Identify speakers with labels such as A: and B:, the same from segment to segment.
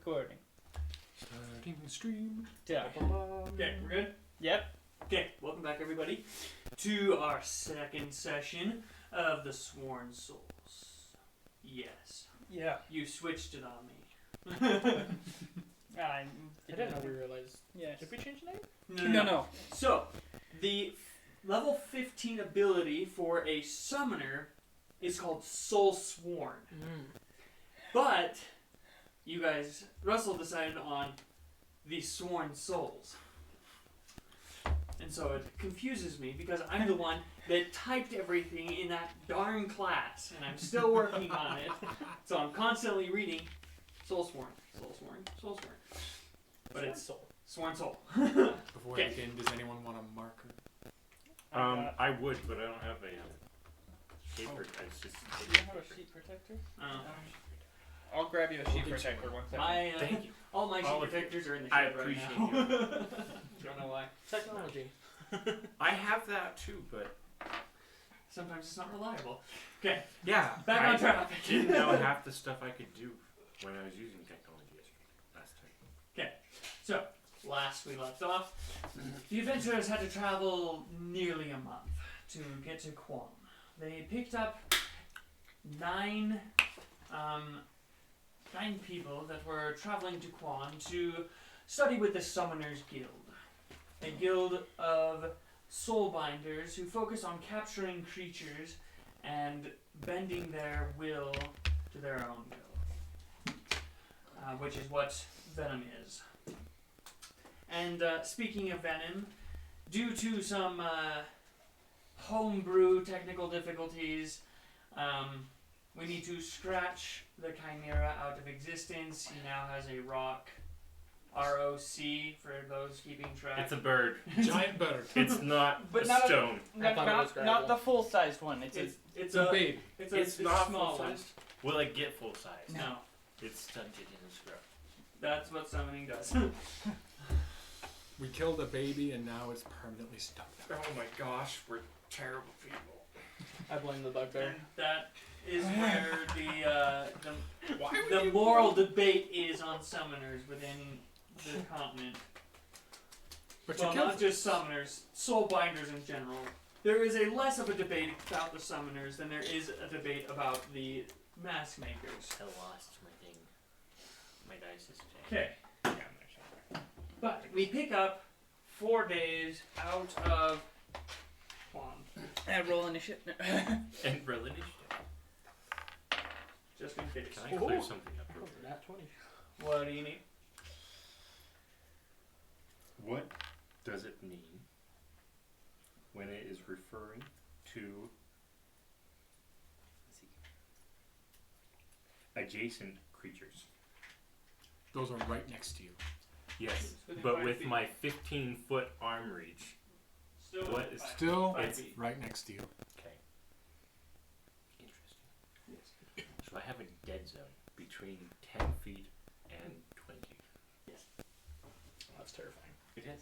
A: recording.
B: Starting stream.
A: Yeah.
C: Okay, we're good?
A: Yep.
C: Okay, welcome back everybody to our second session of the Sworn Souls. Yes.
A: Yeah.
C: You switched it on me.
A: I
D: didn't know we realized.
A: Yes.
D: Did we change the name?
A: No.
C: So, the level 15 ability for a summoner is called Soul Sworn. But, you guys, Russell decided on the Sworn Souls. And so it confuses me because I'm the one that typed everything in that darn class, and I'm still working on it. So I'm constantly reading Soul Sworn, Soul Sworn, Soul Sworn. But it's
D: Soul.
C: Sworn Soul.
B: Before we begin, does anyone want a marker?
E: I would, but I don't have a paper. It's just.
A: Do you have a sheet protector? I'll grab you a sheet protector one second.
E: Thank you.
C: All my sheet protectors are in the shed
E: I
C: right
E: appreciate
C: now.
E: you.
C: Don't know why.
D: Technology.
E: I have that too, but
C: Sometimes it's not reliable. Okay,
E: yeah,
C: back on track.
E: I didn't know half the stuff I could do when I was using technology last time.
C: Okay, so last we left off, the adventurers had to travel nearly a month to get to Quhan. They picked up nine people that were traveling to Quhan to study with the Summoners Guild, a guild of soulbinders who focus on capturing creatures and bending their will to their own will, which is what venom is. And speaking of venom, due to some homebrew technical difficulties, we need to scratch the Chimera out of existence. He now has a rock, R-O-C, for those keeping track.
E: It's a bird.
B: Giant bird.
E: It's not
A: But
E: a
A: not a-
E: stone.
D: I thought it was gravel.
A: Not the full-sized one. It's
C: It's
B: a baby.
C: It's a
E: not
C: small
E: full
C: one.
E: size. Will it get full size?
C: No,
E: It's stunted in the scrub.
C: that's what summoning does.
B: We killed a baby and now it's permanently stuck there.
E: Oh my gosh, we're terrible people.
D: I blame the bugbear.
C: And that is where
B: Why
C: the moral debate is on summoners within the continent.
B: But
C: Well,
B: you killed
C: not just summoners, soulbinders in general. There is a less of a debate about the summoners than there is a debate about the mask makers.
E: I lost my thing. My dice is
C: Okay. But we pick up 4 days out of Quhan.
A: roll initiative.
E: And roll initiative.
C: Just in case.
E: Can I clear something up real quick?
D: Nat 20.
C: What do you need?
E: What does it mean when it is referring to adjacent creatures?
B: Those are right next to you.
E: Yes,
C: Within
E: but
C: 5
E: with
C: feet.
E: my 15-foot arm reach.
C: Still
E: What
C: within
E: is-
C: 5
B: Still,
C: feet.
B: it's right next to you.
E: Okay. Interesting. So I have a dead zone between 10 feet and 20.
D: That's terrifying.
E: It is.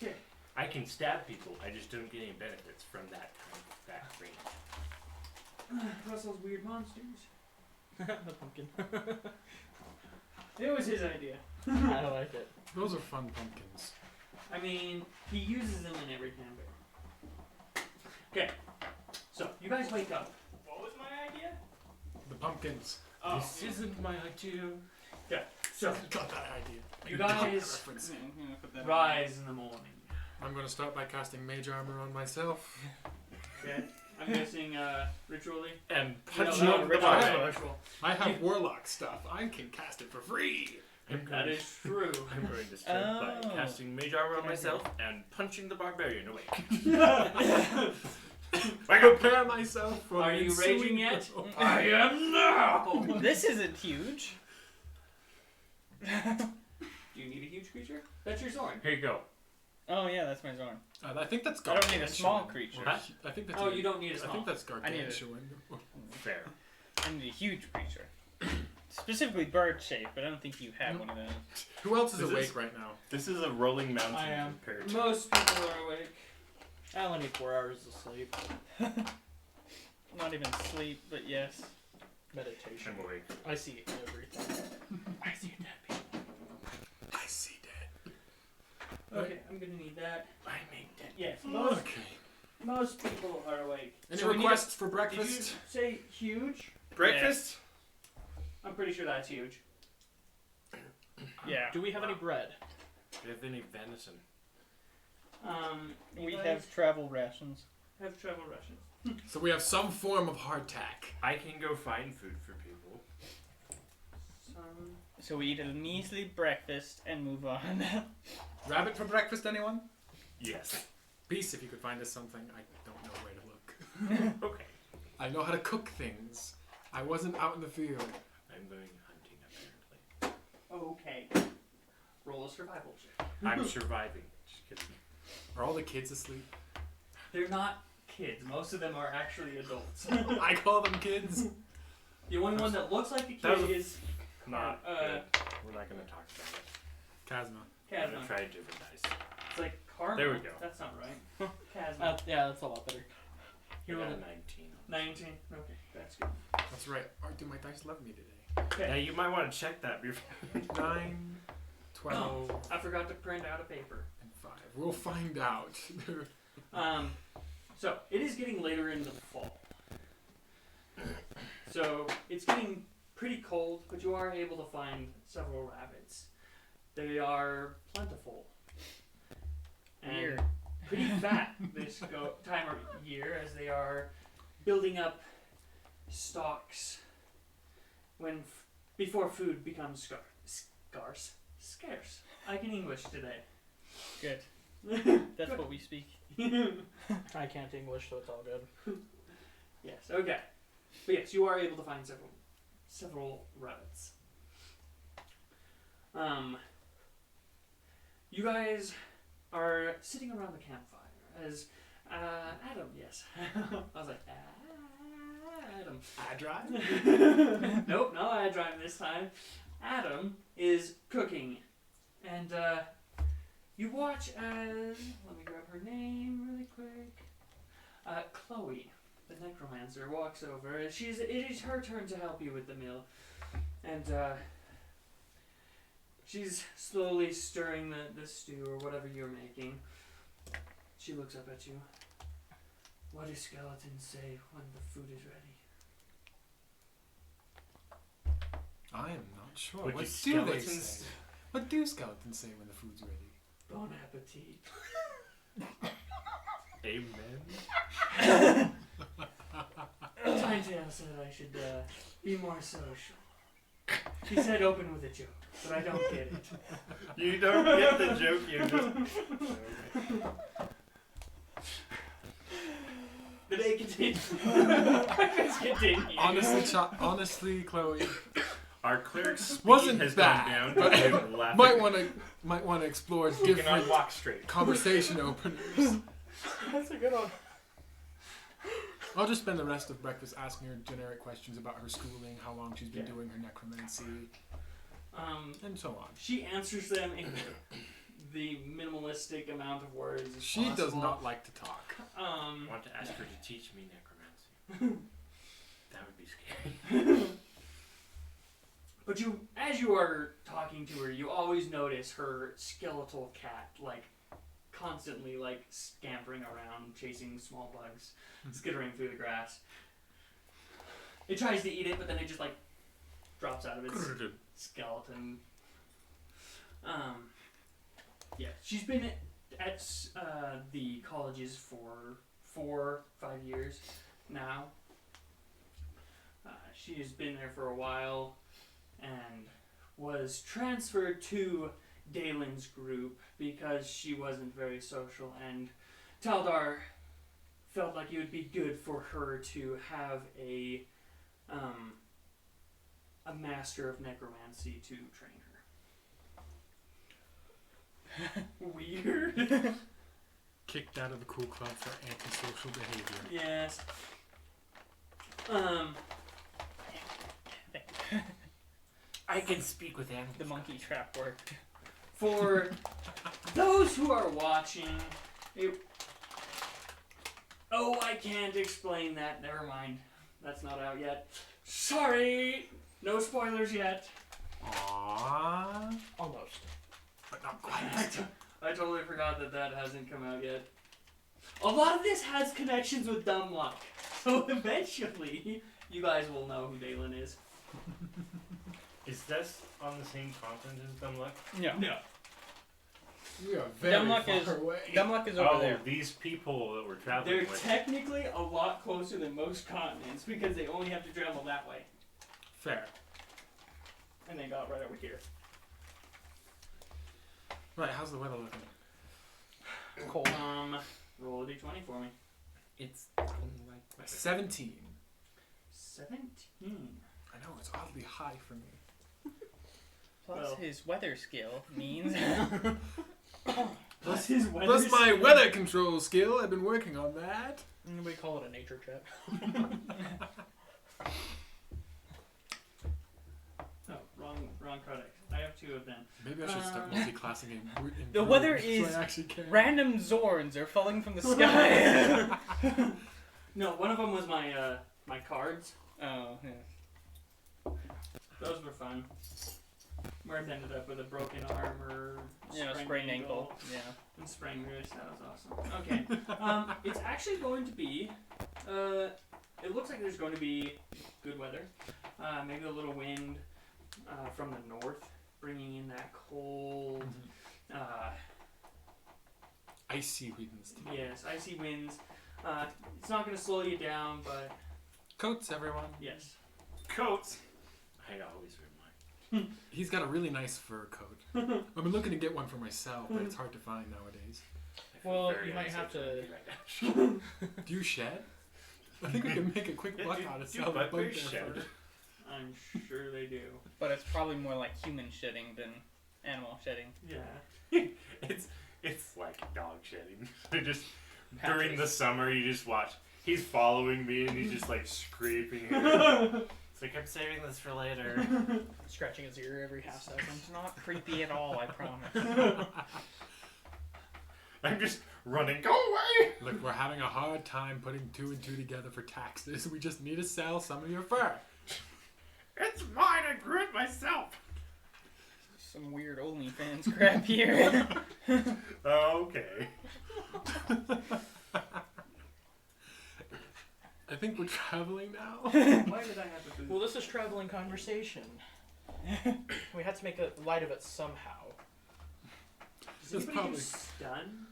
C: Okay.
E: I can stab people, I just don't get any benefits from that range.
C: Russell's weird monsters.
D: The pumpkin.
C: It was his idea.
D: I like it.
B: Those are fun pumpkins.
C: I mean, he uses them in every campaign. Okay, so you guys wake up. What was my idea?
B: The pumpkins.
C: Oh,
E: This isn't my idea.
C: okay. So
B: Got that idea.
C: you
B: Got that
C: guys
B: reference.
C: rise in the morning.
B: I'm going to start by casting mage armor on myself.
C: Okay, I'm guessing ritually.
E: And
C: No,
E: punching
C: no,
E: the
C: ritual.
E: barbarian.
C: Ritual.
B: I have warlock stuff. I can cast it for free.
C: That is true.
E: I'm going to start by casting mage armor on myself and punching the barbarian away.
B: Prepare myself for
C: Are
B: the
C: you
B: ensuing
C: raging yet?
B: blow.
C: I am now.
A: This isn't huge.
C: Do you need a huge creature? That's your sword.
E: Here you go.
A: Oh yeah, that's my zone.
B: I think that's
A: I don't need a
B: gargantuan.
A: small creature.
E: Huh?
B: I think that's
C: Oh, you don't need a
B: I
C: small.
B: think that's
A: I need a-
B: gargantuan.
E: Fair.
A: I need a huge creature. Specifically bird shape, but I don't think you have one of those.
B: Who else is
E: Is
B: awake
E: this-
B: right now?
E: This is a rolling mountain
D: I am.
E: compared to.
C: Most people are awake.
D: I only need 4 hours of sleep.
A: Not even sleep, but yes.
D: Meditation.
E: I'm awake.
D: I see everything.
C: I'm gonna need that.
E: I make that.
C: Yes,
B: Okay.
C: most people are awake.
B: Any
C: So we need
B: requests for
C: Did you
B: breakfast?
C: say huge?
A: Breakfast?
C: I'm pretty sure that's huge.
A: Yeah.
D: Do we have any bread?
E: Do you have any venison?
C: You
D: We
C: guys
D: have travel rations.
C: have travel rations.
B: So we have some form of hardtack.
E: I can go find food for people.
C: Some.
A: So we eat a measly breakfast and move on.
B: Rabbit for breakfast, anyone?
E: Yes.
B: Beast, if you could find us something. I don't know where to look.
E: Okay.
B: I know how to cook things. I wasn't out in the field.
E: I'm going hunting apparently.
C: Okay. Roll a survival check.
E: I'm surviving. Just kidding.
B: Are all the kids asleep?
C: They're not kids. Most of them are actually adults.
B: I call them kids.
C: The only one that looks like a
E: That was
C: kid
E: a-
C: is
E: Not
C: Uh,
E: good. We're not going to talk about it.
B: Kazma.
E: I'm going
C: Kazma.
E: to try a different dice.
C: It's like Karma.
E: There we go.
C: That's not right. Kazma.
D: Yeah, that's a lot better.
C: He
E: I
C: rolled
E: got
C: a
E: a 19.
C: 19. Okay, that's good.
B: That's right. Do my dice love me today?
C: Okay.
E: Yeah, you might want to check that before.
B: 9, 12,
C: I forgot to print out a paper.
B: and 5. We'll find out.
C: So it is getting later in the fall. So it's getting pretty cold, but you are able to find several rabbits. They are plentiful and
A: Weird.
C: pretty fat this time of year, as they are building up stocks when before food becomes scarce. I can English today.
A: Good. That's what we speak.
D: I can't English, so it's all good.
C: Yes. Okay. But yes, you are able to find several rabbits. You guys are sitting around the campfire as Adam. Yes. I was like Adam.
B: I drive?
C: Nope, no Adrian this time. Adam is cooking, and you watch as, let me grab her name really quick. Chloe, the necromancer, walks over. It is her turn to help you with the meal, and she's slowly stirring the stew or whatever you're making. She looks up at you. What do skeletons say when the food is ready?
B: I am not sure.
E: What
B: What
E: do
B: do they
E: skeletons-
B: say? What do skeletons say when the food's ready?
C: Bon appetit.
E: Amen.
C: Tintale said I should be more social. He said open with a joke, but I don't get it.
E: You don't get the joke, you just.
C: The day continues. Breakfast continues.
B: Honestly, Chloe,
E: Our cleric's speed
B: Wasn't
E: has
B: bad,
E: gone down.
B: but
E: But laughing.
B: might want to explore
E: You
B: different
E: cannot walk straight.
B: conversation openers.
D: That's a good one.
B: I'll just spend the rest of breakfast asking her generic questions about her schooling, how long she's been
C: Yeah.
B: doing her necromancy, and so on.
C: She answers them in the minimalistic amount of words as
B: She does
C: possible.
B: not like to talk.
E: I want to ask her to teach me necromancy. That would be scary.
C: But as you are talking to her, you always notice her skeletal cat, constantly, scampering around, chasing small bugs, skittering through the grass. It tries to eat it, but then it just, drops out of its skeleton. Yeah, she's been at the colleges for 4-5 years now. She has been there for a while and was transferred to Dalen's group because she wasn't very social, and Taldar felt like it would be good for her to have a master of necromancy to train her. Weird.
B: Kicked out of the cool club for antisocial behavior.
C: Yes.
E: I can speak with animals.
A: The monkey trap worked.
C: For those who are watching, I can't explain that. Never mind. That's not out yet. Sorry. No spoilers yet.
B: Aww.
D: Almost.
B: But not quite.
C: I totally forgot that hasn't come out yet. A lot of this has connections with dumb luck. So eventually, you guys will know who Dalen is.
E: Is this on the same continent as Dumb Luck?
A: No.
C: No.
B: We are very
A: Dumluck
B: far
A: is-
B: away.
A: Dumluck is over there.
E: These people that we're traveling
C: They're
E: with.
C: technically a lot closer than most continents because they only have to travel that way.
B: Fair.
C: And they got right over here.
B: Right, how's the weather looking?
D: Cold.
C: Roll a d20 for me.
E: It's
B: 17.
C: 17.
B: I know, it's oddly high for me.
A: Plus
C: Well.
A: his weather skill means.
C: Plus his weather.
B: Plus my weather control skill, I've been working on that.
D: We call it a nature check.
C: Oh, wrong codex. I have two of them.
B: Maybe I should start multi-classing in
A: The weather
B: so
A: is
B: I actually can.
A: Random Zorns are falling from the sky.
C: No, one of them was my my cards.
A: Oh, yeah.
C: Those were fun. Mirth ended up with a broken arm or
A: Sprained ankle. Yeah.
C: and sprained wrist. That was awesome. Okay. It's actually going to be. It looks like there's going to be good weather. Maybe a little wind from the north, bringing in that cold.
B: Icy winds.
C: Yes, icy winds. It's not going to slow you down, but
B: Coats, everyone.
C: yes.
E: Coats. I always wear mine.
B: He's got a really nice fur coat. I've been looking to get one for myself, but it's hard to find nowadays.
E: I feel
D: Well,
E: very
D: you might have
E: isolated
D: to-
E: right now.
B: Do you shed? I think we can make a quick buck out of
E: do
B: selling
E: bugbears
B: bugbear
E: shed?
B: fur.
C: I'm sure they do.
A: But it's probably more like human shedding than animal shedding.
C: Yeah.
E: It's like dog shedding. Just during the summer, you just watch. He's following me, and he's just like scraping it. It's like I'm saving this for later.
D: Scratching his ear every half second.
A: It's not creepy at all, I promise.
E: I'm just running. Go away!
B: Look, we're having a hard time putting 2 and 2 together for taxes. We just need to sell some of your fur.
E: It's mine. I grew it myself.
A: Some weird OnlyFans crap here.
E: Okay.
B: I think we're traveling now.
C: Why did I have to do
D: Well, this is traveling conversation. We had to make a light of it somehow.
C: Is
B: That's
C: anybody
B: probably-
C: stunned?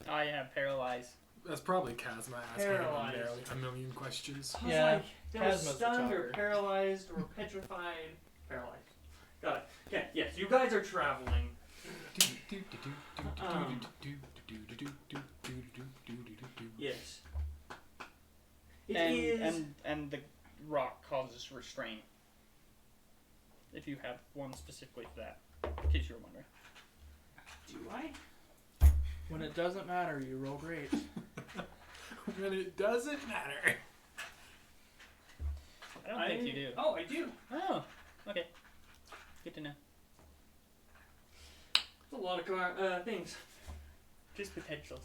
A: I am paralyzed.
B: That's probably Kazma asking
C: Paralyzed.
B: a million questions.
C: I was
D: Yeah,
C: like, there was
D: Kazma's the
C: stunned or
D: talker.
C: paralyzed or petrified. Paralyzed. Got it. Okay, yes, you guys are traveling. Yes. It is.
A: And the rock causes restraint. If you have one specifically for that, in case you were wondering.
C: Do I?
D: When it doesn't matter, you roll great.
B: When it doesn't matter.
A: I don't think you do.
C: Oh, I do.
A: Oh, okay. Good to know.
C: It's a lot of things.
A: Just potentials.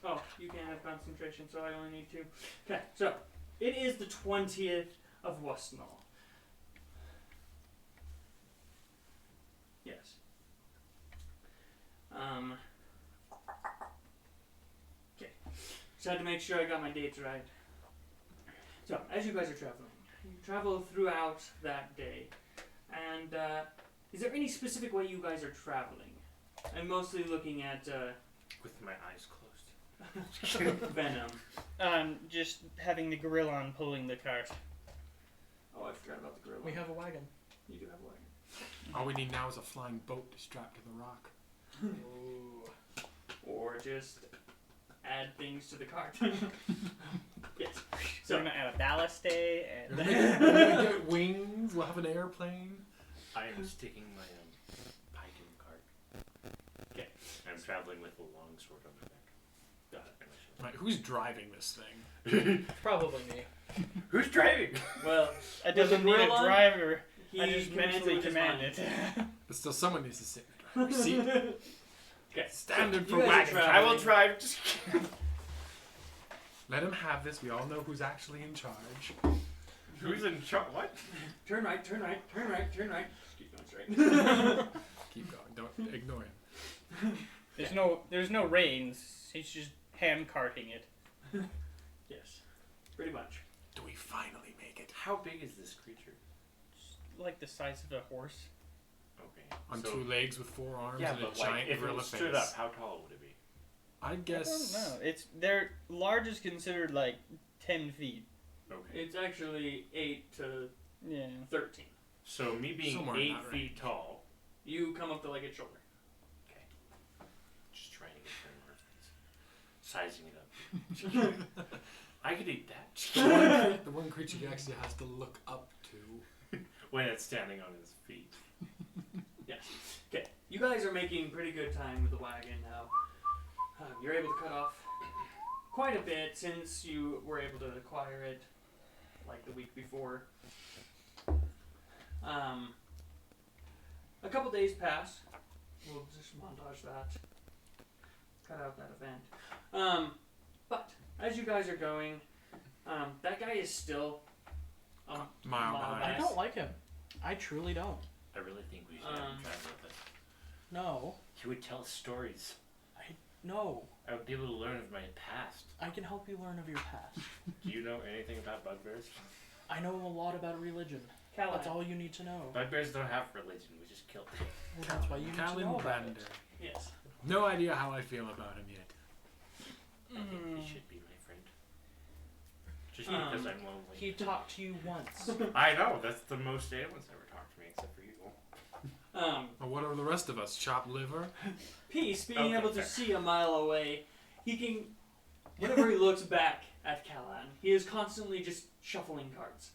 C: Oh, you can't have concentration, so I only need 2. Okay, so it is the 20th of Wustnall. Yes. Okay. Just had to make sure I got my dates right. So, as you guys are traveling, you travel throughout that day. And is there any specific way you guys are traveling? I'm mostly looking at
E: With my eyes closed.
C: Venom.
A: Just having the gorilla pulling the cart.
C: Oh, I forgot about the gorilla.
D: We have a wagon.
C: You do have a wagon.
B: All we need now is a flying boat strapped to the rock.
C: Ooh. Or just add things to the cart. Yes.
A: So we're gonna add a ballast day and
B: We're gonna get wings. We'll have an airplane.
E: I am sticking my pike in the cart.
C: Okay.
E: I'm traveling with a long sword on my back.
C: Got it.
B: Right, who's driving this thing?
D: Probably me.
E: Who's driving?
C: Well,
A: it doesn't need a
C: gorilla,
A: driver.
C: he
A: I just
C: commands
A: mentally
C: with his
A: command
C: mind.
A: it.
B: But still, someone needs to sit in the driver's seat.
C: Okay.
B: Standard
C: You
B: for
C: guys are
B: wagon.
C: traveling.
E: I will drive. Just
B: Let him have this. We all know who's actually in charge.
E: who's in charge? What?
C: Turn right, turn right, turn right, turn right. Keep going straight.
B: Keep going. Don't ignore him.
A: There's no reins. He's just hand carting it.
C: Yes, pretty much.
B: Do we finally make it?
E: How big is this creature?
A: Like the size of a horse.
E: Okay.
B: On
E: So-
B: 2 legs with 4 arms
E: Yeah,
B: and a
E: but like,
B: giant
E: if
B: gorilla
E: it
B: face.
E: stood up, how tall would it be?
B: I
A: I
B: guess.
A: don't know. Their large is considered like 10 feet.
E: Okay.
C: It's actually 8 to
A: Yeah.
C: 13.
E: So me being
B: Somewhere in
E: 8
B: that
E: feet
B: range.
E: tall,
C: You come up to like its shoulder.
E: just trying to get some sizing it up. I could eat that
B: The one creature he actually has to look up to.
E: when it's standing on his feet.
C: Yes. Okay. You guys are making pretty good time with the wagon now. You're able to cut off quite a bit since you were able to acquire it like the week before. A couple days pass. We'll just montage that. Cut out that event. But as you guys are going, that guy is still
B: Mile
C: Mile
B: behind.
D: I
C: back.
D: don't like him. I truly don't.
E: I really think we should have him travel with us.
D: No.
E: He would tell stories.
D: No.
E: I would be able to learn of my past.
D: I can help you learn of your past.
E: Do you know anything about bugbears?
D: I know a lot about religion.
C: Callahan.
D: That's all you need to know.
E: Bugbears don't have religion. We just killed them.
D: Well, that's why you need to know about it.
C: Yes.
B: No idea how I feel about him yet.
E: I think he should be my friend. Just because I'm lonely.
D: He talked to you once.
E: I know. That's the most anyone's ever talked to me, except for you.
B: Well, what are the rest of us? Chopped liver?
C: Peace, being
E: Okay,
C: able to
E: fair.
C: see a mile away, he can. Whenever he looks back at Kal'Jaru, he is constantly just shuffling cards,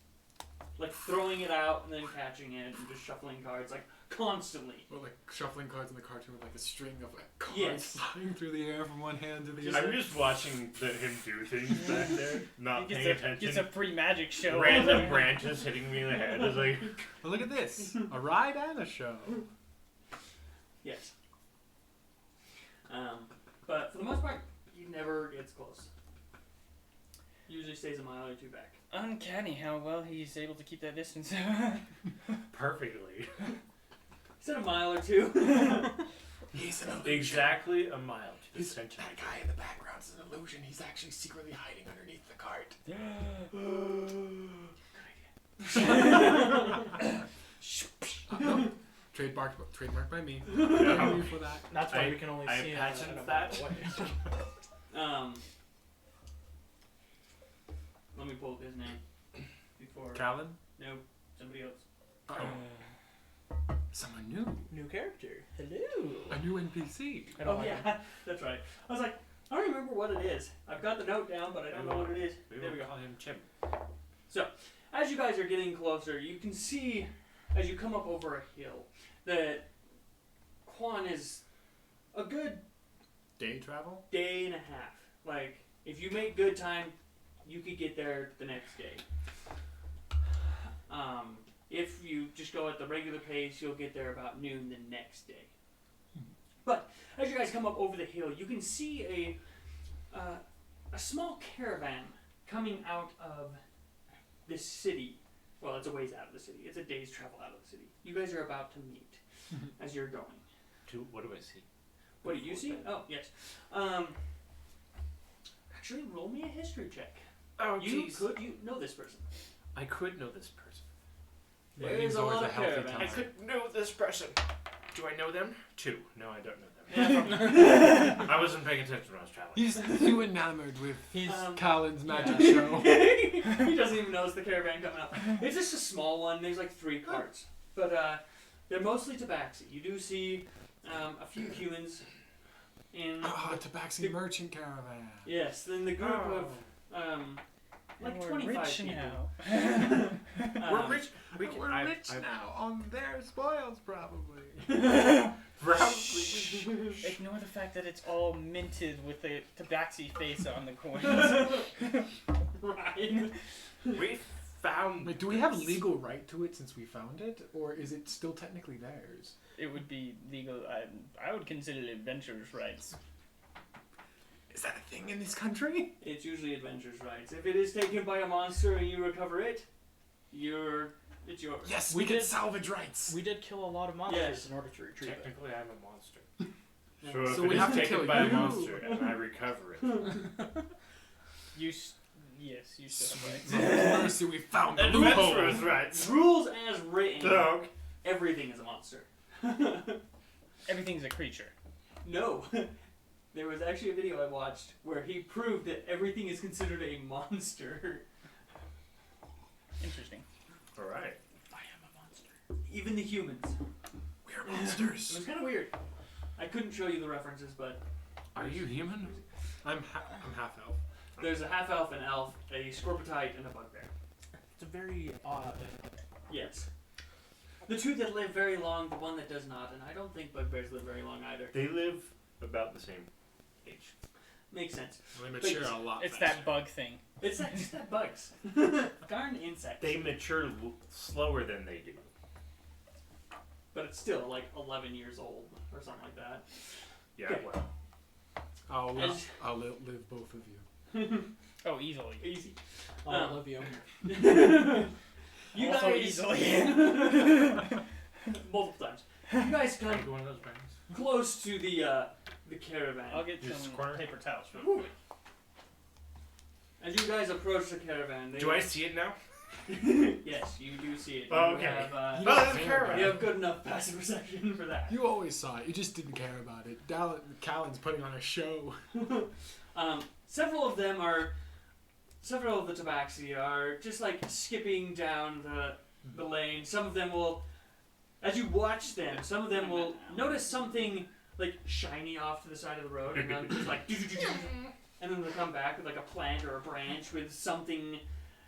C: like throwing it out and then catching it and just shuffling cards, like constantly.
B: Or like shuffling cards in the cartoon with like a string of like cards
C: Yes.
B: flying through the air from one hand to the
C: Just
B: other.
E: I'm just watching him do things back there, not
A: He
E: paying
A: gets
E: attention.
A: a free magic show.
E: Random branches hitting me in the head. It's like,
B: Well, look at this. A ride and a show.
C: Yes. But for the most part, he never gets close. Usually stays a mile or two back.
A: Uncanny how well he's able to keep that distance.
E: perfectly.
C: He said a mile or two.
B: He's an illusion.
E: Exactly a mile to the
B: He's,
E: center.
B: that guy in the background's an illusion. He's actually secretly hiding underneath the cart. No. Trademarked by me. Thank you for that.
D: That's why we can only
E: I
D: see him
E: patent
D: at a
E: that.
D: mile away.
C: Let me pull up his name before.
B: Callan?
C: No, somebody else.
B: Oh. Someone new.
D: New character. Hello.
B: A new NPC.
D: I don't
C: Oh
D: like
C: yeah,
D: him.
C: that's right. I was like, I don't remember what it is. I've got the note down, but I don't know what it is.
E: We
C: There
E: will
C: we go.
E: call him Chim.
C: As you guys are getting closer, you can see, as you come up over a hill, that Quhan is a good
B: Day travel?
C: day and a half. Like, if you make good time, you could get there the next day. If you just go at the regular pace, you'll get there about noon the next day. But as you guys come up over the hill, you can see a small caravan coming out of this city. Well, it's a ways out of the city. It's a day's travel out of the city. You guys are about to meet as you're going.
E: What do I see?
C: What do you see? Oh, yes. Actually, roll me a history check.
E: Oh,
C: You
E: jeez.
C: could know this person.
E: I could know this person.
C: There
B: Waiting's
C: is a
B: always
C: lot
B: a
C: of
B: healthy
C: caravans.
E: I
B: time.
E: could know this person. Do I know them? 2. No, I don't know them. I wasn't paying attention when I was traveling.
B: He's too enamored with
D: He's
B: Callan's magic
C: yeah.
B: show.
C: He doesn't even notice the caravan coming up. It's just a small one. There's like 3 carts. But they're mostly tabaxi. You do see a few humans in...
B: Oh, Tabaxi merchant caravan.
C: Yes, then the group of... like
A: We're
C: 25
A: rich
C: people.
A: now.
E: We're rich.
B: We're rich now on their spoils, probably.
E: Probably.
A: Ignore the fact that it's all minted with a tabaxi face on the coins.
C: Right.
E: We found.
B: Wait, do we have legal right to it since we found it, or is it still technically theirs?
A: It would be legal. I would consider it adventurers' rights.
B: Is that a thing in this country?
C: It's usually adventurers' rights. If it is taken by a monster and you recover it, it's yours.
B: Yes,
D: We
B: we can
D: did-
B: salvage rights.
D: We did kill a lot of monsters
C: Yes.
D: in order to retrieve it.
E: Technically, I'm a monster. So,
B: So
E: if
B: we
E: it
B: have
E: is
B: to
E: taken
B: kill
E: by a
B: you.
E: monster and I recover it,
A: Yes, you still have right.
B: Mercy, we found the loophole.
E: adventurers' rights.
C: Rules as written,
E: Dog.
C: everything is a monster.
A: Everything's a creature.
C: No. There was actually a video I watched where he proved that everything is considered a monster.
A: Interesting.
E: All right.
D: I am a monster.
C: Even the humans.
B: We are
C: It
B: monsters.
C: was kind of weird. I couldn't show you the references, but
B: Are you human? I'm half elf.
C: there's a half elf, an elf, a scorpitite, and a bugbear.
D: It's a very odd.
C: Yes. The two that live very long, the one that does not, and I don't think bugbears live very long either.
E: They live about the same age.
C: Makes sense.
B: They mature a lot.
A: It's
B: faster.
A: that bug thing.
C: It's not just that bugs. Darn insects.
E: They mature slower than they do.
C: But it's still like 11 years old or something like that.
E: Yeah,
C: Okay.
E: well.
B: I'll live both of you.
A: Oh, easily.
C: Easy.
D: I love you.
C: You
A: Also
C: guys
A: easily.
C: multiple times. You guys
E: Can I
C: come
E: go one of those brands?
C: close to the caravan.
A: I'll get
E: Just
A: some
E: corner?
A: paper towels real quick.
C: As you guys approach the caravan, they
E: Do I see it now?
C: yes, you do see it.
E: Oh,
C: You
E: okay.
C: have,
B: You
E: Oh,
B: don't
E: that's
B: care
E: caravan.
B: about
C: you
B: it.
C: have good enough passive perception for that.
B: You always saw it. You just didn't care about it. Callan's putting on a show.
C: Several of the tabaxi are just like skipping down the lane. Some of them will, as you watch them, some of them will notice something like shiny off to the side of the road, and they'll just like, and then they'll come back with like a plant or a branch with something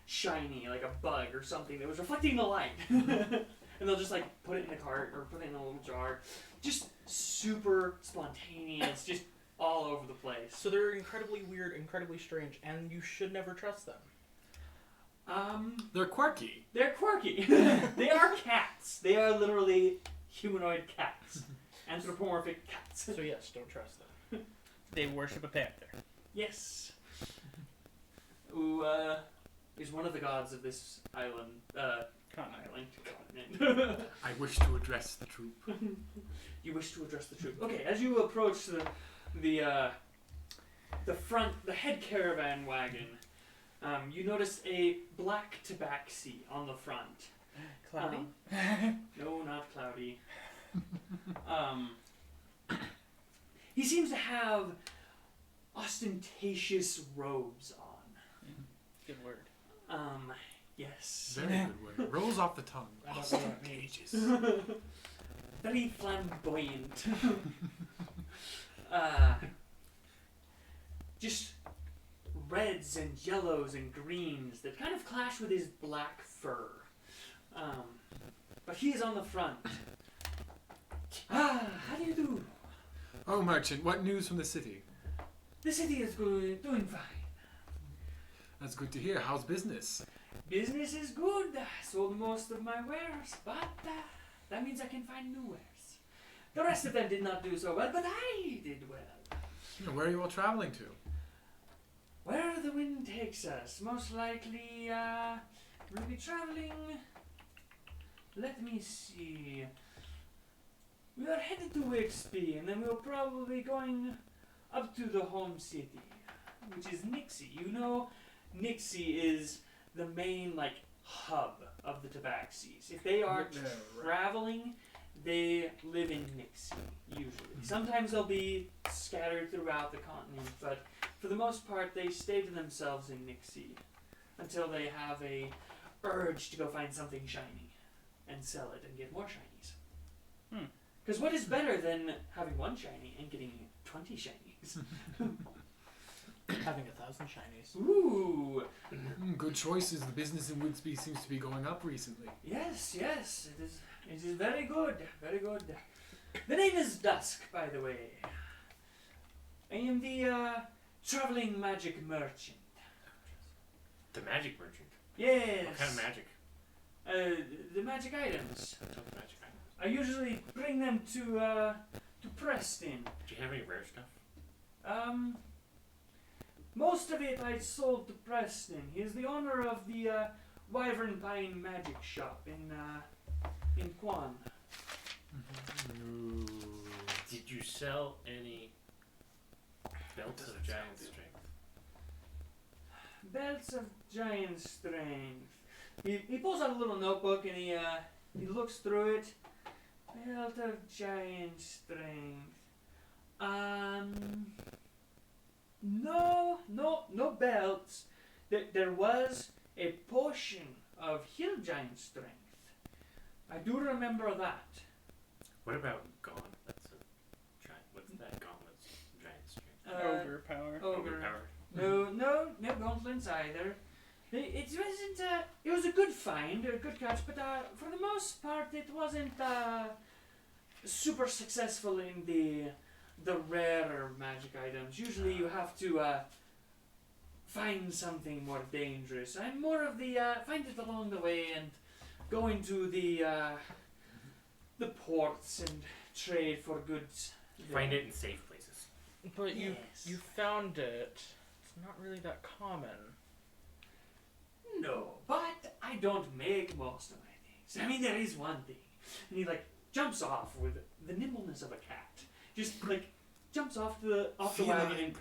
C: shiny, like a bug or something that was reflecting the light. And they'll just like put it in a cart or put it in a little jar. Just super spontaneous, just all over the place.
D: So they're incredibly weird, incredibly strange, and you should never trust them.
B: They're quirky.
C: They're quirky. They are cats. They are literally humanoid cats. Anthropomorphic cats.
D: So yes, don't trust them.
A: They worship a panther.
C: Yes. Who is one of the gods of this island. Continent.
B: I wish to address the troop.
C: You wish to address the troop. Okay, as you approach the head caravan wagon, you notice a black tabaxi on the front.
A: Cloudy?
C: No, not Cloudy. He seems to have ostentatious robes on.
A: Good word.
C: Yes.
B: Very good word. Rolls off the tongue.
D: I don't know what that means.
B: Ostentatious.
C: Very flamboyant. Just reds and yellows and greens that kind of clash with his black fur. But he is on the front. How do you do?
B: Oh, merchant, what news from the city?
C: The city is doing fine.
B: That's good to hear. How's business?
C: Business is good. I sold most of my wares, but that means I can find new wares. The rest of them did not do so well, but I did well.
B: Where are you all traveling to?
C: Where the wind takes us, most likely, we'll be traveling. Let me see. We are headed to Wixby, and then we're probably going up to the home city, which is Nixie. You know, Nixie is the main, like, hub of the tabaxis. If they are traveling, they live in Nixie, usually. Sometimes they'll be scattered throughout the continent, but for the most part, they stay to themselves in Nixie until they have a urge to go find something shiny and sell it and get more shinies. Because what is better than having one shiny and getting 20 shinies?
D: Having 1,000 shinies.
C: Ooh!
B: Good choices. The business in Woodsby seems to be going up recently.
C: Yes, yes, it is very good, very good. The name is Dusk, by the way. I am the traveling magic merchant.
E: The magic merchant.
C: Yes.
E: What kind of magic?
C: The magic items.
E: What type of magic?
C: I usually bring them to Preston.
E: Do you have any rare stuff?
C: Most of it I sold to Preston. He is the owner of the Wyvernpine magic shop in Quhan.
E: Did you sell any Belts of giant strength.
C: Belts of giant strength. He pulls out a little notebook and he looks through it. Belt of giant strength. No belts. There was a potion of hill giant strength. I do remember that.
E: What about gauntlets? What's that? Gauntlets of giant strength.
A: Overpower.
C: Overpowered. No gauntlets either. It wasn't. It was a good find, a good catch, but for the most part, it wasn't super successful in the rarer magic items. Usually, you have to find something more dangerous. I'm more of the find it along the way and go into the ports and trade for goods.
E: Find it in safe places.
D: But
C: Yes.
D: you found it. It's not really that common.
C: No, but I don't make most of my things. I mean, there is one thing. And he jumps off with the nimbleness of a cat. Just jumps off the wagon and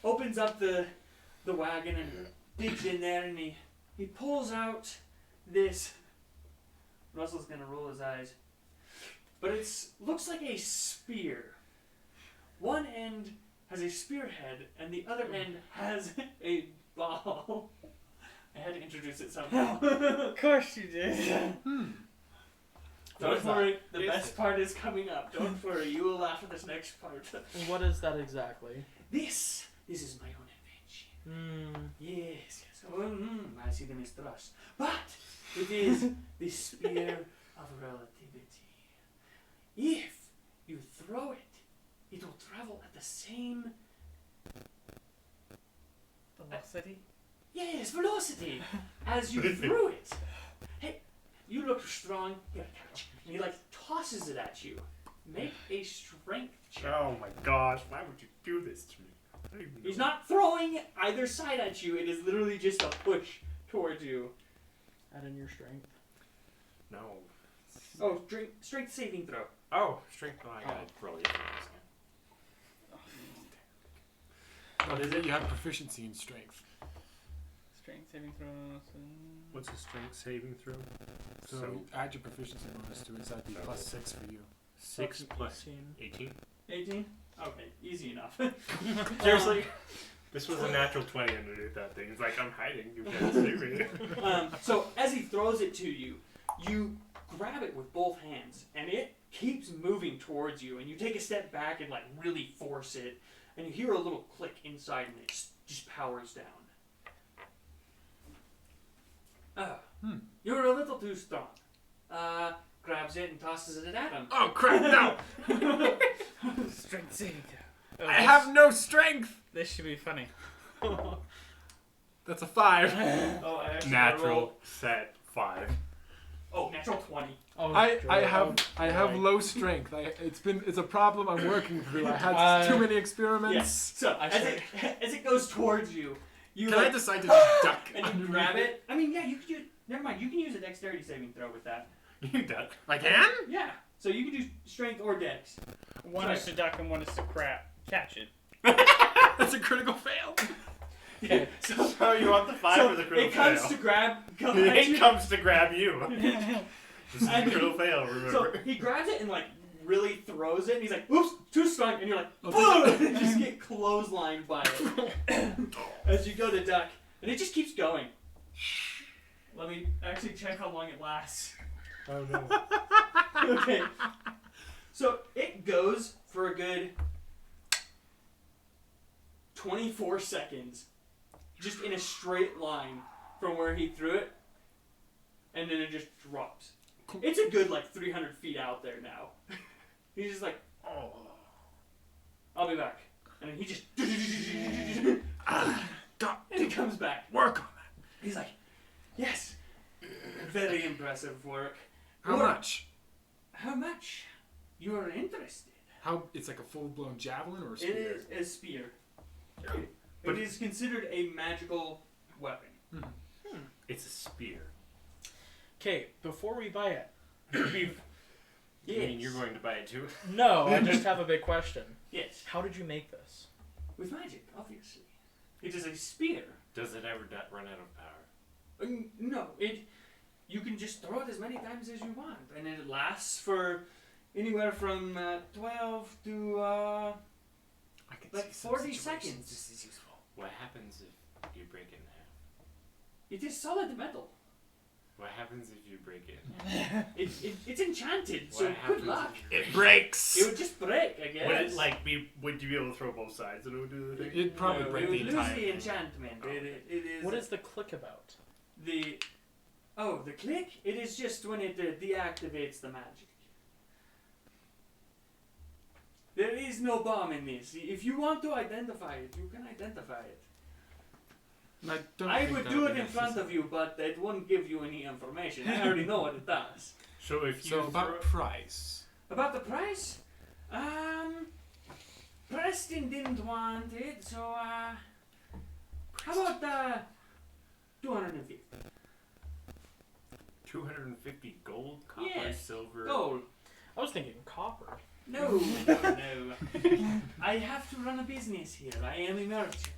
C: opens up the wagon and digs in there and he pulls out this. Russell's gonna roll his eyes. But looks like a spear. One end has a spearhead and the other end has a ball. I had to introduce it somehow.
A: Of course you did.
C: Don't worry, the best part is coming up. Don't worry, you will laugh at this next part.
D: What is that exactly?
C: This is my own invention. Yes. I see the mistrust. But it is the Sphere of Relativity. If you throw it, it will travel at the same
A: Velocity?
C: Yes, velocity. As you threw it. Hey, you look strong. Here, catch. And he tosses it at you. Make a strength check.
E: Oh my gosh! Why would you do this to me? I don't even know.
C: He's not throwing either side at you. It is literally just a push towards you.
D: Add in your strength.
E: No.
C: Oh, strength saving throw.
E: Oh, strength. Oh, I gotta roll it.
B: What is it? You have proficiency in strength.
A: Strength saving throws.
E: What's a strength saving throw?
B: So add your proficiency bonus to it, so that'd be plus 6 for you.
E: 6 plus
D: 18.
E: 18?
C: 18? Okay, easy enough.
E: Seriously? This was a natural 20 underneath that thing. It's like, I'm hiding. You can't see me.
C: So as he throws it to you, you grab it with both hands, and it keeps moving towards you, and you take a step back and really force it, and you hear a little click inside, and it just powers down. You're a little too strong. Grabs it and tosses it at him.
B: Oh crap, no!
A: Strength saving throw. Oh,
B: I have no strength!
A: This should be funny.
B: That's a 5.
C: Oh, I actually
E: Natural set 5.
C: Oh, natural 20.
D: Oh,
B: I have low strength. It's a problem I'm working through. I had too many experiments.
C: Yes. So as it goes towards you, you
B: Can I decide to just duck?
C: and you grab it. I mean, yeah, you could use. Never mind. You can use a dexterity saving throw with that.
E: You duck.
B: I can?
C: Yeah. So you can do strength or dex.
A: One is to duck and one is to catch it.
B: That's a critical fail.
C: Yeah. So
E: Oh, you want the 5 or the critical
C: it comes
E: fail?
C: to grab.
E: It comes to grab you. This is a critical fail, remember?
C: So he grabs it and really throws it, and he's like, "Oops, too strong," and you're like,
B: Oh,
C: "Boom!" and just get clotheslined by it as you go to duck, and it just keeps going. Let me actually check how long it lasts.
E: Oh no.
C: Okay. So it goes for a good 24 seconds, just in a straight line from where he threw it, and then it just drops. It's a good 300 feet out there now. He's just like, "Oh, I'll be back," and then he just and he comes back.
B: Work on that.
C: He's like, "Yes, very impressive work.
B: How much?
C: How much? You are interested?"
B: It's like a full-blown javelin or a
C: It
B: spear?
C: is a spear.
E: But-
C: It is considered a magical weapon.
E: It's a spear.
D: Okay, before we buy it.
E: You mean you're going to buy it too?
D: No, I just have a big question.
C: Yes.
D: How did you make this?
C: With magic, obviously. It is a spear.
E: Does it ever run out of power?
C: No, you can just throw it as many times as you want, and it lasts for anywhere from 12 to
B: I can
C: like
B: see some
C: 40
B: situations
C: seconds.
B: This is useful.
E: What happens if you break it in half?
C: It is solid metal.
E: What happens if you break it?
C: It's enchanted, so
E: What
C: good
E: happens
C: luck.
E: if you
B: It breaks.
C: It would just break, I guess.
E: Would it like be? Would you be able to throw both sides and it would do the thing?
B: It'd probably
C: No,
B: break
C: it
B: the
C: would lose
B: entire
C: the
B: thing.
C: enchantment. It is.
D: What is the click about?
C: the? Oh, the click. It is just when it deactivates the magic. There is no bomb in this. If you want to identify it, you can identify it. I would do it in front of you, but it won't give you any information. I already know what it does.
E: So if you
B: So about price.
C: About the price, Preston didn't want it, so how about 250
E: 250 gold, copper,
C: Yes,
E: silver.
C: gold?
D: I was thinking copper.
C: No. I have to run a business here. I am a merchant.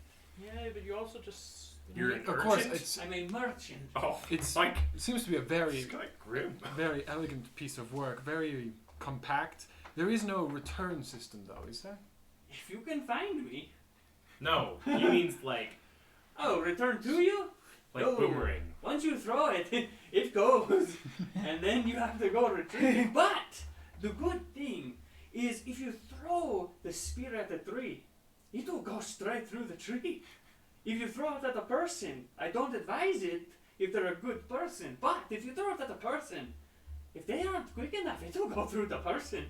D: Yeah, but you also just.
E: You're an
B: Of course,
E: urchin?
B: it's
C: I'm a merchant.
E: Oh,
B: it's
E: like
B: it seems to be a very
E: it's kind of grim.
B: very elegant piece of work, very compact. There is no return system though, is there?
C: If you can find me.
E: No, he means like
C: Oh, return to you? No.
E: boomerang.
C: Once you throw it, it goes. And then you have to go retrieve it. But the good thing is if you throw the spear at a tree, it will go straight through the tree. If you throw it at a person, I don't advise it if they're a good person. But if you throw it at a person, if they aren't quick enough, it will go through the person.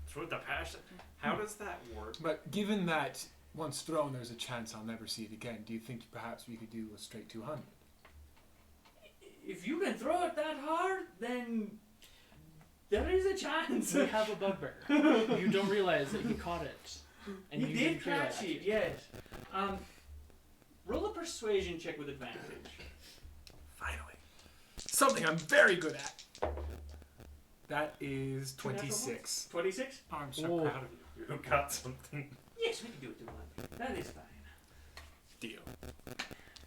E: Through the passion. How does that work?
B: But given that once thrown there's a chance I'll never see it again, do you think perhaps we could do a straight 200?
C: If you can throw it that hard, then there is a chance.
D: We have a bugbear. You don't realize that he caught it. And
C: He
D: you
C: did
D: didn't realize
C: catch it, yes. Roll a persuasion check with advantage.
B: Finally. Something I'm very good at. That is 26.
C: 26?
B: I'm so
D: Whoa.
B: proud of you.
E: You got something.
C: Yes, we can do it to one. That is fine.
B: Deal.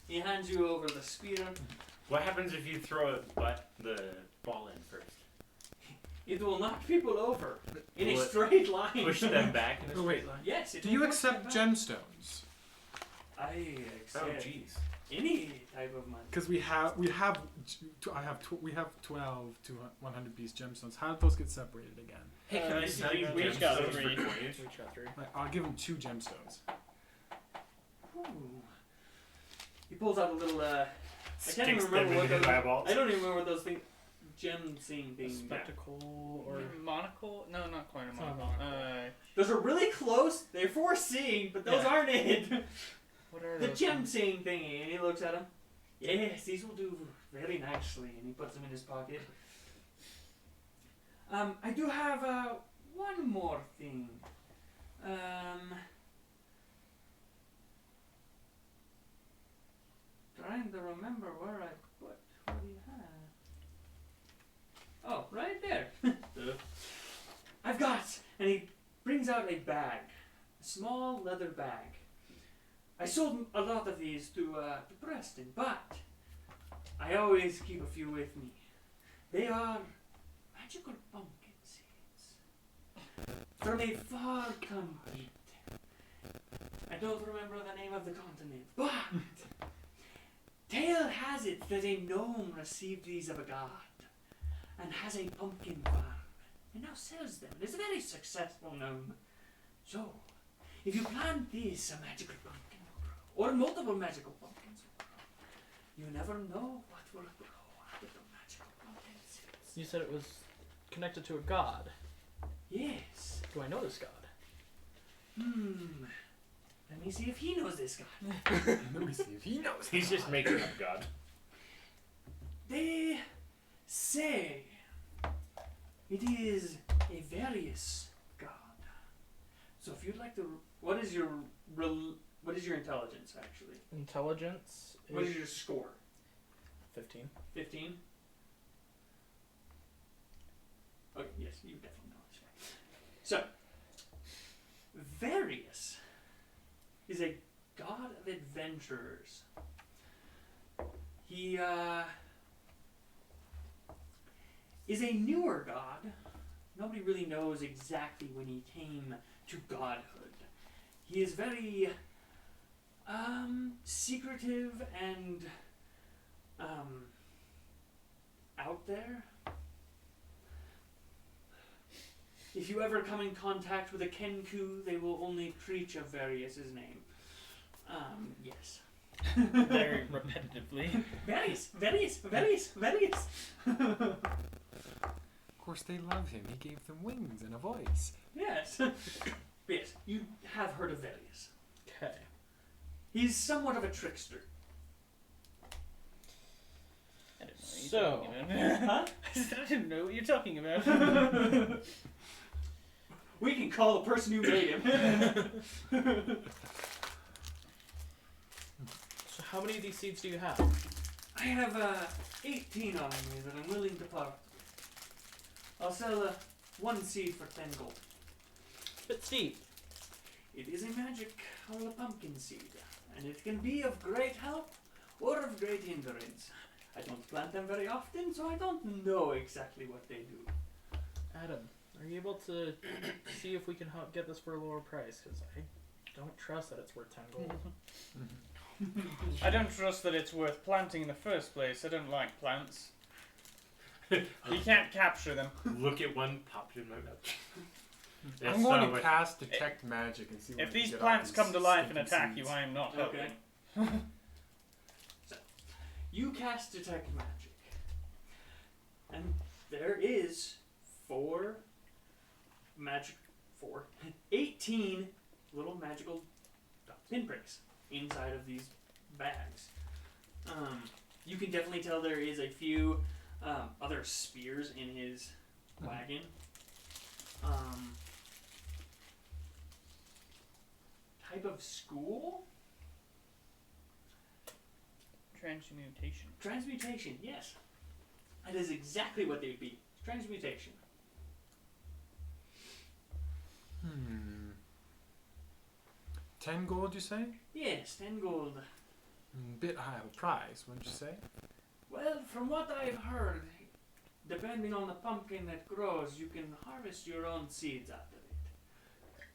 C: He hands you over the spear.
E: What happens if you throw it but the ball in first?
C: It will knock people over in
E: Will
C: a
E: it
C: straight line.
E: Push them back in a
B: Oh, wait.
E: straight line?
C: Yes. It
B: Do
C: will
B: you
C: push
B: accept
C: them back.
B: gemstones?
C: I
E: Oh
C: accept
E: jeez.
C: any type of money.
B: Because we have 12 to 100 piece gemstones. How did those get separated again?
E: Hey, can I
A: we-
E: see
A: we
E: you
A: each got
E: gemstones
A: three.
E: for coinage?
A: We got 3.
B: Like, I'll give him 2 gemstones.
C: Ooh. He pulls out a little. I can't even
E: Sticks
C: remember
E: them
C: what
E: in his
C: those.
E: eyeballs.
C: I don't even remember what those things. Gem-seeing
D: A
C: things.
D: spectacle or.
A: Monocle? No, not quite a
D: It's not a
A: monocle.
D: monocle.
C: Those are really close. They're foreseeing, but those
A: Yeah.
C: aren't it.
A: What are
C: The
A: those?
C: gem-seeing thingy, and he looks at them. Yes, these will do very nicely, and he puts them in his pocket. I do have one more thing. Trying to remember where I put what he had. Oh, right there. I've got, and he brings out a bag, a small leather bag. I sold a lot of these to Preston, but I always keep a few with me. They are magical pumpkin seeds from a far country. I don't remember the name of the continent, but tale has it that a gnome received these of a god and has a pumpkin farm and now sells them. It's a very successful gnome. So, if you plant these, a magical pumpkin will grow, or multiple magical pumpkins will grow. You never know what will grow out of the magical pumpkin seeds.
D: You said it was connected to a god.
C: Yes.
D: Do I know this god?
C: Let me see if he knows this guy.
B: Let me see if he knows.
E: He's just making up God.
C: They say it is a various god. So if you'd like to, what is your intelligence actually?
D: Intelligence
C: What is
D: is
C: your score?
D: 15.
C: 15. Oh yes, you definitely know this guy. So various adventurers. He is a newer god. Nobody really knows exactly when he came to godhood. He is very secretive and out there. If you ever come in contact with a Kenku, they will only preach of Various' name. Yes.
A: Very repetitively.
C: Various.
B: Of course, they love him. He gave them wings and a voice.
C: Yes. Yes, you have heard of Various.
D: Okay.
C: He's somewhat of a trickster.
A: I didn't know what you're
D: So-
A: talking about.
C: Huh?
A: I said I didn't know what you're talking about.
C: We can call the person who made him.
D: So how many of these seeds do you have?
C: I have 18 on me that I'm willing to part. I'll sell one seed for 10 gold.
D: Bit steep.
C: It is a magic or a pumpkin seed, and it can be of great help or of great hindrance. I don't plant them very often, so I don't know exactly what they do.
D: Adam, are you able to see if we can get this for a lower price? Because I don't trust that it's worth 10 gold.
A: I don't trust that it's worth planting in the first place. I don't like plants. You can't capture them.
E: Look at one popped in my mouth.
B: I'm going to cast Detect Magic and see what
A: If
B: I can
A: these
B: get
A: plants
B: off
A: come
B: these
A: to life and
B: stinking
A: attack
B: seeds.
A: you, I am not
C: Okay.
A: helping.
C: So, you cast Detect Magic, and there is 18 little magical pinpricks inside of these bags. You can definitely tell there is a few other spears in his wagon. Type of school?
A: Transmutation.
C: Transmutation, yes. That is exactly what they would be. Transmutation.
B: 10 gold, you say?
C: Yes, 10 gold.
B: Bit high of a price, wouldn't you say?
C: Well, from what I've heard, depending on the pumpkin that grows, you can harvest your own seeds out of it.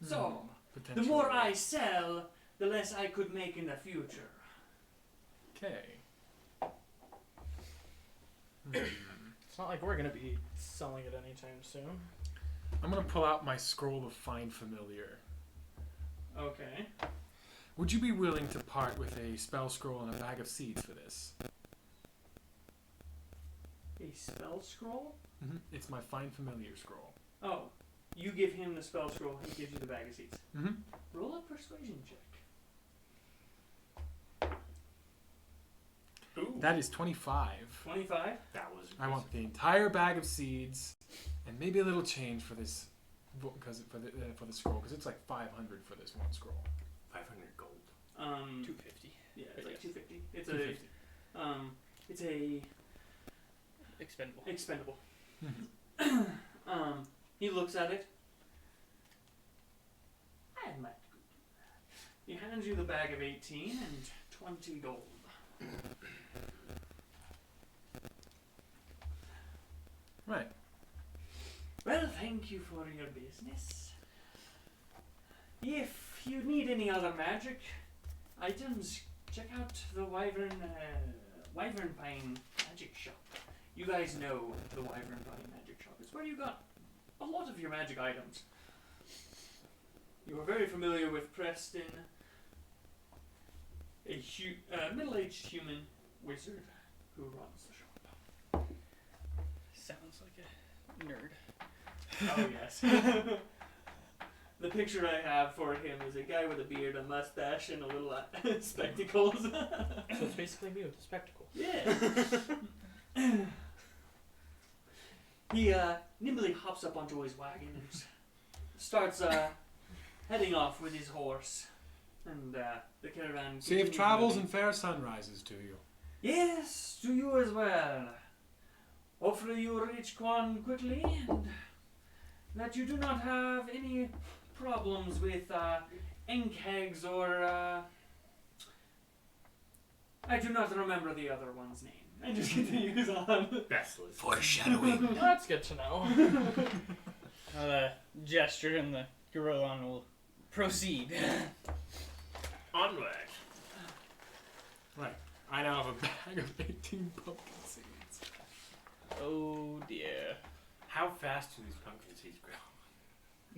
C: So, the
B: Potentially.
C: more I sell, the less I could make in the future.
B: Okay.
D: It's not like we're going to be selling it anytime soon.
B: I'm going to pull out my scroll of Find Familiar.
C: Okay.
B: Would you be willing to part with a spell scroll and a bag of seeds for this?
C: A spell scroll?
B: It's my Find Familiar scroll.
C: Oh, you give him the spell scroll, he gives you the bag of seeds. Roll a persuasion check.
A: Ooh.
B: That is 25.
C: 25?
E: That was.
B: I want the entire bag of seeds and maybe a little change for this, because for the scroll, because it's like 500 for this one scroll.
E: 500 gold.
A: 250.
C: Yeah, it's like
A: Yes.
C: 250. It's
B: 250.
C: it's a
A: Expendable.
C: expendable. He looks at it. I might go do that. He hands you the bag of 18 and 20 gold.
B: Right.
C: Well, thank you for your business. If you need any other magic items, check out the Wyvernpine magic shop. You guys know the Wyvernpine magic shop. It's where you got a lot of your magic items. You are very familiar with Preston, a middle-aged human wizard who runs the shop.
A: Sounds like a nerd.
C: Oh, yes. The picture I have for him is a guy with a beard, a mustache, and a little spectacles.
D: So it's basically me with a spectacle.
C: Yeah. He nimbly hops up onto his wagon and starts heading off with his horse. And the caravan.
B: Safe
C: continues
B: travels
C: moving.
B: and fair sunrises to you.
C: Yes, to you as well. Hopefully you reach Quhan quickly and that you do not have any problems with enkhags or I do not remember the other one's name. And just continues on.
E: Restless.
B: Foreshadowing.
D: That's good to know.
A: Gesture and the Gorillon will proceed.
E: Onward.
B: Right. I now have a bag of 18 pumpkin seeds.
A: Oh dear.
E: How fast do these pumpkin seeds grow?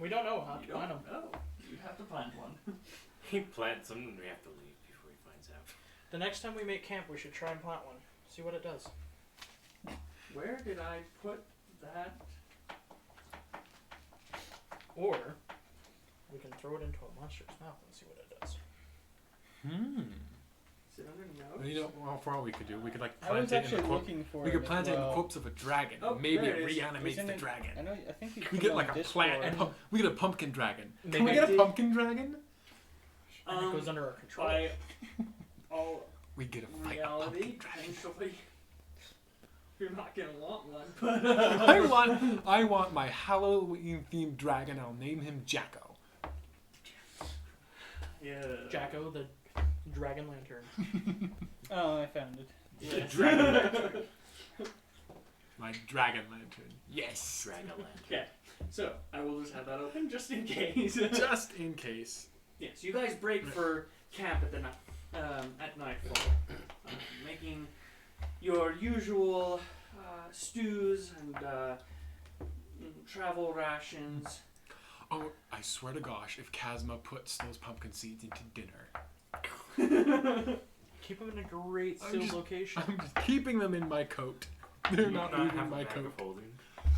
D: We don't know how
C: You
D: to
C: don't
D: find them.
C: know. You have to plant one.
E: He plants them and we have to leave before he finds out.
D: The next time we make camp, we should try and plant one. See what it does.
C: Where did I put that?
D: Or we can throw it into a monster's mouth and see what it does.
C: Is it under notes?
B: Well, you know, well, for all we could do, we could like
A: I was
B: plant it in
A: actually
B: the corpse.
A: looking for
B: We
A: it.
B: could plant it in the
A: well.
B: corpse of a dragon.
C: Oh,
B: Maybe
C: there
B: it
C: it is.
B: reanimates
A: Isn't
B: the
A: it-
B: dragon.
A: I know. I think you
B: We
A: put
B: get
A: it
B: like
A: on
B: a plant.
A: Discord.
B: We get a pumpkin dragon. Can
D: Maybe
B: we get
C: I
B: a
C: did-
B: pumpkin dragon?
D: And it goes under our control.
C: By all
B: We get a fight a
C: reality,
B: pumpkin dragon.
C: potentially, you're not gonna want one. But
B: I want my Halloween themed dragon. I'll name him Jacko.
C: yeah,
D: Jacko, the dragon lantern.
A: Oh, I found it.
C: Yeah.
E: Dragon lantern.
B: My dragon lantern. Yes.
E: Dragon lantern.
C: Okay, so I will just have that open just in case.
B: Just in case.
C: Yes, you guys break for camp at the at nightfall, making your usual stews and travel rations.
B: Oh, I swear to gosh, if Kazma puts those pumpkin seeds into dinner,
D: Keep them in a great
B: I'm
D: sealed
B: just-
D: location.
B: I'm just keeping them in my coat. They're not
E: have
B: leaving
E: a
B: my
E: bag of
B: coat.
E: holding.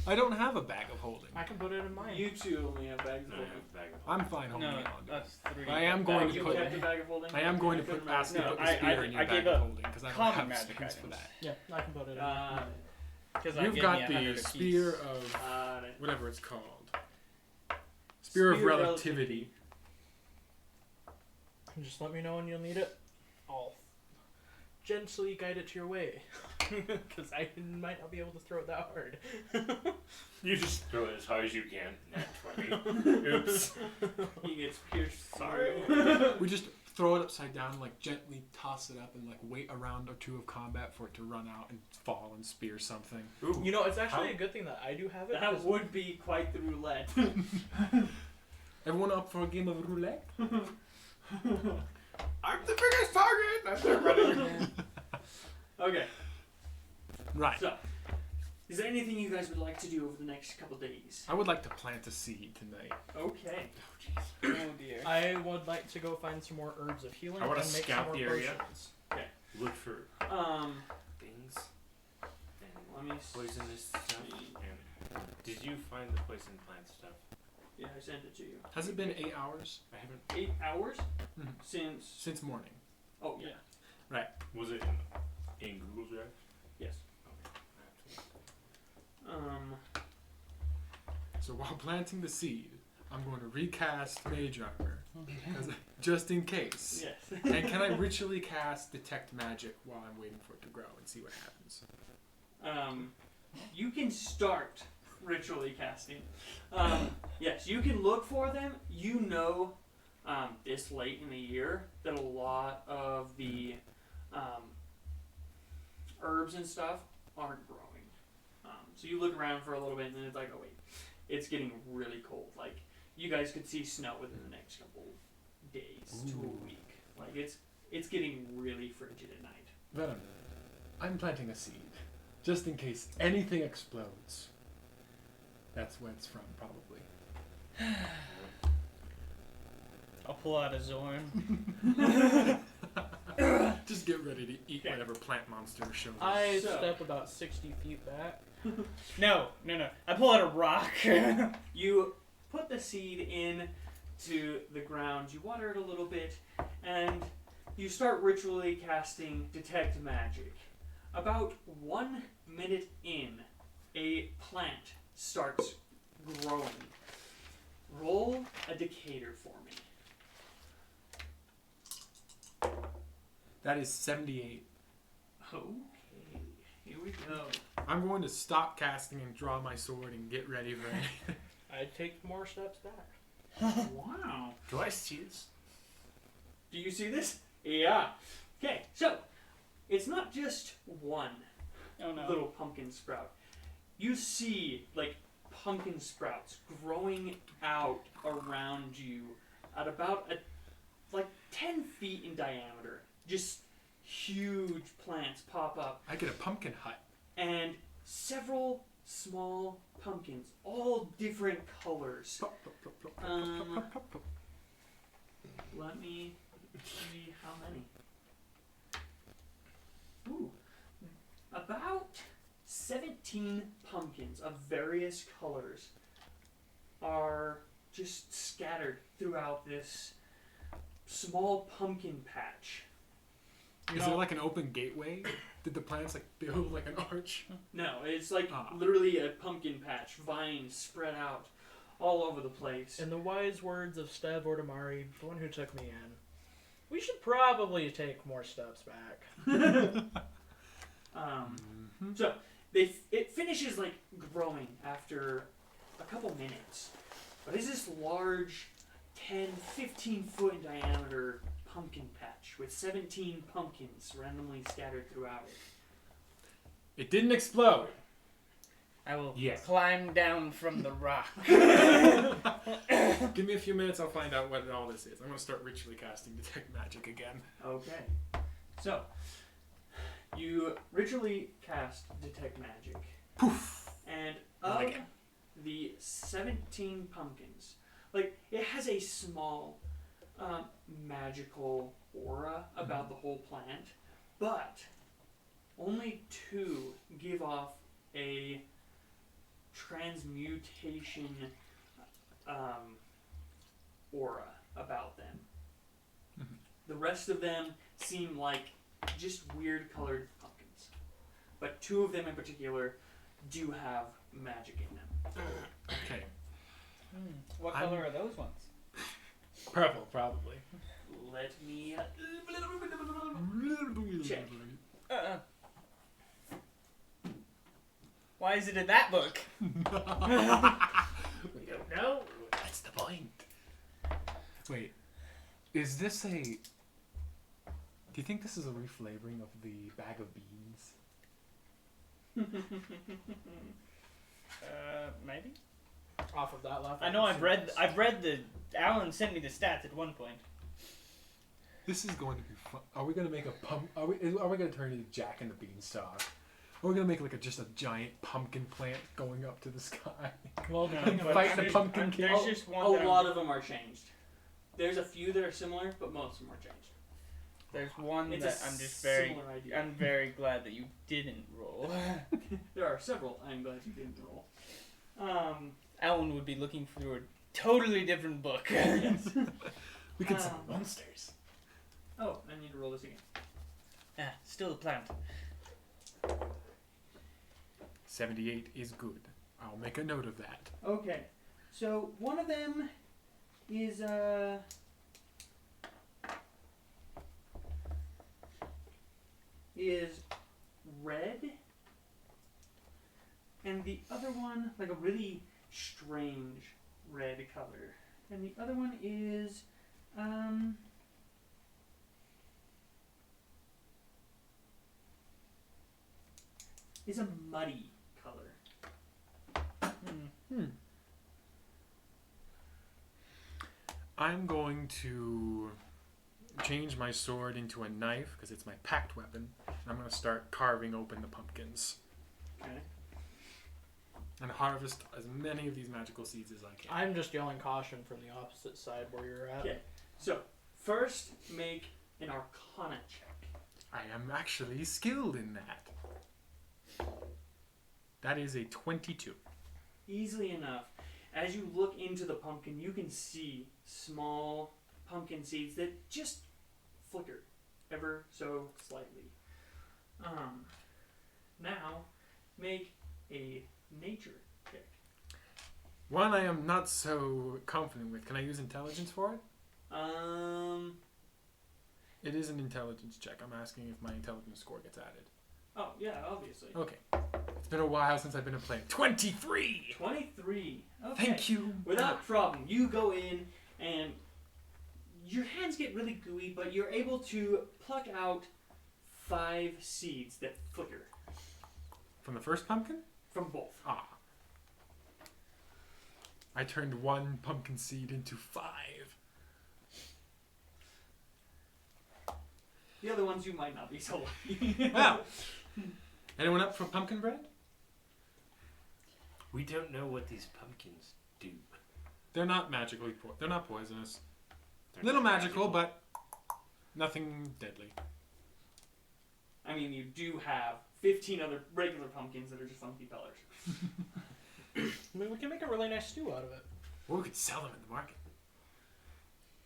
B: I don't have a bag of holding.
D: I can put it in mine.
C: You two only have bags of
E: No, I
C: holding.
E: have a bag of holding.
B: I'm fine holding
A: No,
B: it on.
A: that's 3.
B: I am going
C: Oh,
B: to
C: you
B: put.
C: kept a bag of holding?
B: I am going to
C: couldn't
B: put ask to
A: No,
B: put the
A: I-
B: spear in your
A: I
B: bag
A: gave
B: of
A: up
B: holding because I don't
A: common
B: have
A: magic
B: space for
A: items.
B: that.
D: Yeah, I can put it in.
A: Because
B: You've got the spear of
C: remember.
B: whatever it's called. Sphere of Relativity.
D: Just let me know when you'll need it. I'll gently guide it to your way. Because I might not be able to throw it that hard.
E: You just throw it as hard as you can. Nat 20. Oops.
C: He gets pierced.
E: Sorry.
B: We just throw it upside down, like gently toss it up, and like wait a round or two of combat for it to run out and fall and spear something.
E: Ooh.
D: You know, it's actually
E: How-
D: a good thing that I do have it.
C: That
D: 'cause
C: would be quite the roulette.
B: Everyone up for a game of roulette?
E: I'm the biggest target! I'm not running.
C: Okay,
B: Right.
C: so is there anything you guys would like to do over the next couple days?
B: I would like to plant a seed tonight.
C: Okay.
A: Oh dear.
D: I would like to go find some more herbs of healing
E: I wanna
D: and make
E: scout
D: some more
E: the area.
D: potions.
E: Look for things
C: Let
E: and
C: me see.
E: poisonous stuff. And did you find the poison plant stuff?
C: Yeah, I sent it to you.
B: Has it been 8 hours?
E: I haven't.
C: 8 hours
B: Mhm.
C: since.
B: Since morning.
C: Oh yeah.
E: Was it in Google Drive?
C: Yes.
B: So while planting the seed, I'm going to recast Mage Armor, 'cause- just in case.
C: Yes.
B: And can I ritually cast Detect Magic while I'm waiting for it to grow and see what happens?
C: You can start ritually casting. Yes, you can look for them. You know, this late in the year, that a lot of the herbs and stuff aren't growing. So you look around for a little bit, and then it's like, oh wait, it's getting really cold. Like you guys could see snow within the next couple days to a
B: Ooh.
C: week. Like it's getting really frigid at night.
B: Venom, I'm planting a seed, just in case anything explodes. That's where it's from, probably.
A: I'll pull out a Zorn.
B: Just get ready to eat
C: Okay.
B: whatever plant monster shows up.
D: I
C: So-
D: step about 60 feet back.
A: No. I pull out a rock.
C: You put the seed in to the ground, you water it a little bit, and you start ritually casting Detect Magic. About 1 minute in, a plant starts growing. Roll a Decatur for me.
B: That is 78.
C: Okay, here we go.
B: I'm going to stop casting and draw my sword and get ready for anything.
D: I take more steps back.
C: Wow.
E: Do I see this?
C: Do you see this? Yeah. Okay, so it's not just one
A: Oh no.
C: little pumpkin sprout. You see, like, pumpkin sprouts growing out around you at about 10 feet in diameter. Just huge plants pop up.
B: I get a pumpkin hut.
C: And several small pumpkins, all different colors.
B: Plop, plop, plop, plop, plop,
C: Um,
B: plop, plop, plop.
C: Let me see how many. Ooh. About 17 pumpkins of various colors are just scattered throughout this small pumpkin patch.
B: Is there like an open gateway? Did the plants like build like an arch?
C: No, it's like
B: Ah.
C: literally a pumpkin patch, vines spread out all over the place.
D: In the wise words of Stev Ordamari, the one who took me in, we should probably take more steps back.
C: So it finishes like growing after a couple minutes, but it's this large 10, 15 foot in diameter pumpkin patch with 17 pumpkins randomly scattered throughout it.
B: It didn't explode.
A: I will
E: Yes.
A: climb down from the rock.
B: Give me a few minutes, I'll find out what all this is. I'm gonna start ritually casting detect magic again.
C: Okay, so you ritually cast detect magic.
B: Poof.
C: And
B: Like
C: of
B: it.
C: the 17 pumpkins, like, it has a small magical aura about the whole plant, but only 2 give off a transmutation aura about them.
B: Mhm.
C: The rest of them seem like just weird colored pumpkins, but 2 of them in particular do have magic in them.
B: Okay.
A: What
B: I'm-
A: color are those ones?
B: Purple, probably.
C: Let me check.
A: Uh-uh. Why is it in that book?
B: We don't know. That's the point. Wait, is this a... Do you think this is a reflavoring of the bag of beans?
A: Maybe.
D: Off of that level.
A: I know I've read the. Alan sent me the stats at one point.
B: This is going to be fun. Are we going to make a pump? Are we going to turn into Jack and the Beanstalk? Are we going to make like just a giant pumpkin plant going up to the sky?
D: Well,
B: Fighting
A: but
B: the
A: there's-
B: pumpkin king.
A: There's just one.
C: A
A: that I'm-
C: lot of them are changed. There's a few that are similar, but most of them are changed.
A: There's one
C: It's
A: that
C: a
A: I'm just very.
C: similar idea.
A: I'm very glad that you didn't roll.
C: There are several I'm glad you didn't roll.
A: Alan would be looking through a totally different book.
C: Yes.
B: We could summon
C: Um,
B: monsters.
C: Oh, I need to roll this again.
A: Still a plant.
B: 78 is good. I'll make a note of that.
C: Okay, so one of them is red, and the other one like a really strange red color, and the other one is a muddy color.
B: I'm going to change my sword into a knife because it's my packed weapon. And I'm going to start carving open the pumpkins
C: Okay.
B: and harvest as many of these magical seeds as I can.
D: I'm just yelling caution from the opposite side where you're at.
C: Okay. So first, make an Arcana check.
B: I am actually skilled in that. That is a 22.
C: Easily enough. As you look into the pumpkin, you can see small pumpkin seeds that just flicker ever so slightly. Now, make a nature check.
B: One I am not so confident with. Can I use intelligence for it? It is an intelligence check. I'm asking if my intelligence score gets added.
C: Oh, yeah, obviously.
B: Okay. It's been a while since I've been a player. 23!
C: 23. Okay.
B: Thank you.
C: Without problem, you go in and your hands get really gooey, but you're able to pluck out 5 seeds that flicker
B: From the first pumpkin?
C: from both.
B: Ah. I turned 1 pumpkin seed into 5.
C: The other ones you might not be so lucky.
B: Wow. Anyone up for pumpkin bread?
E: We don't know what these pumpkins do.
B: They're not magically they're not poisonous.
E: They're
B: Little
E: not
B: magical, but nothing deadly.
C: I mean, you do have 15 other regular pumpkins that are just funky colors.
D: I mean, we can make a really nice stew out of it.
B: Or we could sell them in the market.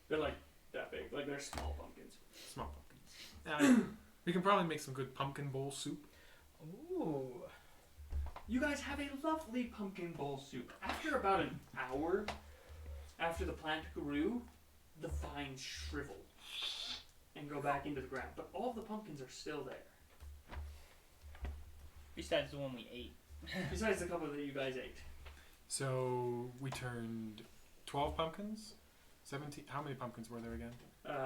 C: They're like that big. Like they're small pumpkins.
B: Small pumpkins. We can probably make some good pumpkin bowl soup.
D: Ooh.
C: You guys have a lovely pumpkin bowl soup. After about an hour after the plant grew, the vines shrivel and go back into the ground. But all of the pumpkins are still there.
A: Besides the one we ate.
C: Besides the couple that you guys ate.
B: So we turned 12 pumpkins? 17? How many pumpkins were there again?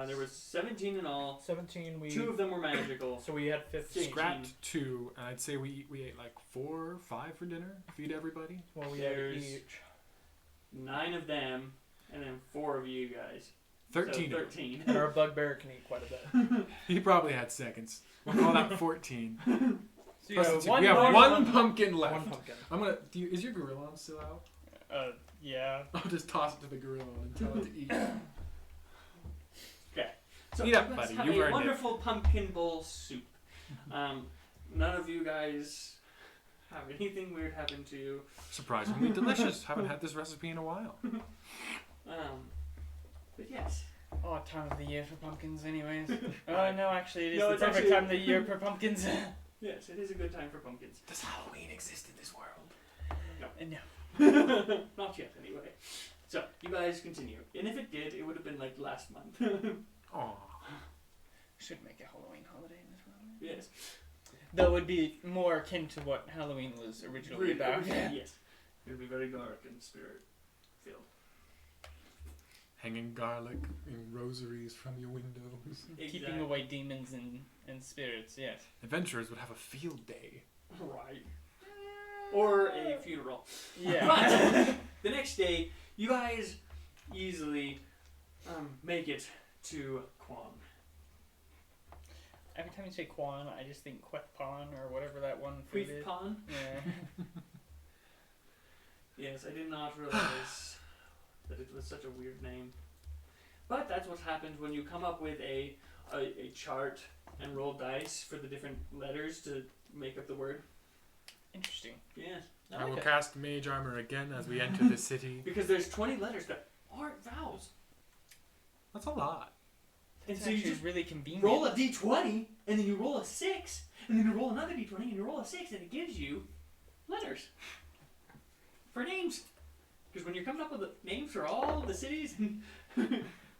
C: There was 17 in all.
D: 17, we...
C: 2 of them were magical.
D: So we had 15.
B: Scrapped 2, and I'd say we ate like 4 or 5 for dinner. Feed everybody.
D: Well, we
C: There's-
D: had each.
C: 9 of them, and then 4 of you guys.
B: 13.
C: So
B: of them.
C: 13.
D: And our bugbear can eat quite a bit.
B: He probably had seconds. We'll call that 14.
A: So
B: Plus
A: you
B: the
A: have
B: two.
A: one
B: We have
A: more-
B: one pumpkin left.
D: One pumpkin.
B: I'm gonna. Is your gorilla still out?
A: Yeah.
B: I'll just toss it to the gorilla and tell it to eat.
C: So
B: Eat
C: you
B: up,
C: guys
B: buddy.
C: have
B: You've
C: a
B: earned it.
C: wonderful pumpkin bowl soup. None of you guys have anything weird happen to you.
B: Surprisingly delicious. Haven't had this recipe in a while.
C: But yes.
A: Odd time of the year for pumpkins, anyways. Oh no, actually, it is
C: No,
A: the
C: it's
A: perfect
C: actually-
A: time of the year for pumpkins.
C: Yes, it is a good time for pumpkins.
B: Does Halloween exist in this world?
A: No.
C: Not yet, anyway. So, you guys continue. And if it did, it would have been like last month.
B: Aw.
A: Should make a Halloween holiday in this world.
C: Yes.
A: That would be more akin to what Halloween was originally about.
C: Yes. It would be very dark and spirit filled.
B: Hanging garlic in rosaries from your windows.
A: Keeping away demons and spirits, yes.
B: Adventurers would have a field day.
C: Right. Or a funeral.
A: Yeah.
C: But the next day, you guys easily make it to Quhan.
A: Every time you say Quhan, I just think Quethpon or whatever that one food is.
C: Quhan?
A: Yeah.
C: Yes, I did not realize that it was such a weird name. But that's what happens when you come up with a chart and roll dice for the different letters to make up the word.
A: Interesting.
C: Yes.
B: I will cast mage armor again as we enter the city.
C: Because there's 20 letters that aren't vowels.
B: That's a lot.
C: And
A: It's
C: so you
A: actually
C: just
A: really convenient.
C: roll a d20, and then you roll a 6, and then you roll another d20, and you roll a 6, and it gives you letters for names. Because when you're coming up with the names for all the cities and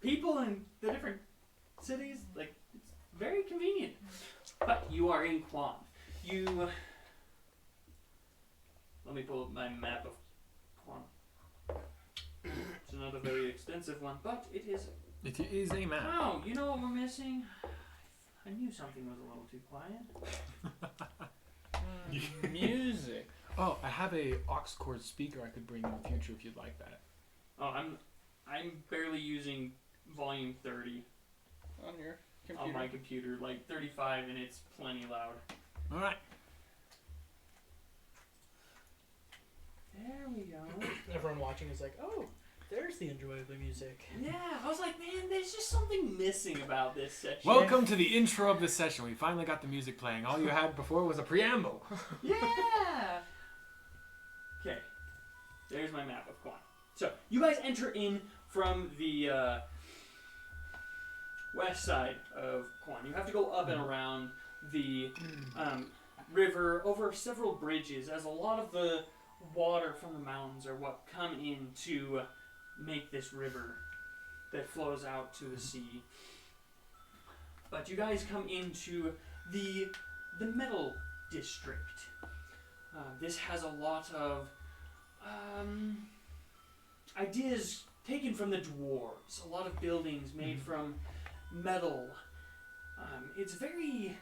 C: people in the different cities, like, it's very convenient. But you are in Quhan. Let me pull up my map of Quhan. It's not a very extensive one, but it is.
B: It is a map.
C: Oh, you know what we're missing? I knew something was a little too quiet.
A: Music.
B: Oh, I have a aux cord speaker I could bring in the future if you'd like that.
C: Oh, I'm barely using volume 30
A: On your computer.
C: on my computer, like 35, and it's plenty loud.
B: All right.
C: There we go.
D: Everyone watching is like, oh, there's the enjoy of the music.
C: Yeah, I was like, man, there's just something missing about this session.
B: Welcome to the intro of the session. We finally got the music playing. All you had before was a preamble.
C: Yeah. Okay. There's my map of Quhan. So you guys enter in from the west side of Quhan. You have to go up and around the river over several bridges, as a lot of the water from the mountains are what come in to make this river that flows out to the sea. But you guys come into the metal district. This has a lot of ideas taken from the dwarves. A lot of buildings made from metal. It's very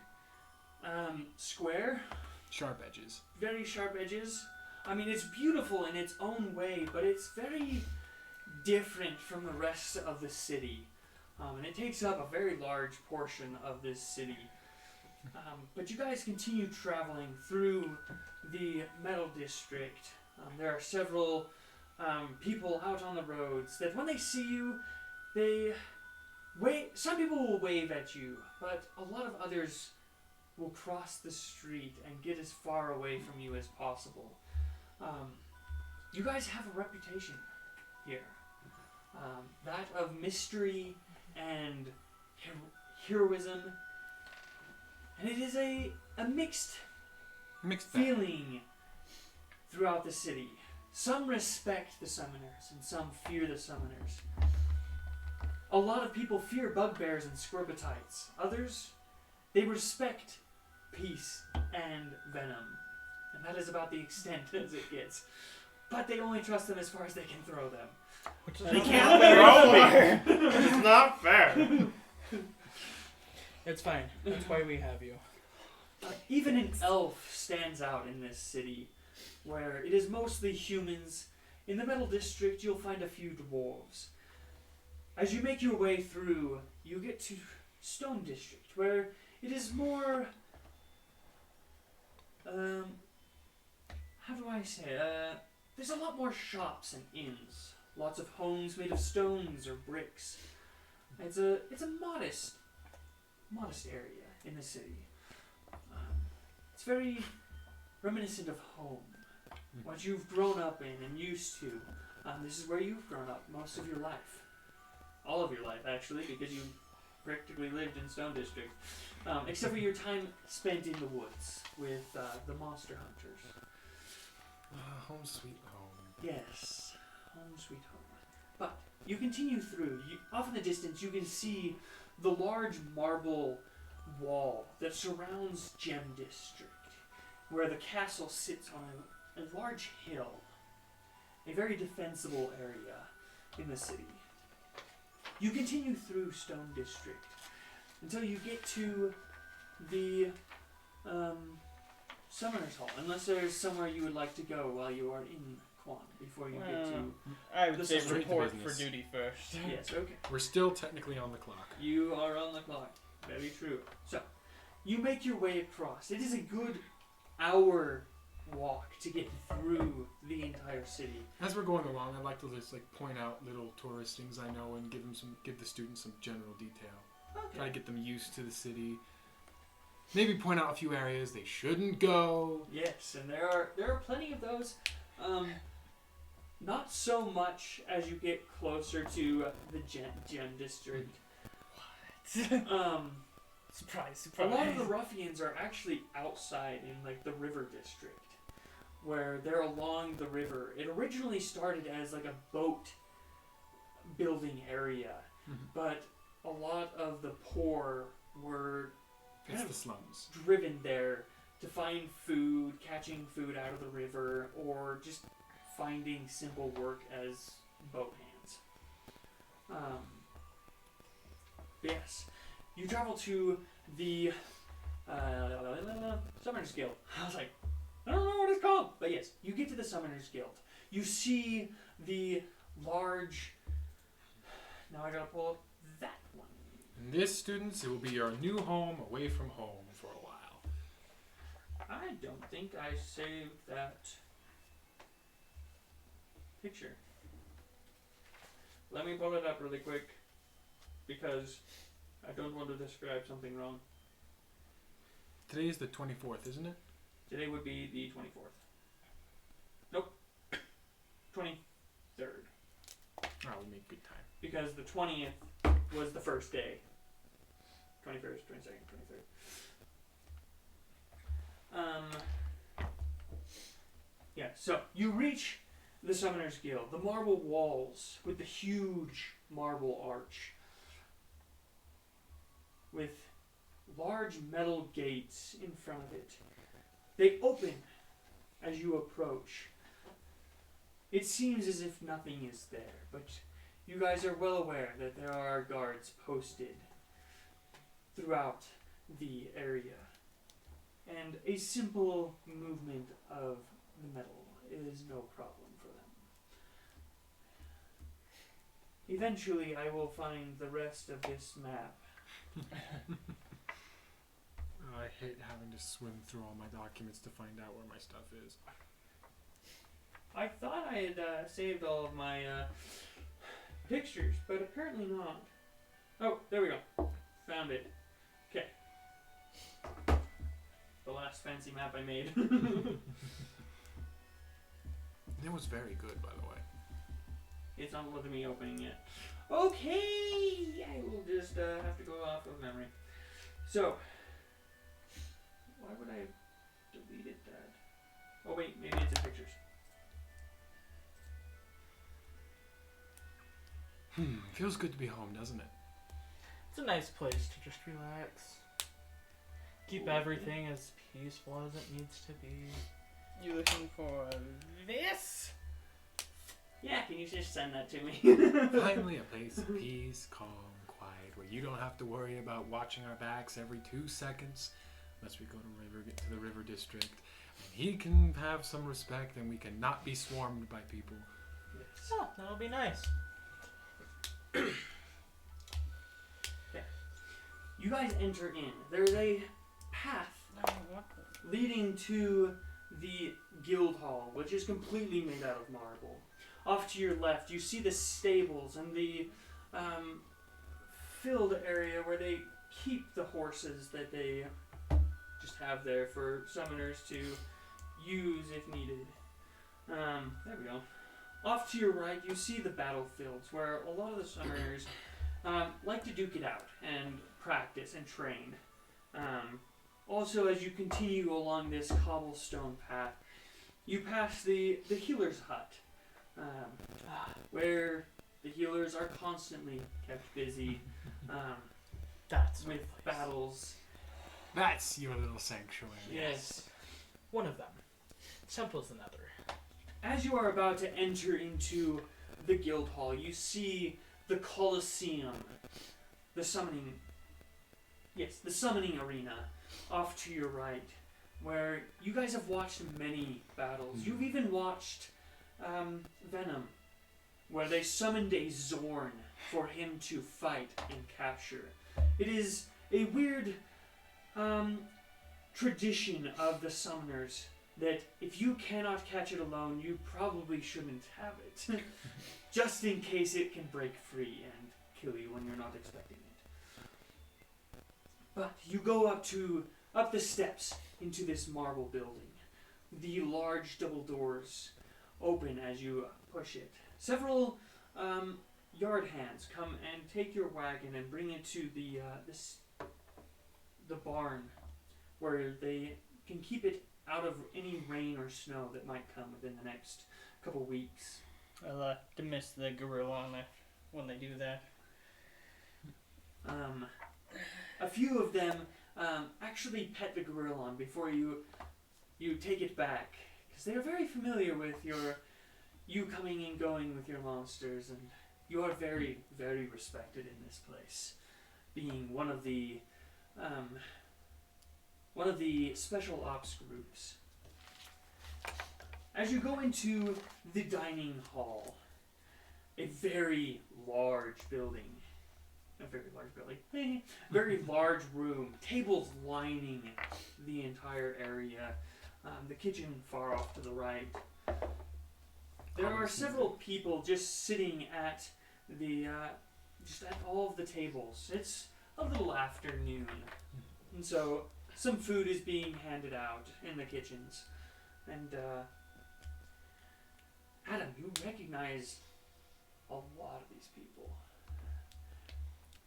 C: square,
B: Sharp edges.
C: very sharp edges. I mean, it's beautiful in its own way, but it's very different from the rest of the city. And it takes up a very large portion of this city. But you guys continue traveling through the metal district. There are several people out on the roads that when they see you, some people will wave at you, but a lot of others will cross the street and get as far away from you as possible. You guys have a reputation here. That of mystery and heroism. And it is a mixed
B: bag.
C: feeling throughout the city. Some respect the summoners and some fear the summoners. A lot of people fear bugbears and squirbotites. Others, they respect peace and venom. And that is about the extent as it gets. But they only trust them as far as they can throw them.
D: Which is
E: They
D: not
E: can't
D: fair.
E: throw me. It's not fair.
D: It's fine. That's why we have you.
C: Even an elf stands out in this city, where it is mostly humans. In the Metal District, you'll find a few dwarves. As you make your way through, you get to Stone District, where it is more... how do I say? There's a lot more shops and inns. Lots of homes made of stones or bricks. It's a modest area in the city. It's very reminiscent of home. What you've grown up in and used to. This is where you've grown up most of your life. All of your life, actually, because you practically lived in Stone District. Except for your time spent in the woods with the monster hunters.
B: Home sweet home.
C: Yes, home sweet home. But you continue through. Off in the distance, you can see the large marble wall that surrounds Gem District, where the castle sits on a large hill, a very defensible area in the city. You continue through Stone District until you get to the Summoner's Hall, unless there's somewhere you would like to go while you are in Quhan before you get to...
A: I would
C: This
A: say
C: is straight
B: to
A: report for
B: business.
A: duty first.
C: Yes, okay.
B: We're still technically on the clock.
C: You are on the clock. Very true. So, you make your way across. It is a good hour walk to get through the entire city.
B: As we're going along, I'd like to just point out little tourist things I know and give the students some general detail.
C: Okay.
B: Try to get them used to the city. Maybe point out a few areas they shouldn't go.
C: Yes, and there are plenty of those. Not so much as you get closer to the Gem District.
A: What? Surprise, surprise.
C: A lot of the ruffians are actually outside in the river district, where they're along the river. It originally started as a boat building area, but a lot of the poor were
B: It's the slums.
C: driven there to find food, catching food out of the river, or just finding simple work as boat hands. Yes. You travel to the Summoners Guild. I was like, I don't know what it's called. But yes, you get to the Summoners Guild. You see the large... Now I gotta pull up that one.
B: And this, students, it will be your new home away from home for a while.
C: I don't think I saved that picture. Let me pull it up really quick, because I don't want to describe something wrong.
B: Today is the 24th, isn't it?
C: Today would be the 24th. Nope. 23rd.
B: Oh, we make good time.
C: Because the 20th was the first day. 21st, 22nd, 23rd. Yeah, so you reach the Summoners Guild. The marble walls with the huge marble arch, with large metal gates in front of it. They open as you approach. It seems as if nothing is there, but you guys are well aware that there are guards posted throughout the area. and a simple movement of the metal is no problem for them. Eventually, I will find the rest of this map.
B: I hate having to swim through all my documents to find out where my stuff is.
C: I thought I had saved all of my pictures, but apparently not. Oh, there we go. Found it. Okay. The last fancy map I made.
B: It was very good, by the way.
C: It's not letting me opening it. Okay, I will just have to go off of memory. So, why would I have deleted that? Oh wait, maybe it's in pictures.
B: Feels good to be home, doesn't it?
D: It's a nice place to just relax. Keep everything as peaceful as it needs to be.
A: You looking for this?
C: Yeah, can you just send that to me?
B: Finally, a place of peace, calm, quiet, where you don't have to worry about watching our backs every 2 seconds, unless we go to the river district. And he can have some respect, and we can not be swarmed by people.
C: Yes.
D: Oh, that'll be nice.
C: You guys enter in. There's a path leading to the guild hall, which is completely made out of marble. Off to your left, you see the stables and the filled area where they keep the horses that they just have there for summoners to use if needed. There we go. Off to your right, you see the battlefields where a lot of the summoners like to duke it out and practice and train. Also, as you continue along this cobblestone path, you pass the healer's hut, where the healers are constantly kept busy
D: That's
C: with
D: my place.
C: battles.
B: That's your little sanctuary.
C: Yes.
D: One of them. Temple's another.
C: As you are about to enter into the guild hall, you see the Colosseum, the summoning arena off to your right, where you guys have watched many battles. You've even watched Venom, where they summoned a Zorn for him to fight and capture. It is a weird tradition of the summoners that if you cannot catch it alone, you probably shouldn't have it. Just in case it can break free and kill you when you're not expecting it. But you go up the steps into this marble building. The large double doors open as you push it. Several yard hands come and take your wagon and bring it to the barn, where they can keep it out of any rain or snow that might come within the next couple weeks.
A: I'll dismiss the gorilla when they do that.
C: A few of them actually pet the gorilla before you take it back, because they are very familiar with you coming and going with your monsters, and you are very, very respected in this place, being one of the special ops groups. As you go into the dining hall, a very large building, very large room, tables lining the entire area, the kitchen far off to the right. There are several people just sitting at all of the tables. It's a little afternoon, and so some food is being handed out in the kitchens. And Adam, you recognize a lot of these people.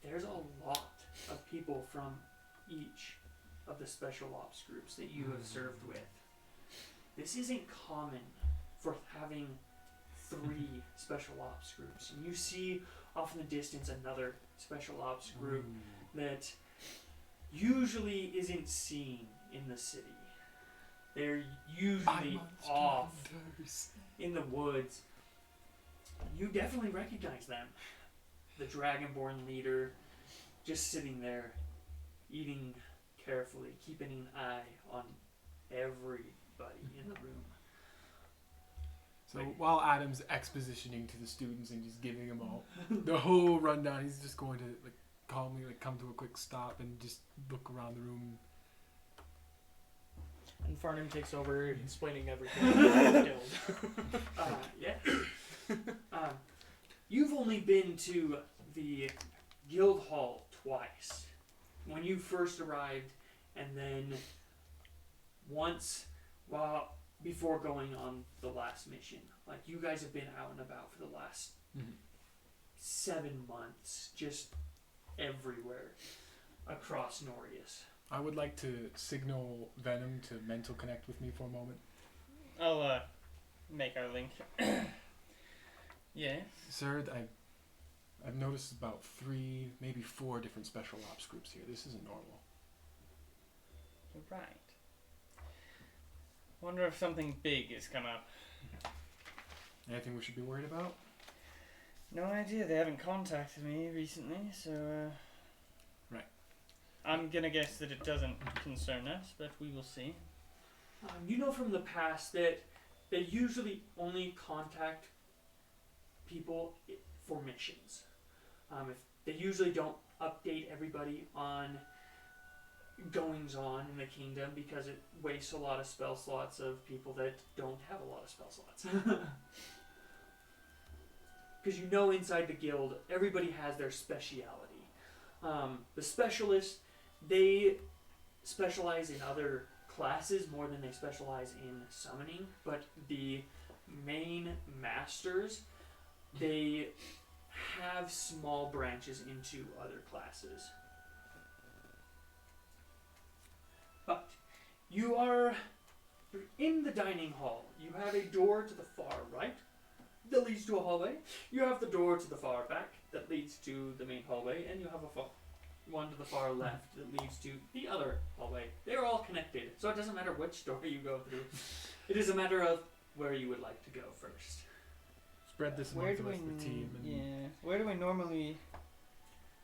C: There's a lot of people from each of the special ops groups that you have served with. This isn't common for having 3 special ops groups. And you see off in the distance another special ops group that usually isn't seen in the city. They're usually off in the woods. You definitely recognize them. The Dragonborn leader just sitting there eating carefully, keeping an eye on everybody in the room.
B: So while Adam's expositioning to the students and just giving them all the whole rundown, he's just going to like calmly like come to a quick stop and just look around the room.
D: And Farnham takes over explaining everything about the guild.
C: Yeah. You've only been to the guild hall twice. When you first arrived, and then once before going on the last mission. Like, you guys have been out and about for the last 7 months, just everywhere across Norius.
B: I would like to signal Venom to mental connect with me for a moment.
A: I'll make our link. Yeah.
B: Sir, I've noticed about 3, maybe 4 different special ops groups here. This isn't normal.
A: You're right. Wonder if something big is come up.
B: Anything we should be worried about?
A: No idea. They haven't contacted me recently, so
B: Right.
A: I'm gonna guess that it doesn't concern us, but we will see.
C: You know from the past that they usually only contact people for missions. If they usually don't update everybody on goings on in the kingdom because it wastes a lot of spell slots of people that don't have a lot of spell slots. Because you know inside the guild everybody has their speciality. The specialists, they specialize in other classes more than they specialize in summoning, but the main masters, they have small branches into other classes. But you're in the dining hall. You have a door to the far right that leads to a hallway. You have the door to the far back that leads to the main hallway, and you have one to the far left that leads to the other hallway. They're all connected, so it doesn't matter which door you go through. It is a matter of where you would like to go first.
B: Spread this
A: Where
B: amongst
A: do
B: the
A: we?
B: team. And
A: Yeah. Where do we normally?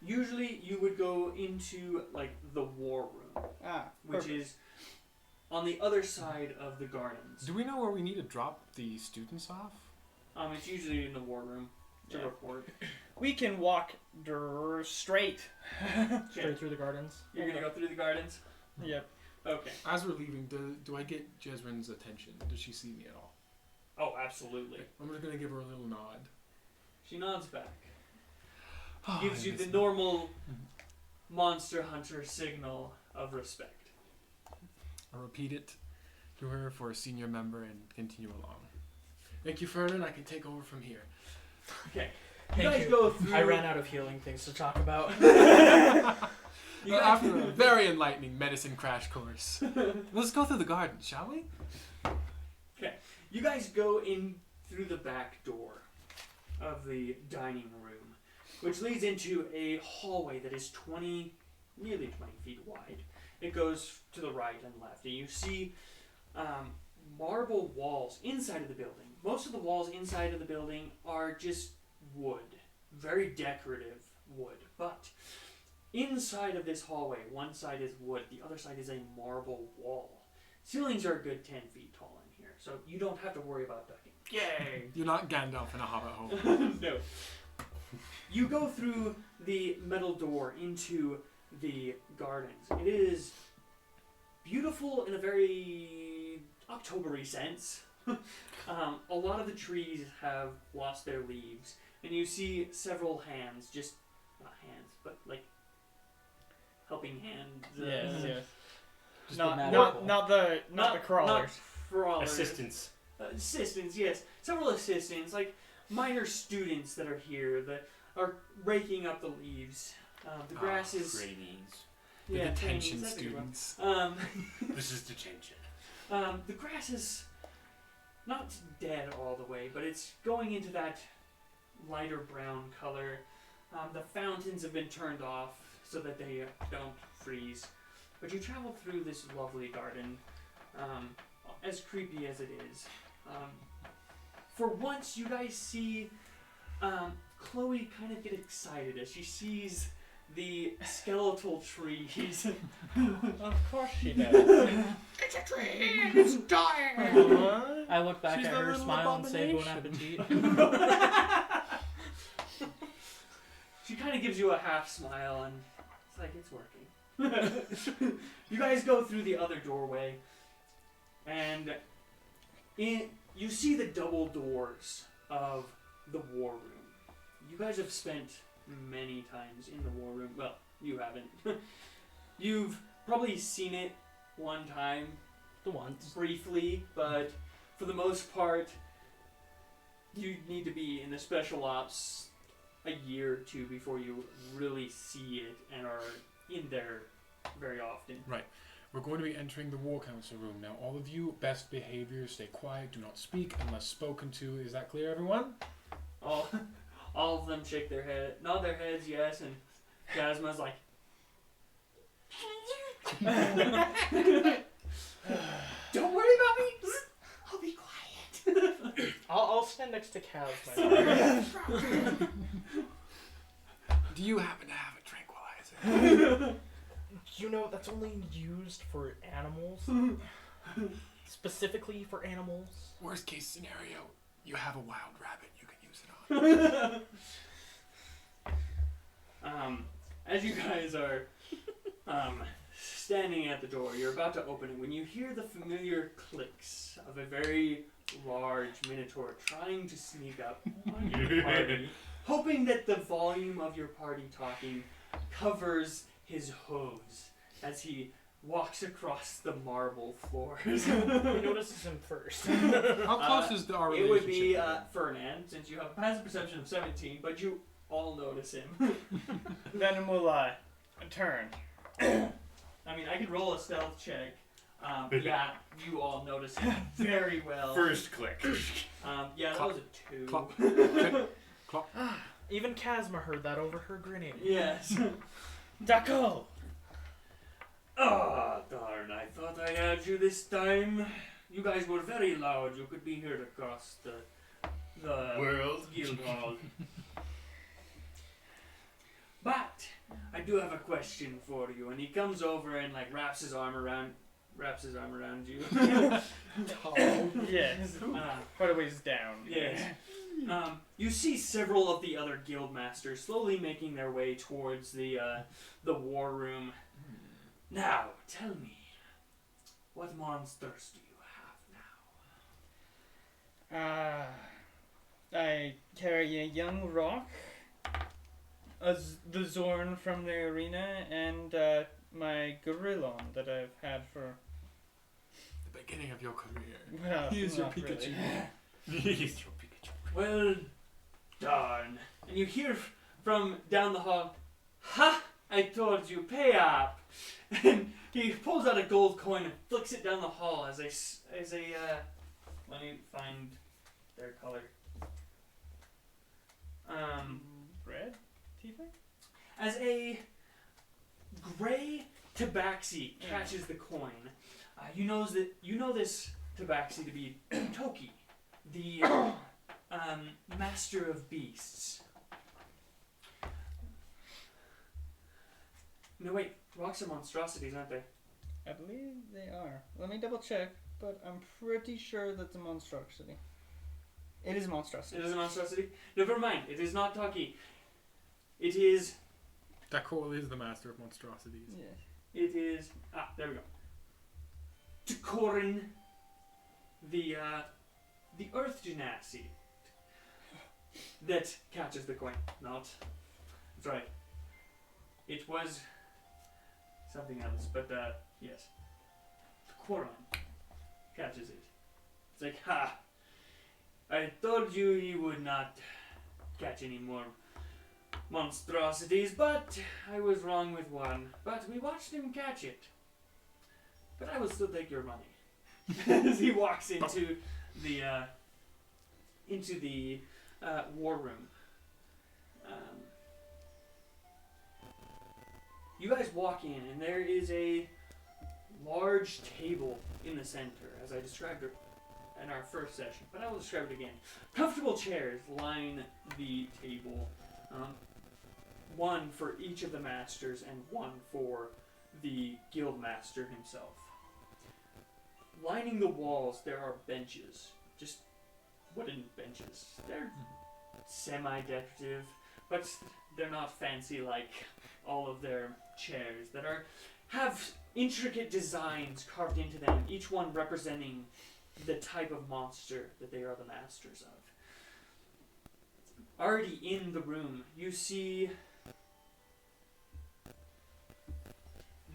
C: Usually you would go into like the war room, which is on the other side of the gardens.
B: Do we know where we need to drop the students off?
C: It's usually in the war room to
A: Yeah.
C: report.
A: We can walk straight.
D: Straight through the gardens.
C: You're gonna go through the gardens?
A: Yep.
C: Okay.
B: As we're leaving, do I get Jezrin's attention? Does she see me at all?
C: Oh, absolutely.
B: I'm just gonna give her a little nod.
C: She nods back.
B: Oh,
C: Gives you the normal monster hunter signal of respect.
B: I'll repeat it to her for a senior member and continue along. Thank you, Fernan. I can take over from here.
C: Okay. You
D: Thank
C: guys
D: you.
C: go through.
D: I ran out of healing things to talk about.
C: You guys-
B: After a very enlightening medicine crash course, let's go through the garden, shall we?
C: Okay. You guys go in through the back door of the dining room, which leads into a hallway that is nearly 20 feet wide. It goes to the right and left, and you see marble walls inside of the building. Most of the walls inside of the building are just wood, very decorative wood. But inside of this hallway, one side is wood, the other side is a marble wall. Ceilings are a good 10 feet tall in here, so you don't have to worry about ducking. Yay!
B: You're not Gandalf in a hobbit hole.
C: No. You go through the metal door into the gardens. It is beautiful in a very Octobery sense. A lot of the trees have lost their leaves, and you see several hands, just not hands, but like helping hands.
A: Yes.
D: Just
A: Not
D: the
A: the crawlers.
C: Not crawlers.
E: Assistants.
C: Assistants, yes. Several assistants, like minor students that are here that are raking up the leaves. The grass is...
E: Trainees.
B: The
C: Yeah,
B: detention
C: trainees, that's a good one.
B: students.
E: This is detention.
C: The grass is not dead all the way, but it's going into that lighter brown color. The fountains have been turned off so that they don't freeze. But you travel through this lovely garden, as creepy as it is. For once, you guys see Chloe kind of get excited as she sees the skeletal trees.
A: Of course she does.
E: It's a tree and it's dying.
D: I look back
B: She's
D: at
B: the
D: her,
B: little
D: smile, and say, "Bon
B: abomination."
D: appetit."
C: She kind of gives you a half smile, and it's like, it's working. You guys go through the other doorway, and you see the double doors of the war room. You guys have spent many times in the war room. Well, you haven't. You've probably seen it one time,
D: The once.
C: briefly, but for the most part, you need to be in the special ops a year or two before you really see it and are in there very often.
B: We're going to be entering the War Council room. Now, all of you, best behavior, stay quiet, do not speak unless spoken to. Is that clear, everyone?
C: All of them shake their head, nod their heads, yes, and Jasma's like, don't worry about me. I'll be quiet.
D: I'll stand next to Kaz.
B: Do you happen to have a tranquilizer?
D: You know, that's only used for animals. Specifically for animals.
B: Worst case scenario, you have a wild rabbit you can use it on.
C: As you guys are standing at the door, you're about to open it when you hear the familiar clicks of a very large minotaur trying to sneak up on your party, hoping that the volume of your party talking covers his hose as he walks across the marble floors.
D: Who notices him first?
B: How close is our
C: It
B: relationship?
C: would be
B: to him?
C: Fernand, since you have a passive perception of 17, but you all notice him.
A: Then will I turn.
C: I mean, I could roll a stealth check. Yeah, you all notice him very well.
E: First click.
C: Yeah, that was a 2.
B: Clock. Clock.
D: Even Kazma heard that over her grinning.
C: Yes.
A: Dako!
C: Ah, darn, I thought I had you this time. You guys were very loud. You could be heard across the
E: World.
C: guild hall. But I do have a question for you. And he comes over and like wraps his arm around you.
A: Yes. Quite a ways down.
C: Yes. You see several of the other guild masters slowly making their way towards the war room. Now, tell me, what monsters do you have now?
A: I carry a young rock, the Zorn from the arena, and my Gorillon that I've had for,
B: The beginning of your career.
A: well,
B: He is your
A: not
B: Pikachu.
A: really.
E: He's your Pikachu.
C: Well, darn. And you hear from down the hall, "Ha! I told you, pay up!" And he pulls out a gold coin and flicks it down the hall as a let me find their color.
A: Red? Tifa?
C: As a gray tabaxi catches the coin, you know this tabaxi to be Toki, the master of beasts. No wait, rocks are monstrosities, aren't they?
A: I believe they are. Let me double check, but I'm pretty sure that's a monstrosity. It is a monstrosity.
C: It is a monstrosity? Never mind, it is not Toki. It is...
B: Dakol is the master of monstrosities.
A: Yes.
C: It is... there we go. Tukorin, the Earth Genasi that catches the coin. Not... That's right. It was something else, but yes. Tukorin catches it. It's like, ha! I told you he would not catch any more monstrosities, but I was wrong with one. But we watched him catch it. But I will still take your money. As he walks into the war room. You guys walk in, and there is a large table in the center, as I described it in our first session, but I will describe it again. Comfortable chairs line the table. one for each of the masters and one for the guild master himself. Lining the walls, there are benches, just wooden benches. They're semi-decorative, but they're not fancy like all of their chairs that have intricate designs carved into them, each one representing the type of monster that they are the masters of. Already in the room, you see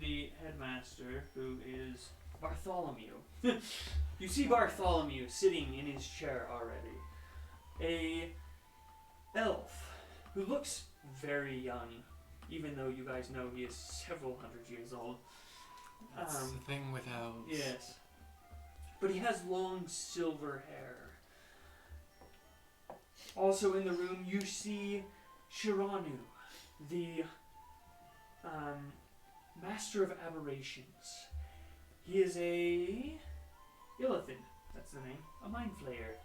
C: the headmaster, who is Bartholomew. You see Bartholomew sitting in his chair already. A elf who looks very young, even though you guys know he is several hundred years old.
B: That's the thing with elves.
C: Yes. But he has long silver hair. Also in the room you see Shiranu, the master of aberrations. He is a Illithin, that's the name, a mind flayer.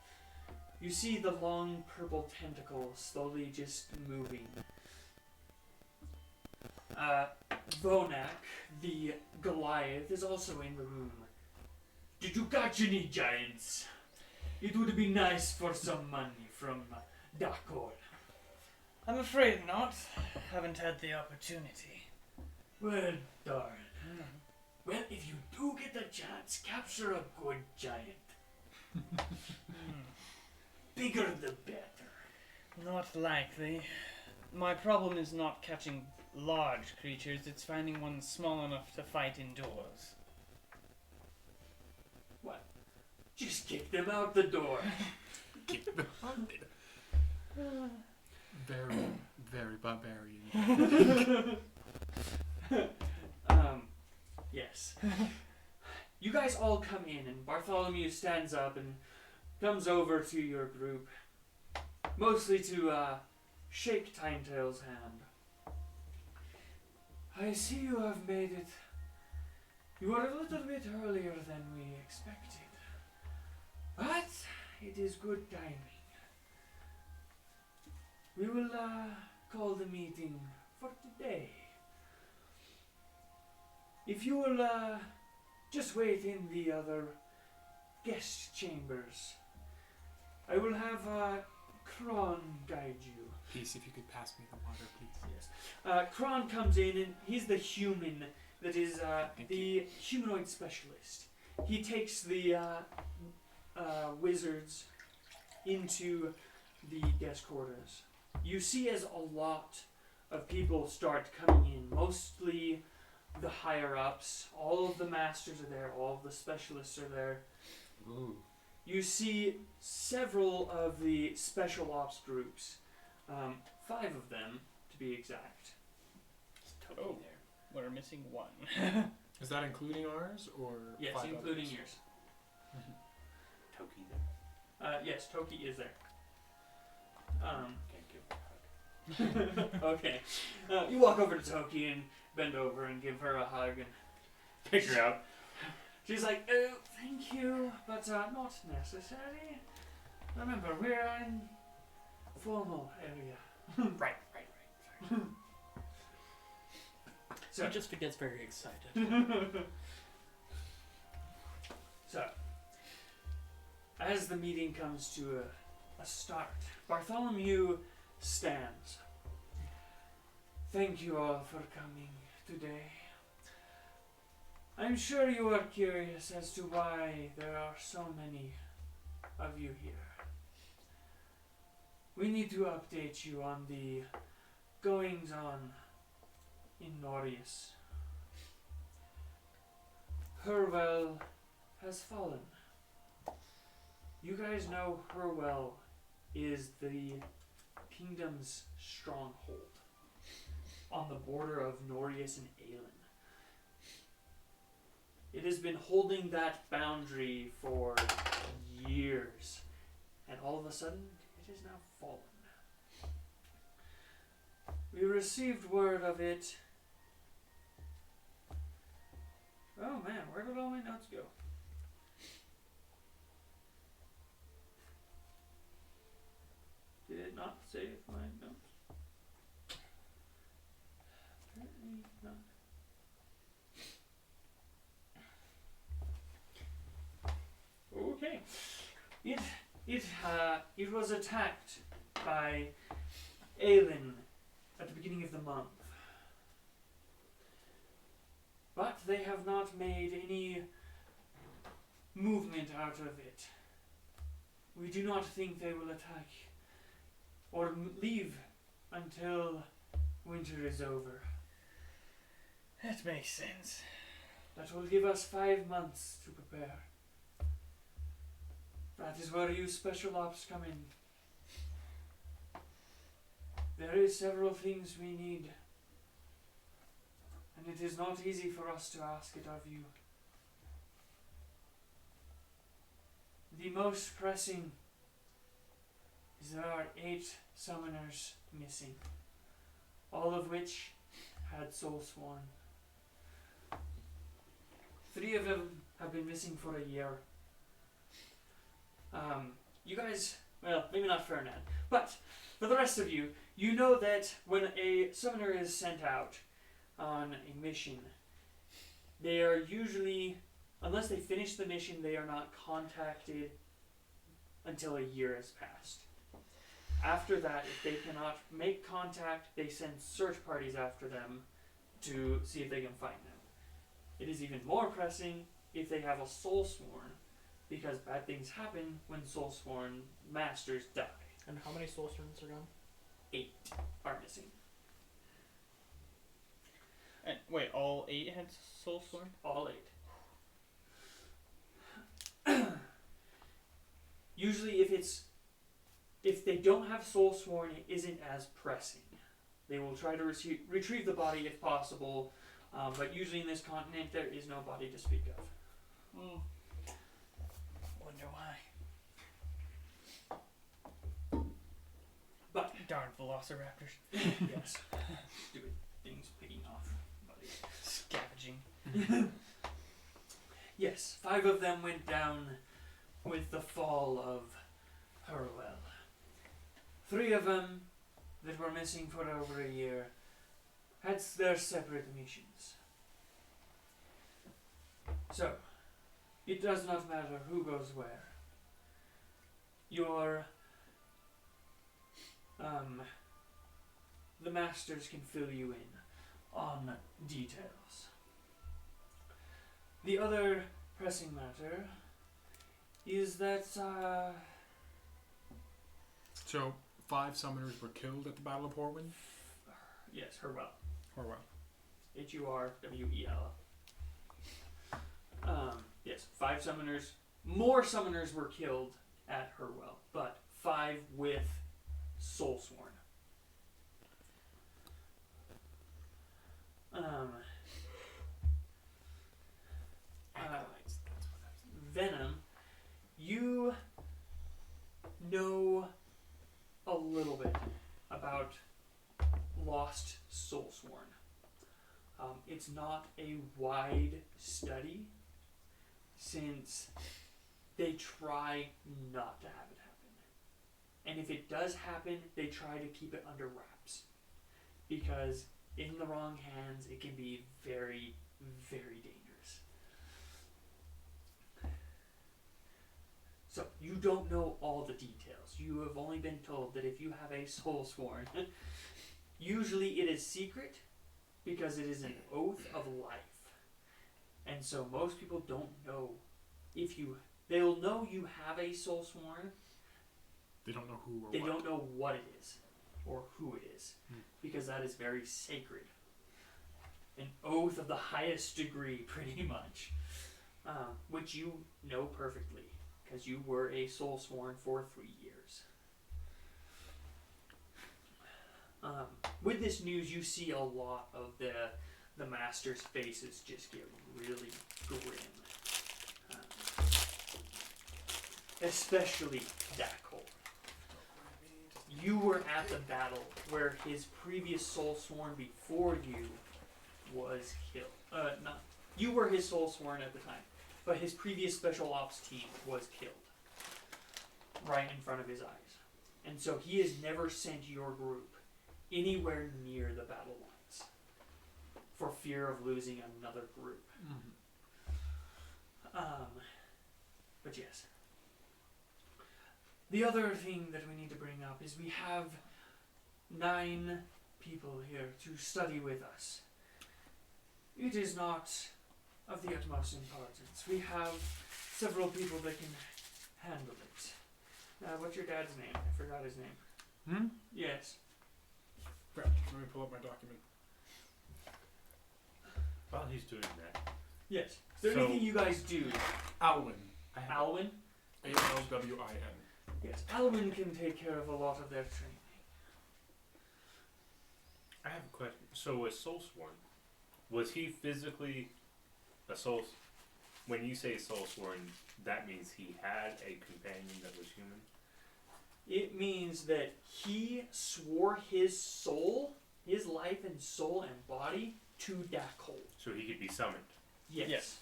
C: You see the long purple tentacles slowly just moving. Vonak, the Goliath, is also in the room. Did you catch any giants? It would be nice for some money from Dakor.
A: I'm afraid not. Haven't had the opportunity.
C: Well, darn. Well, if you do get the chance, capture a good giant. Bigger the better.
A: Not likely. My problem is not catching large creatures, it's finding one small enough to fight indoors.
C: What? Just kick them out the door.
B: Keep them on. Very, very barbarian.
C: Yes. You guys all come in, and Bartholomew stands up and comes over to your group, mostly to shake Tinetail's hand. I see you have made it. You are a little bit earlier than we expected, but it is good timing. We will call the meeting for today. If you will just wait in the other guest chambers, I will have Kron guide you.
B: Peace, if you could pass me the water, please.
C: Yes. Kron comes in, and he's the human that is the humanoid specialist. He takes the wizards into the guest quarters. You see as a lot of people start coming in, mostly the higher ups. All of the masters are there, all of the specialists are there.
B: Ooh.
C: You see several of the special ops groups, 5 of them to be exact.
A: Oh, we're missing one.
B: Is that including ours, or
C: Yes,
B: 5
C: including
B: others?
C: yours.
E: Toki there.
C: Yes, Toki is there.
E: Can't give her a hug.
C: Okay. You walk over to Toki and bend over and give her a hug, and
E: Pick her up.
C: she's like, "Oh, thank you, but not necessary. Remember, we're in formal area."
E: Right.
C: So,
D: He just gets very excited.
C: so, as the meeting comes to a start, Bartholomew stands. Thank you all for coming today. I'm sure you are curious as to why there are so many of you here. We need to update you on the goings-on in Norius. Hurwell has fallen. You guys know Hurwell is the kingdom's stronghold on the border of Norius and Aelin. It has been holding that boundary for years, and all of a sudden, it has now fallen. We received word of it. Oh man, where did all my notes go? Did it not save my notes? it was attacked by Aelin at the beginning of the month. But they have not made any movement out of it. We do not think they will attack or leave until winter is over.
A: That makes sense.
C: That will give us 5 months to prepare. That is where you special ops come in. There is several things we need, and it is not easy for us to ask it of you. The most pressing is there are 8 summoners missing, all of which had soul sworn. 3 of them have been missing for a year. You guys, well, maybe not Fernand, but for the rest of you, you know that when a summoner is sent out on a mission, they are usually, unless they finish the mission, they are not contacted until a year has passed. After that, if they cannot make contact, they send search parties after them to see if they can find them. It is even more pressing if they have a soul sworn, because bad things happen when soulsworn masters die.
D: And how many soul sworns are gone?
C: 8 are missing.
A: And wait, all 8 had soul sworn?
C: All 8. Usually if they don't have soul sworn, it isn't as pressing. They will try to retrieve the body if possible, but usually in this continent there is no body to speak of.
A: Wonder why.
C: But
A: darn velociraptors.
C: yes, stupid things picking off bodies.
A: Scavenging.
C: Yes, 5 of them went down with the fall of Hurwell. 3 of them that were missing for over a year had their separate missions. So, it does not matter who goes where. The masters can fill you in on details. The other pressing matter is that,
B: So, 5 summoners were killed at the Battle of Horwin?
C: yes, Hurwell.
B: Horwell.
C: Hurwel. Yes, 5 summoners. More summoners were killed at Hurwell, but 5 with Soulsworn.
B: Acolytes, that's what I was
C: Venom, you know a little bit about Lost Soulsworn. It's not a wide study, since they try not to have it happen. And if it does happen, they try to keep it under wraps. Because in the wrong hands, it can be very, very dangerous. So, you don't know all the details. You have only been told that if you have a soul sworn, usually it is secret because it is an oath of life. And so most people don't know if you... They'll know you have a soul sworn.
B: They don't know who or
C: They
B: what.
C: don't know what it is or who it is, because that is very sacred. An oath of the highest degree, pretty much, which you know perfectly, because you were a soul sworn for 3 years. With this news, you see a lot of the masters' faces just get really grim. Especially Dakol. You were at the battle where his previous soul sworn before you was killed. You were his soul sworn at the time, but his previous special ops team was killed right in front of his eyes. And so he has never sent your group anywhere near the battle lines for fear of losing another group. But yes. The other thing that we need to bring up is we have 9 people here to study with us. It is not of the utmost importance. We have several people that can handle it. What's your dad's name? I forgot his name. Yes.
B: Right, let me pull up my document.
E: While he's doing that,
C: Yes. Is there
E: So-
C: anything you guys do?
B: Alwyn.
C: Alwyn?
B: Alwin.
C: Yes. Alwyn can take care of a lot of their training.
E: I have a question. So was Soulsworn, was he physically a soul? When you say Soulsworn, that means he had a companion that was human?
C: It means that he swore his soul, his life and soul and body to Dakol.
E: So he could be summoned.
C: Yes.
A: Yes.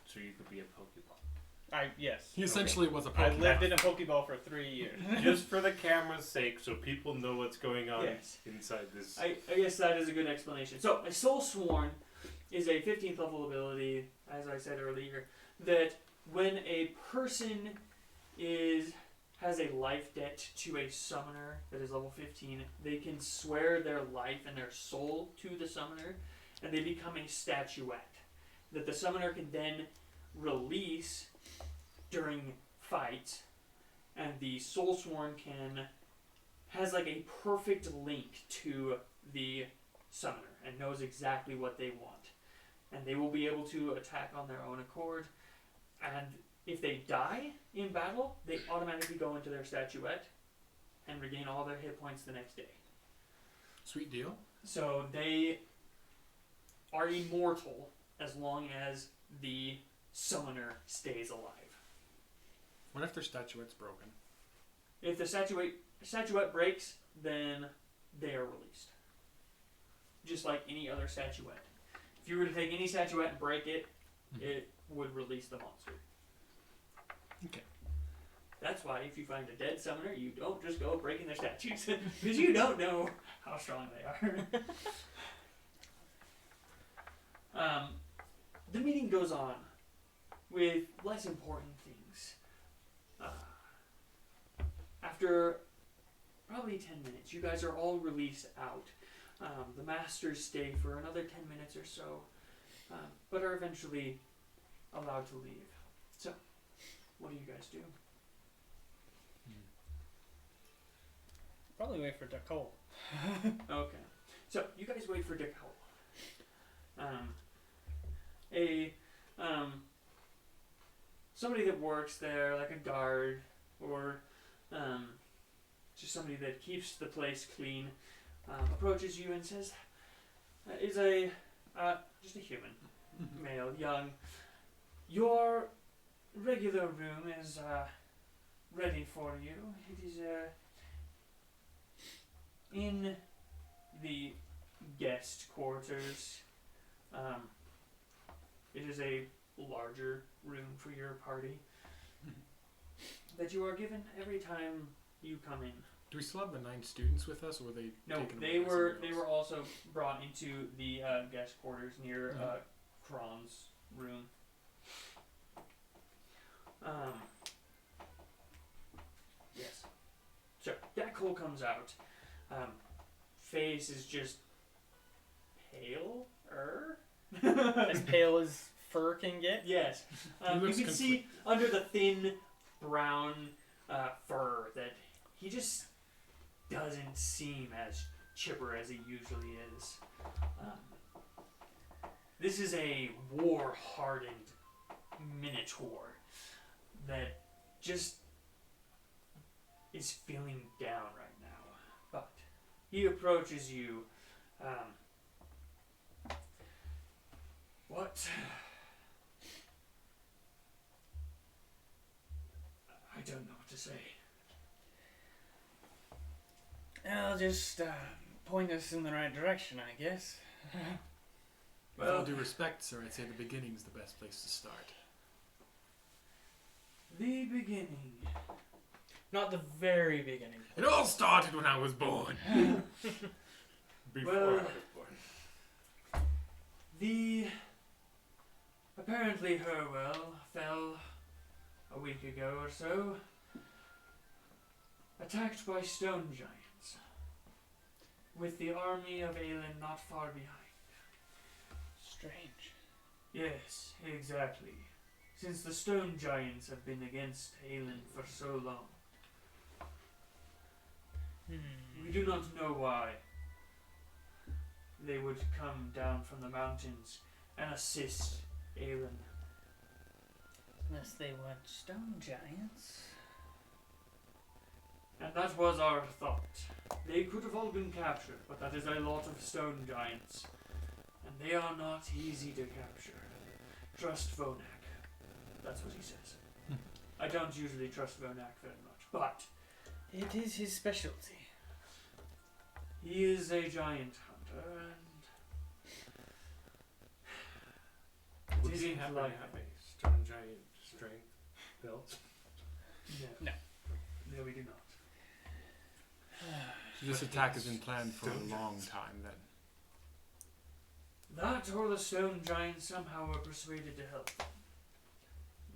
E: So you could be a Pokeball.
A: Yes.
B: He essentially was a
A: I
B: Pokemon.
A: lived in a Pokeball for 3 years.
E: Just for the camera's sake, so people know what's going on
C: Yes.
E: inside this.
C: I guess that is a good explanation. So, a Soul Sworn is a 15th level ability, as I said earlier, that when a person has a life debt to a summoner that is level 15, they can swear their life and their soul to the summoner, and they become a statuette that the summoner can then release during fights, and the Soul Sworn has like a perfect link to the summoner and knows exactly what they want, and they will be able to attack on their own accord. And if they die in battle, they automatically go into their statuette and regain all their hit points the next day.
B: Sweet deal.
C: So they are immortal as long as the summoner stays alive.
B: What if their statuette's broken?
C: If the statuette breaks, then they are released. Just like any other statuette. If you were to take any statuette and break it, it would release the monster.
B: Okay.
C: That's why if you find a dead summoner, you don't just go breaking their statues, because you don't know how strong they are. The meeting goes on with less important things. After probably 10 minutes, you guys are all released out. The masters stay for another 10 minutes or so, but are eventually allowed to leave. So, what do you guys do?
A: Probably wait for Dakol.
C: Okay. So, you guys wait for Dick Hole. Somebody that works there, like a guard, or just somebody that keeps the place clean, approaches you and says, just a human, male, young. Your regular room is ready for you. It is in the guest quarters. It is a larger room for your party that you are given every time you come in.
B: Do we still have the 9 students with us, or were they?
C: No,
B: taken
C: they
B: away by
C: were
B: somebody
C: they
B: else?
C: were also brought into the guest quarters near Kron's room. Yes. So Dakol comes out. Face is just pale.
A: As pale as fur can get.
C: Yes.
B: He
C: You
B: looks
C: can see under the thin brown fur that he just doesn't seem as chipper as he usually is. This is a war-hardened minotaur that just is feeling down right now. But he approaches you. What? I don't know what to say.
A: I'll just point us in the right direction, I guess.
B: With all due respect, sir, I'd say the beginning's the best place to start.
C: The beginning.
D: Not the very beginning.
B: It all started when I was born.
E: Before
C: Well-
E: I was born.
C: Apparently Herwell fell a week ago or so. attacked by stone giants, with the army of Aelin not far behind.
A: Strange.
C: Yes, exactly. Since the stone giants have been against Aelin for so long. We do not know why they would come down from the mountains and assist Aelin.
A: Unless they weren't stone giants.
C: And that was our thought. They could have all been captured, but that is a lot of stone giants. And they are not easy to capture. Trust Vonak. That's what he says. I don't usually trust Vonak very much, but
A: It is his specialty.
C: he is a giant hunter, and
E: Would
C: it
E: he
C: isn't
E: happen to
C: like
E: have a stone giant strength belt?
C: no. No, we do not.
B: So this attack has been planned for a long time then.
C: That or the stone giants somehow were persuaded to help them.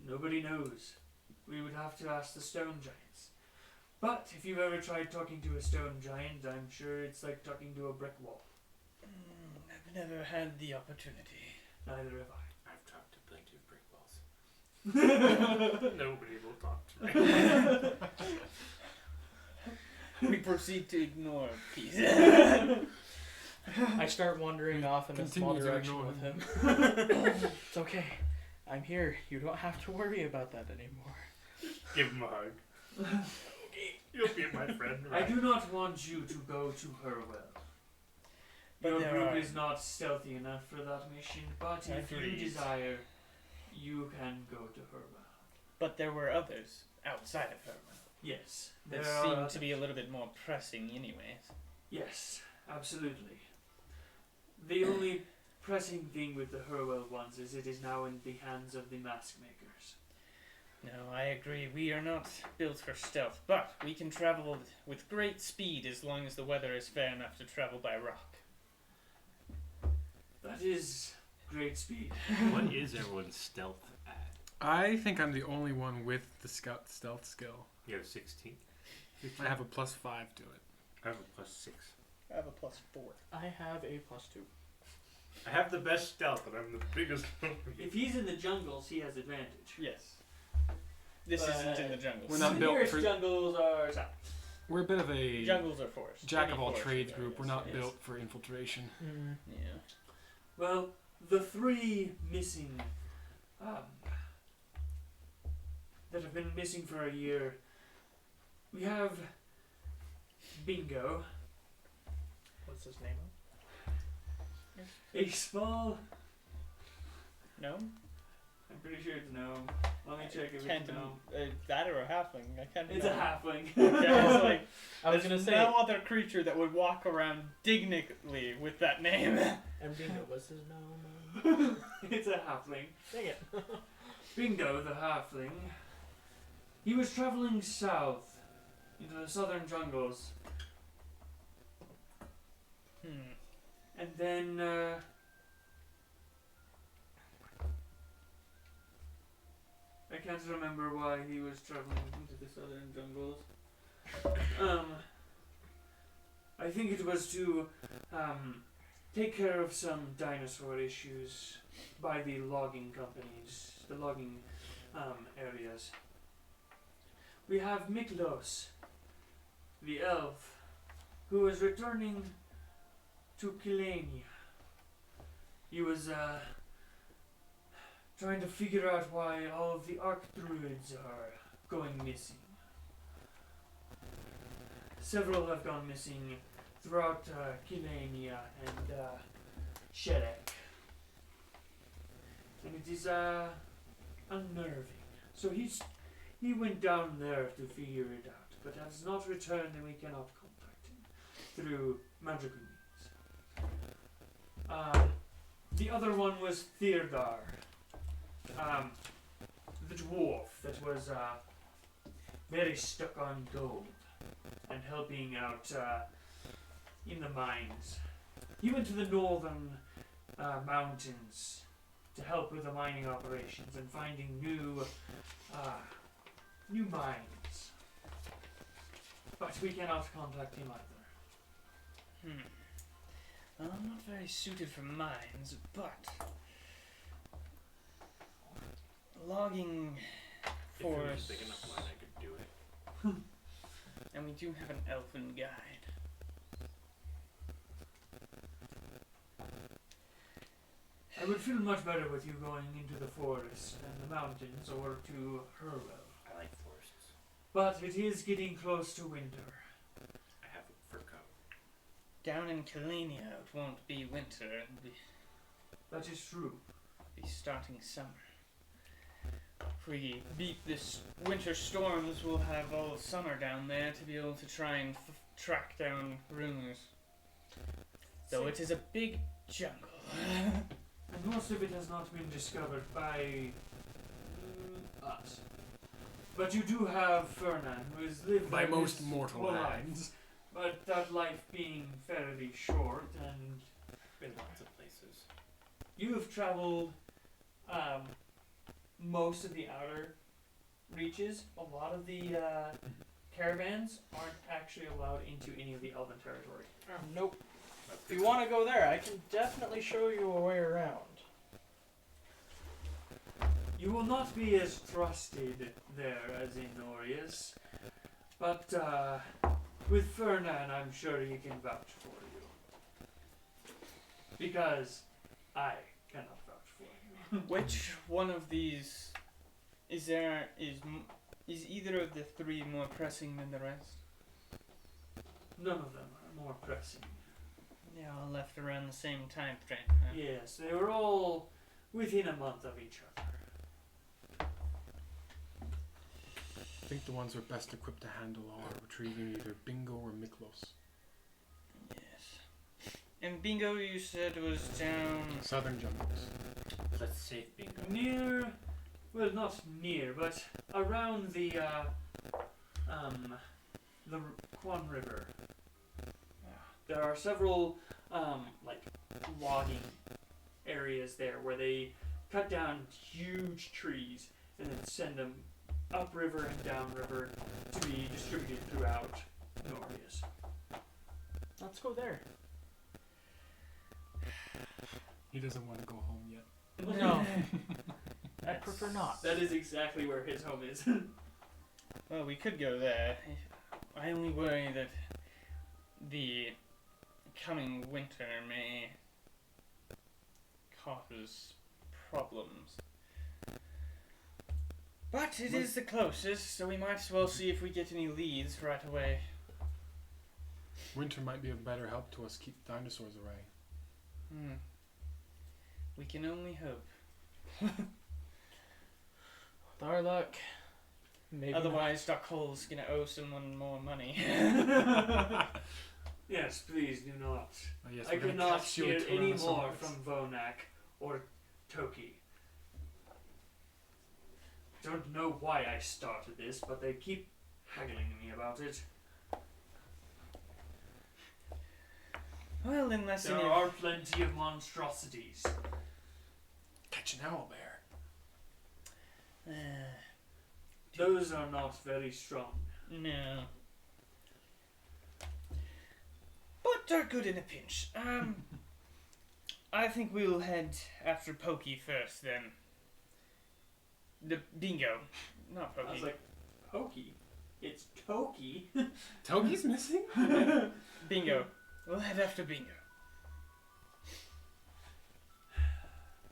C: Nobody knows. We would have to ask the stone giants. But if you've ever tried talking to a stone giant, I'm sure it's like talking to a brick wall.
A: I've never had the opportunity.
C: Neither have I.
E: I've talked to plenty of brick walls. Nobody will talk to me.
A: We proceed to ignore peace.
D: I start wandering off in a small
B: Continue to
D: direction
B: ignore
D: with him. It's okay. I'm here. You don't have to worry about that anymore.
E: Give him a hug. You'll be my friend, right?
C: I do not want you to go to Hurwell.
A: But
C: Your
A: there
C: group
A: are-
C: is not stealthy enough for that mission, but if you
A: Agreed.
C: desire, you can go to Hurwell.
A: But there were others outside of her
C: Yes,
A: that
C: there are
A: seemed
C: others.
A: to be a little bit more pressing anyways.
C: Yes, absolutely. The only pressing thing with the Hurwell ones is it is now in the hands of the mask makers.
A: No, I agree. We are not built for stealth, but we can travel with great speed as long as the weather is fair enough to travel by rock.
C: That is great speed.
E: What is everyone's stealth at?
B: I think I'm the only one with the scout stealth skill.
E: You have 16.
B: I have a +5 to it.
E: I have a +6.
A: I have a +4.
D: I have a +2.
E: I have the best stealth, and I'm the biggest.
C: If he's in the jungles, he has advantage.
A: Yes. This
C: But
A: isn't in the jungles.
B: We're not
C: the
B: built
C: nearest
B: for-
C: jungles are south.
B: We're a bit of a
A: Jungles are forest.
B: jack
A: Any
B: of all
A: forest
B: trades
A: is
B: group. We're
A: areas,
B: not
A: yes.
B: built for infiltration.
A: Yeah.
C: Well, the three missing, that have been missing for a year, we have Bingo,
D: What's his name?
C: a small,
A: No?
C: I'm pretty sure it's gnome. Let me check if
A: Can't
C: it's gnome.
A: that or a halfling. I can't
C: It's a
A: remember.
C: halfling.
A: Yeah, it's like,
D: I was
A: there's
D: gonna say.
A: no other creature that would walk around dignitely with that name.
D: And Bingo, what's his name?
C: It's a halfling.
D: Dang it.
C: Bingo, the halfling, he was traveling south into the southern jungles, and then I can't remember why he was traveling into the southern jungles. I think it was to take care of some dinosaur issues by the logging companies, the logging areas. We have Miklos, the elf, who is returning to Kal'Jaru. He was trying to figure out why all of the archdruids are going missing. Several have gone missing throughout Kal'Jaru and Sherek. And it is unnerving. So he went down there to figure it out, but has not returned, and we cannot contact him through magical means. The other one was Theodar, the dwarf that was very stuck on gold and helping out in the mines. He went to the northern mountains to help with the mining operations and finding new mines. But we cannot contact him either.
A: Well, I'm not very suited for mines, but logging
E: If it was a
A: forest,
E: big enough line, I could do it.
A: and we do have an elfin guide.
C: I would feel much better with you going into the forest and the mountains or to Hurwell.
E: I like forests.
C: But it is getting close to winter.
E: I have a fur coat.
A: Down in Kal'Jaru, it won't be winter, it'll
C: That is true.
A: be starting summer. If we beat this winter storms, we'll have all summer down there to be able to try and track down runes. Though it is a big jungle.
C: And most of it has not been discovered by us. But you do have Fernan, who has lived
B: By
C: there
B: most
C: his
B: mortal
C: whole life.
B: lives.
C: But that life being fairly short, and
E: Been lots of places.
C: you have traveled most of the outer reaches. A lot of the caravans aren't actually allowed into any of the Elven territory.
D: Nope. If you want to go there, I can definitely show you a way around.
C: You will not be as trusted there as in Norius, but with Fernan, I'm sure he can vouch for you. Because I cannot vouch for you.
A: Which one of these is either of the three more pressing than the rest?
C: None of them are more pressing.
A: They all left around the same time frame. Huh?
C: Yes, they were all within a month of each other.
B: I think the ones who are best equipped to handle are retrieving either Bingo or Miklos.
A: Yes. And Bingo, you said, was down.
B: Southern jungles.
E: Let's save Bingo.
C: Near, well, not near, but around the Quhan River. There are several like logging areas there where they cut down huge trees and then send them upriver and downriver to be distributed throughout Norius.
D: Let's go there.
B: He doesn't want to go home yet.
D: No. I prefer not.
C: That is exactly where his home is.
A: Well, we could go there. I only worry that the coming winter may cause problems. But it is the closest, so we might as well see if we get any leads right away.
B: Winter might be of better help to us keep dinosaurs away.
A: We can only hope.
D: With our luck, maybe
A: Otherwise, Doc Hull's gonna owe someone more money.
C: Yes, please do not.
B: Oh, yes,
C: I
B: we're gonna
C: cannot
B: catch you
C: hear
B: a
C: any more
B: Tyrannosaurus.
C: from Vonak or Toki. Don't know why I started this, but they keep haggling me about it.
A: Well, unless
C: There
A: any
C: are plenty of monstrosities.
B: Catch an owl bear.
C: Those are not very strong.
A: No. But they're good in a pinch. I think we'll head after Pokey first, then. The Bingo. Not
C: I
A: Pokey.
C: was like, Pokey? It's Toki?
B: Togi's missing?
A: Bingo. We'll head after Bingo.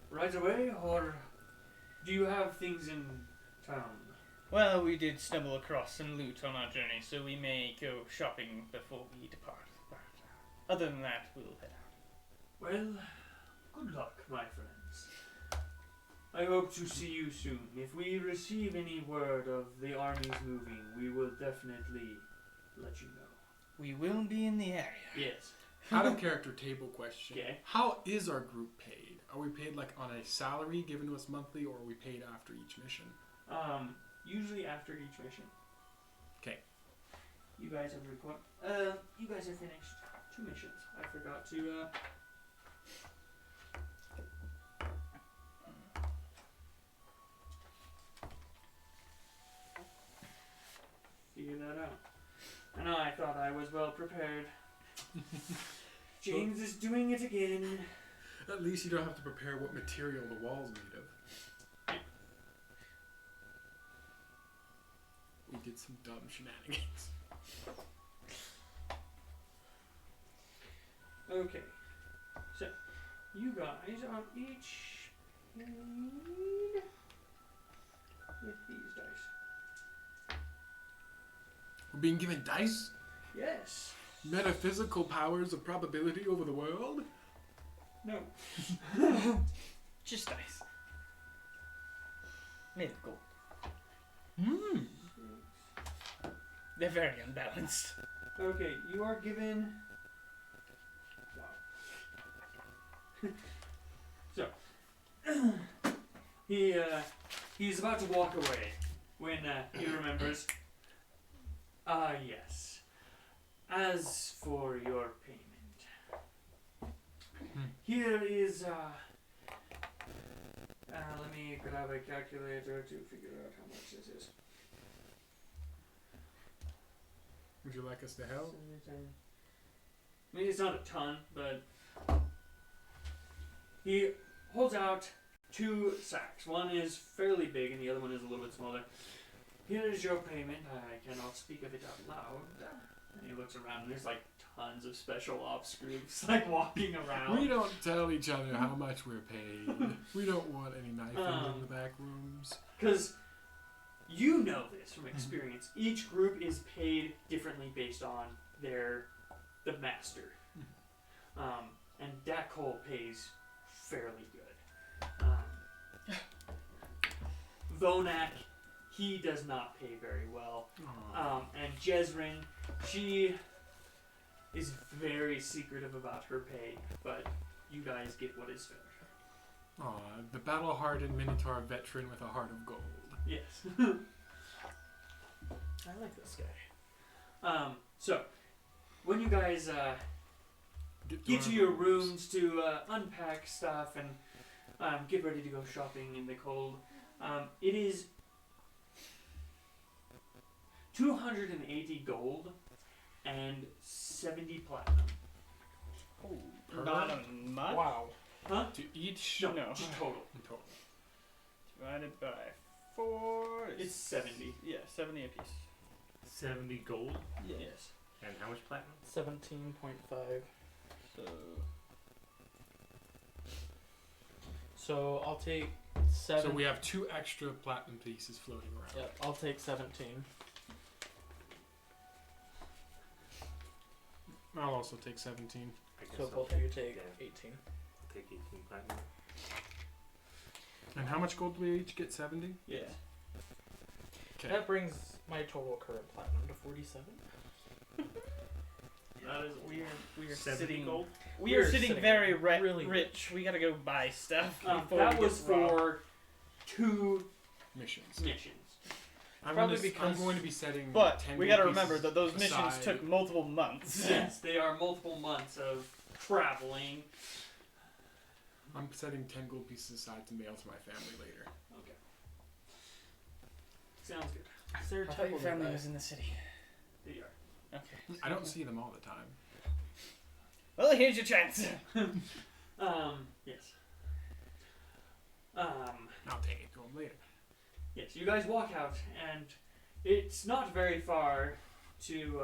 C: Right away, or do you have things in town?
A: Well, we did stumble across some loot on our journey, so we may go shopping before we depart. But other than that, we'll head out.
C: Well, good luck, my friends. I hope to see you soon. If we receive any word of the armies moving, we will definitely let you know.
A: We will be in the area.
C: Yes.
B: Out of character table question.
C: Okay.
B: How is our group paid? Are we paid like on a salary given to us monthly, or are we paid after each mission?
C: Usually after each mission.
B: Okay.
C: You guys have you guys have finished 2 missions. I forgot to figure that out. And I I was well prepared. James is doing it again.
B: At least you don't have to prepare what material the wall's made of. We did some dumb shenanigans.
C: Okay. So, you guys are each paid with these dice.
B: We're being given dice?
C: Yes.
B: Metaphysical powers of probability over the world?
C: No.
A: Just dice. Made of gold.
B: Hmm.
A: They're very unbalanced.
C: Okay, you are given. Wow. So, he's about to walk away when he remembers. Yes. As for your payment, here is let me grab a calculator to figure out how much this is.
B: Would you like us to help?
C: I mean, it's not a ton, but he holds out 2 sacks. One is fairly big, and the other one is a little bit smaller. Here is your payment. I cannot speak of it out loud. And he looks around, and there's like tons of special ops groups like walking around.
B: We don't tell each other how much we're paid. We don't want any knifing in the back rooms.
C: Because you know this from experience. Each group is paid differently based on the master. And Dakol pays fairly good. Vonak, he does not pay very well. And Jezrin, she is very secretive about her pay, but you guys get what is fair.
B: The battle-hardened Minotaur veteran with a heart of gold.
C: Yes.
D: I like this guy.
C: So, when you guys get to your rooms to unpack stuff and get ready to go shopping in the cold, it is 280 gold and 70 platinum.
A: Oh, not a much.
D: Wow.
C: Huh?
B: To each?
C: No,
A: No.
C: just total.
B: Total.
A: Divided by 4.
C: It's 70.
A: Yeah, 70 apiece.
E: 70 gold.
C: Yes.
E: And how much platinum?
D: 17.5.
A: So
D: So I'll take 7.
B: So we have 2 extra platinum pieces floating around.
D: Yep, I'll take 17.
B: I'll also take 17.
E: I guess
D: So
E: I'll
D: both of you take
E: yeah,
D: 18.
E: take 18 platinum.
B: And how much gold do we each get? 70?
C: Yeah.
B: Okay.
D: That brings my total current platinum to 47.
C: That is
A: we are
E: 70
A: sitting.
E: gold.
A: We are sitting very
D: really
A: rich. We gotta go buy stuff. before
C: That
A: we
C: was
A: get robbed.
C: for 2
B: Missions.
C: missions.
B: I'm
A: Probably
B: I'm
A: because-
B: going to be setting.
A: But
B: 10
A: we
B: gold
A: gotta
B: pieces
A: remember that those missions
B: aside.
A: took multiple months.
C: Yes, they are multiple months of traveling.
B: I'm setting 10 gold pieces aside to mail to my family later.
C: Okay. Sounds good.
D: Is there a
A: I thought
D: temple
A: your family
D: nearby?
A: was in the city.
C: There you are.
A: Okay.
B: I don't see them all the time.
A: Well, here's your chance.
C: Yes.
B: I'll take it to them later.
C: Yes, you guys walk out, and it's not very far to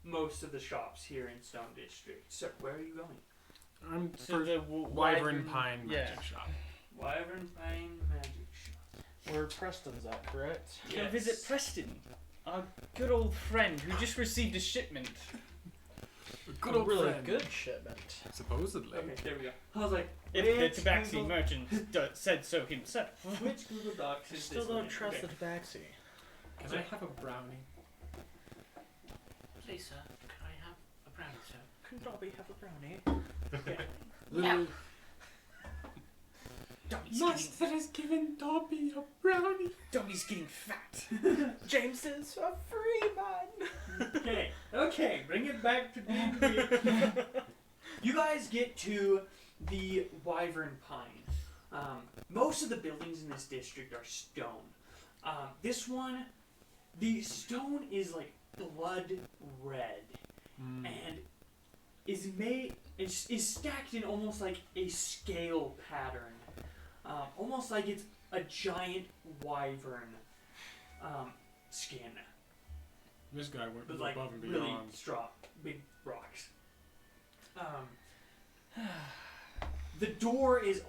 C: most of the shops here in Stone District. So, where are you going?
B: I'm
A: To
B: for
A: the
B: Wyvernpine
A: yeah.
B: magic shop.
C: Wyvernpine Magic Shop.
D: Where Preston's at, correct?
A: Go visit Preston, our good old friend who just received a shipment.
B: A good
D: A
B: old
D: really
B: friend.
D: good shipment.
B: Supposedly.
C: Okay, there we go. I was like,
A: If
C: which
A: the tabaxi
C: Google-
A: merchant said so himself.
C: Which Google Docs
D: I
C: is
D: still
C: this
D: don't
C: one?
D: trust
C: Okay.
D: the tabaxi.
B: Can I have a brownie?
E: Please, sir, can I have a brownie, sir?
D: Can Dobby have a brownie?
B: Little
A: Dobby's
B: Master has given Dobby a brownie.
A: Dobby's getting fat.
D: James is a free man.
C: Okay, bring it back to D&D. You guys get to the Wyvernpine. Most of the buildings in this district are stone. This one, the stone is like blood red and is stacked in almost like a scale pattern, almost like it's a giant wyvern skin.
B: This guy went
C: With
B: above
C: like
B: and
C: really
B: beyond.
C: strong, big rocks. The door is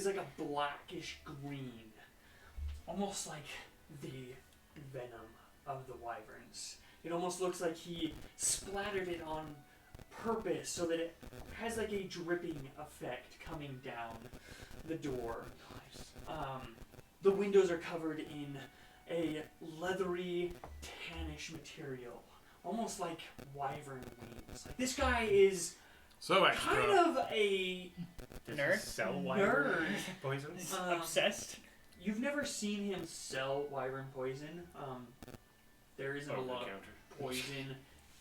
C: like a blackish green, almost like the venom of the wyverns. It almost looks like he splattered it on purpose so that it has like a dripping effect coming down the door. The windows are covered in a leathery, tannish material, almost like wyvern wings. Like this guy is
B: So extra.
C: kind of a
A: Nerd?
E: Sell
C: nerd.
E: wyvern poisons.
A: Obsessed.
C: You've never seen him sell wyvern poison. There isn't a
E: Over the
C: lot of
E: counter.
C: poison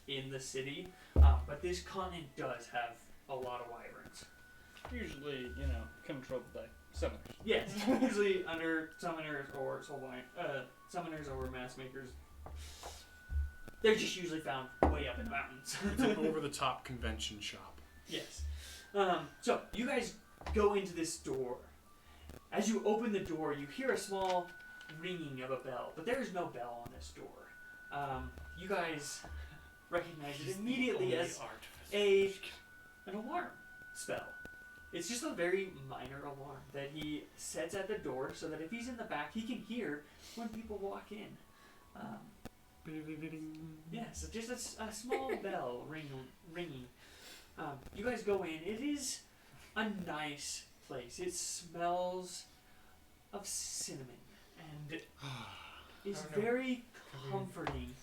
C: in the city, but this continent does have a lot of wyverns.
A: Usually, controlled by summoners.
C: Yes, usually under summoners or summoners or mass makers. They're just usually found way up in the mountains.
B: It's an over-the-top convention shop.
C: Yes. So you guys go into this door. As you open the door, you hear a small ringing of a bell, but there is no bell on this door. You guys recognize it immediately as an alarm spell. It's just a very minor alarm that he sets at the door so that if he's in the back, he can hear when people walk in. Yes, just a small bell ringing. You guys go in. It is a nice place. It smells of cinnamon and is very comforting.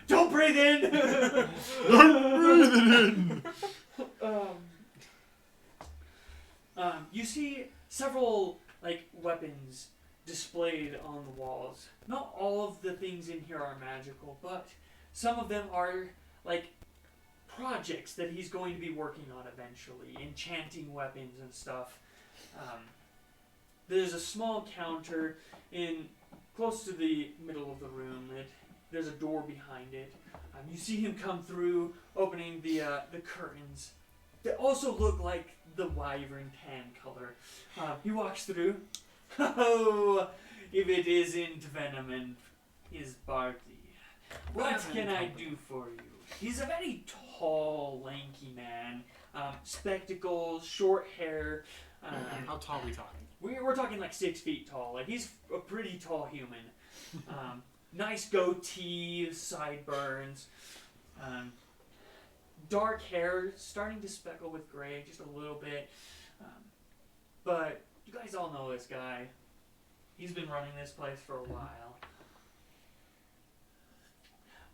C: Don't breathe in!
B: Don't breathe it in!
C: You see several weapons displayed on the walls. Not all of the things in here are magical, but some of them are projects that he's going to be working on eventually, enchanting weapons and stuff. There's a small counter close to the middle of the room. There's a door behind it. You see him come through, opening the curtains. They also look like the wyvern tan color. He walks through. Oh, if it isn't Venom and his Barty. What can I do for you? He's a very tall, lanky man. Spectacles, short hair.
B: How tall are we talking?
C: We're talking like 6 feet tall. Like he's a pretty tall human. Nice goatee, sideburns. Dark hair, starting to speckle with gray just a little bit. But you guys all know this guy. He's been running this place for a while.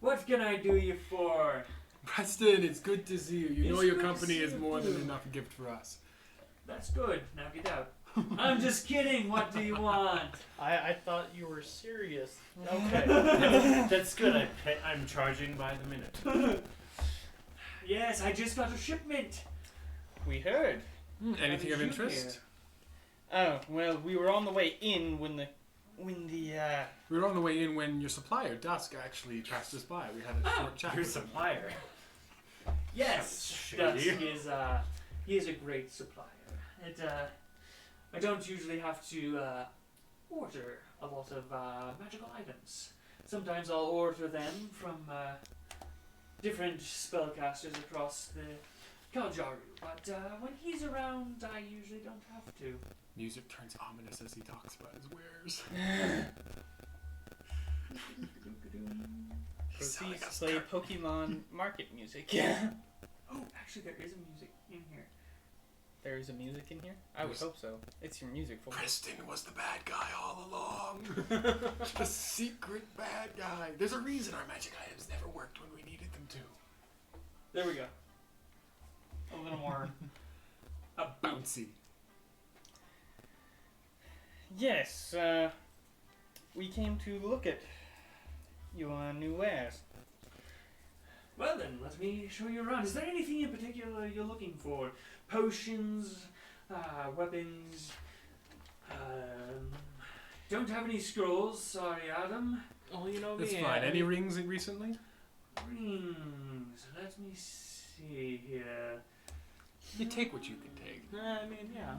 C: What can I do you for?
B: Preston, it's good to see you. You know
C: It's
B: your
C: good to
B: company
C: see
B: is
C: you
B: more than
C: too.
B: enough gift for us.
C: That's good. Now get out. I'm just kidding. What do you want?
D: I thought you were serious. Okay.
E: That's good. I'm charging by the minute.
C: Yes, I just got a shipment.
A: We heard.
B: Anything
C: How
B: of
C: did you
B: interest?
A: Oh, well, we were on the way in when the
B: We were on the way in when your supplier, Dusk, actually passed us by. We had a short chat.
E: Your
B: with him.
E: supplier.
C: Yes,
E: Shady.
C: Dusk he is a great supplier. I don't usually have to order a lot of magical items. Sometimes I'll order them from different spellcasters across the Kal'Jaru, but when he's around, I usually don't have to.
B: Music turns ominous as he talks about his wares.
A: proceeds to play Pokemon market music.
C: Oh, actually, there is a music in here.
A: There is a music in here? I would
B: Yes.
A: hope so. It's your music folder.
B: Preston was the bad guy all along. The secret bad guy. There's a reason our magic items never worked when we needed them to.
C: There we go. A little more
B: Bouncy.
A: Yes, we came to look at your new wares.
C: Well then, let me show you around. Is there anything in particular you're looking for? Potions, weapons. Don't have any scrolls. Sorry, Adam.
D: Oh, you know
B: That's
D: me.
B: fine. Any rings recently?
C: Rings. Let me see here.
B: You take what you can take.
D: I mean, yeah.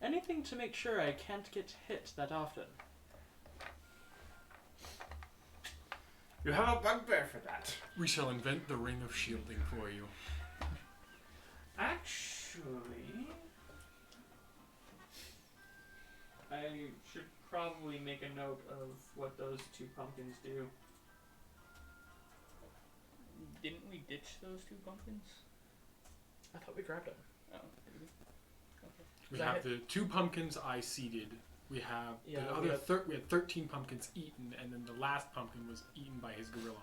D: Anything to make sure I can't get hit that often.
E: You have a bugbear for that.
B: We shall invent the ring of shielding for you.
C: Actually, I should probably make a note of what those 2 pumpkins do.
A: Didn't we ditch those 2 pumpkins?
D: I thought we grabbed them.
A: Oh, did we? Okay.
B: We
D: Is that
B: have
D: it?
B: the 2 pumpkins I seeded. We have
D: Yeah,
B: the
D: we
B: other.
D: have-
B: We had 13 pumpkins eaten, and then the last pumpkin was eaten by his gorillon.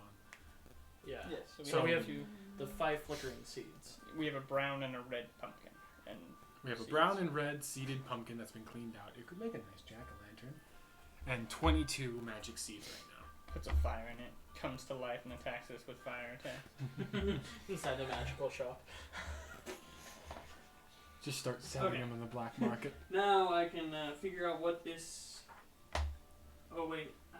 D: Yeah.
A: Yes. So
B: So-
A: we
D: we
A: have
D: have the 5 flickering seeds.
A: we have a brown and a red pumpkin, and
B: We have a
A: Seeds.
B: brown and red seeded pumpkin that's been cleaned out. It could make a nice jack-o'-lantern. And 22 magic seeds right now.
A: puts a fire in it, comes to life, and attacks us with fire attack.
D: Inside the magical shop.
B: Just start selling
C: Okay.
B: them in the black market.
C: Now I can figure out what this. Oh wait, I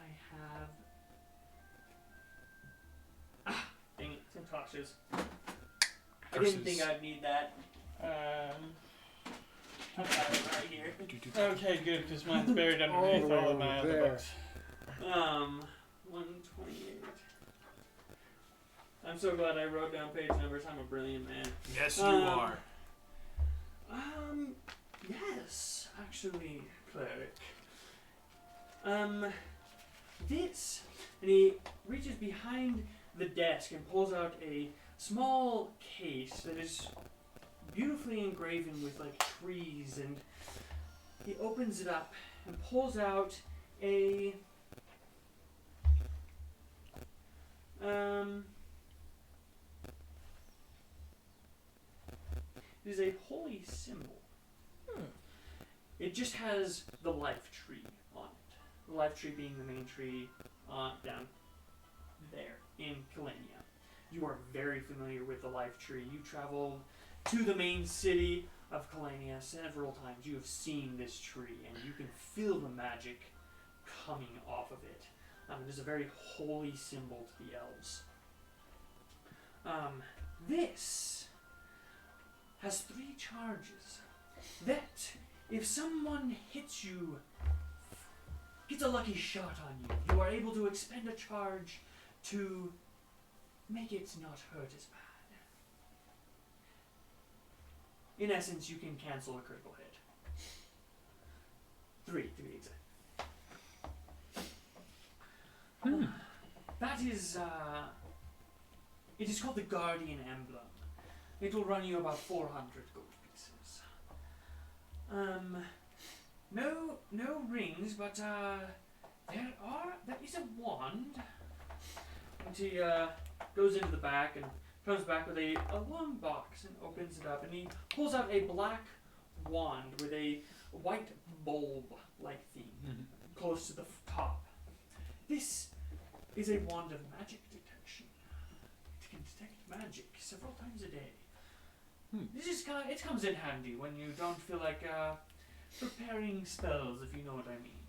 C: have. Dang it, some torches. I didn't think I'd need that. I've got it right here.
A: Okay, good, because mine's buried underneath all of my other
B: there.
A: books.
C: 128. I'm so glad I wrote down page numbers. I'm a brilliant man.
B: Yes, you
C: Um,
B: are.
C: Yes, actually, cleric. This, and he reaches behind the desk and pulls out a small case that is beautifully engraven with like trees, and he opens it up and pulls out a it is a holy symbol. It just has the life tree on it. The life tree being the main tree down there in Kal'Jaru. You are very familiar with the life tree. You traveled to the main city of Kal'Jaru several times. You have seen this tree, and you can feel the magic coming off of it. It is a very holy symbol to the elves. This has 3 charges. That, if someone hits you, gets a lucky shot on you, you are able to expend a charge to make it not hurt as bad. In essence, you can cancel a critical hit. 3 to be exact. That is, it is called the Guardian Emblem. It will run you about 400 gold pieces. No rings, but there is a wand. And he goes into the back and comes back with a long box and opens it up, and he pulls out a black wand with a white bulb-like theme close to the top. This is a wand of magic detection. It can detect magic several times a day. This is it comes in handy when you don't feel like preparing spells, if you know what I mean.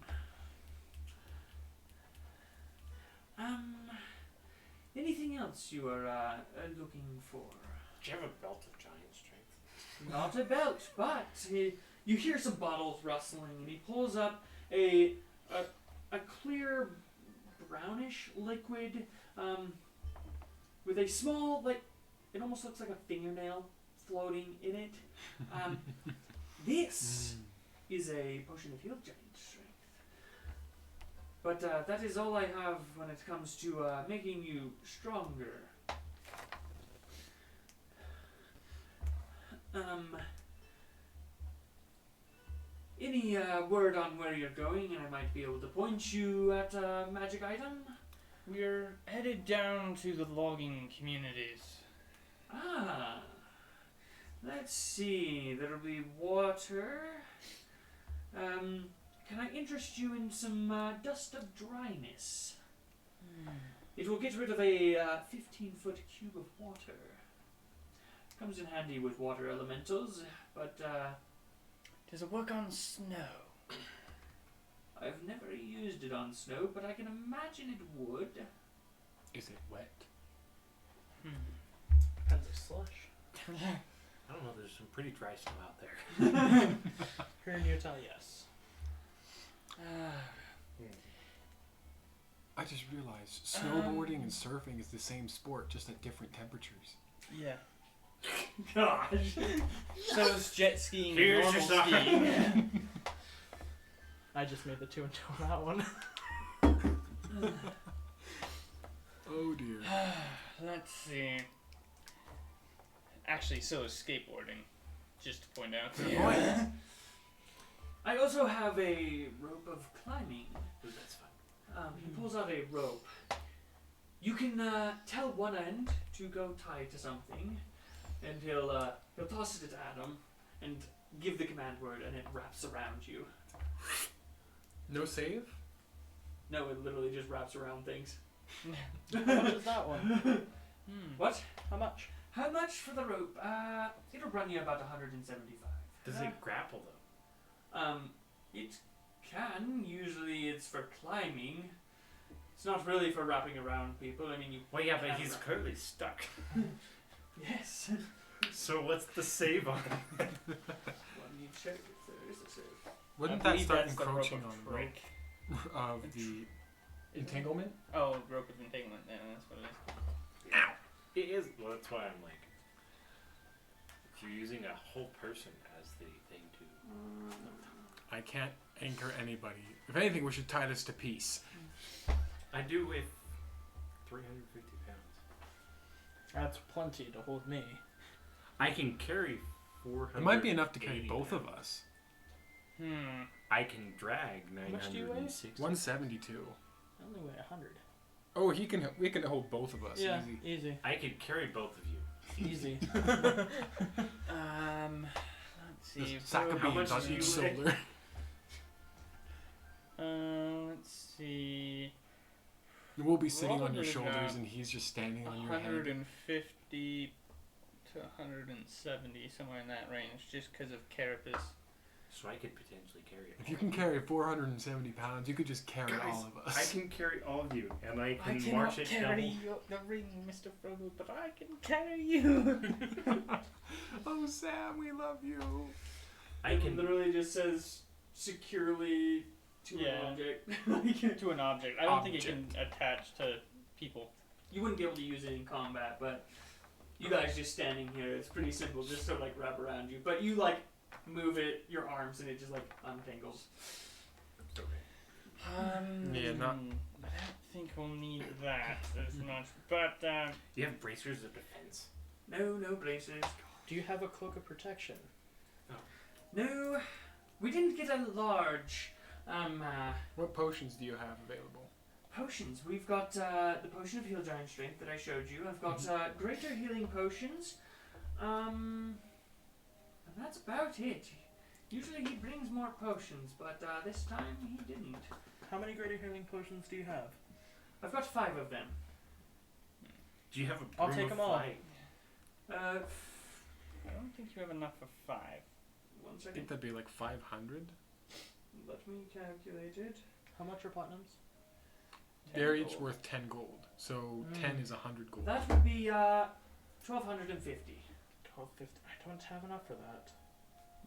C: Anything else you are looking for?
E: Do you have a belt of giant strength?
C: Not a belt, but you hear some bottles rustling, and he pulls up a clear brownish liquid with a small, it almost looks like a fingernail floating in it. This is a potion of heal giant strength. But that is all I have when it comes to making you stronger. Any word on where you're going, and I might be able to point you at a magic item?
A: We're headed down to the logging communities.
C: Let's see. There'll be water. Can I interest you in some dust of dryness? It will get rid of a 15-foot cube of water. Comes in handy with water elementals, but
A: Does it work on snow?
C: I've never used it on snow, but I can imagine it would.
B: Is it wet?
D: Depends if slush.
E: I don't know. There's some pretty dry snow out there.
D: Here in Utah, yes.
B: I just realized snowboarding and surfing is the same sport, just at different temperatures.
A: Yeah.
C: Gosh.
A: So is jet skiing
E: Here's
A: and
E: your
A: normal
E: sucker.
A: skiing.
D: I just made the 2 and 2 on that one.
B: Oh dear.
A: Let's see. Actually, so is skateboarding. Just to point out.
B: Good point.
C: I also have a rope of climbing.
E: Ooh, that's fun.
C: He pulls out a rope. You can tell one end to go tie to something, and he'll toss it at him and give the command word, and it wraps around you.
B: No save?
C: No, it literally just wraps around things.
D: How much is that one?
C: What?
D: How much?
C: How much for the rope? It'll run you about 175.
E: Does it grapple though?
C: It can. Usually it's for climbing. It's not really for wrapping around people. I mean, you.
E: Well, yeah, but
C: can
E: he's
C: wrap-
E: currently stuck.
C: Yes.
E: So what's the save on it?
C: Let me check if there is a save.
B: Wouldn't
A: I
B: that
A: believe
B: start
A: that's the rope
B: encroaching
A: of
B: on
A: trick.
B: rope of the entanglement?
A: Oh, rope of entanglement. Yeah, that's what it is.
E: It is. Well, that's why I'm like, if you're using a whole person as the thing to.
B: I can't anchor anybody. If anything, we should tie this to peace.
E: I do with 350 pounds.
D: That's plenty to hold me.
E: I can carry 400.
B: It might be enough to carry both of us.
E: I can drag
D: much do you weigh?
E: 960.
B: 172.
D: I only weigh 100.
B: Oh, we can hold both of us.
D: Yeah,
B: Easy.
D: easy.
E: I could carry both of you.
D: Easy.
A: Let's see.
B: Just sack of
E: How
B: beans
E: much
B: on
E: do
B: each
E: you weigh?
B: shoulder.
A: Let's see.
B: We'll be sitting on your
A: Probably
B: shoulders
A: about
B: and he's just standing on your head.
A: 150 to 170, somewhere in that range, just because of carapace.
E: So I could potentially carry it.
B: If you can carry 470 pounds, you could just carry
E: Guys,
B: all of
E: I
B: us.
E: can carry all of you, and I
A: I
E: can
A: cannot
E: march it
A: carry
E: double.
A: the ring, Mr. Frodo, but I can carry you.
B: Oh, Sam, we love you.
E: I
C: It
E: can.
C: literally just says securely to
A: Yeah.
C: an object.
A: To an object. I don't think it can attach to people.
C: You wouldn't be able to use it in combat, but you guys just standing here, it's pretty simple, just to like wrap around you. But you like move it, your arms, and it just like untangles.
B: Yeah, not-
A: I don't think we'll need that as much, but
E: You have bracers of defense.
C: No braces.
D: Do you have a cloak of protection?
C: No, we didn't get a large
B: What potions do you have available?
C: potions. We've got the potion of heal giant strength that I showed you. I've got greater healing potions. And that's about it. Usually he brings more potions, but this time he didn't.
D: How many greater healing potions do you have?
C: I've got 5 of them.
E: Do you have a
D: I'll
E: broom
D: take
E: of
D: 'em all.
E: flying?
A: I don't think you have enough for 5.
C: 1
B: I think
C: second.
B: that'd be like 500.
C: Let me calculate it.
D: How much are platinums?
B: They're
A: 10
B: each
A: gold.
B: worth 10 gold. So 10 is 100 gold.
C: That would be 1,250.
D: 1250. I don't have enough for that.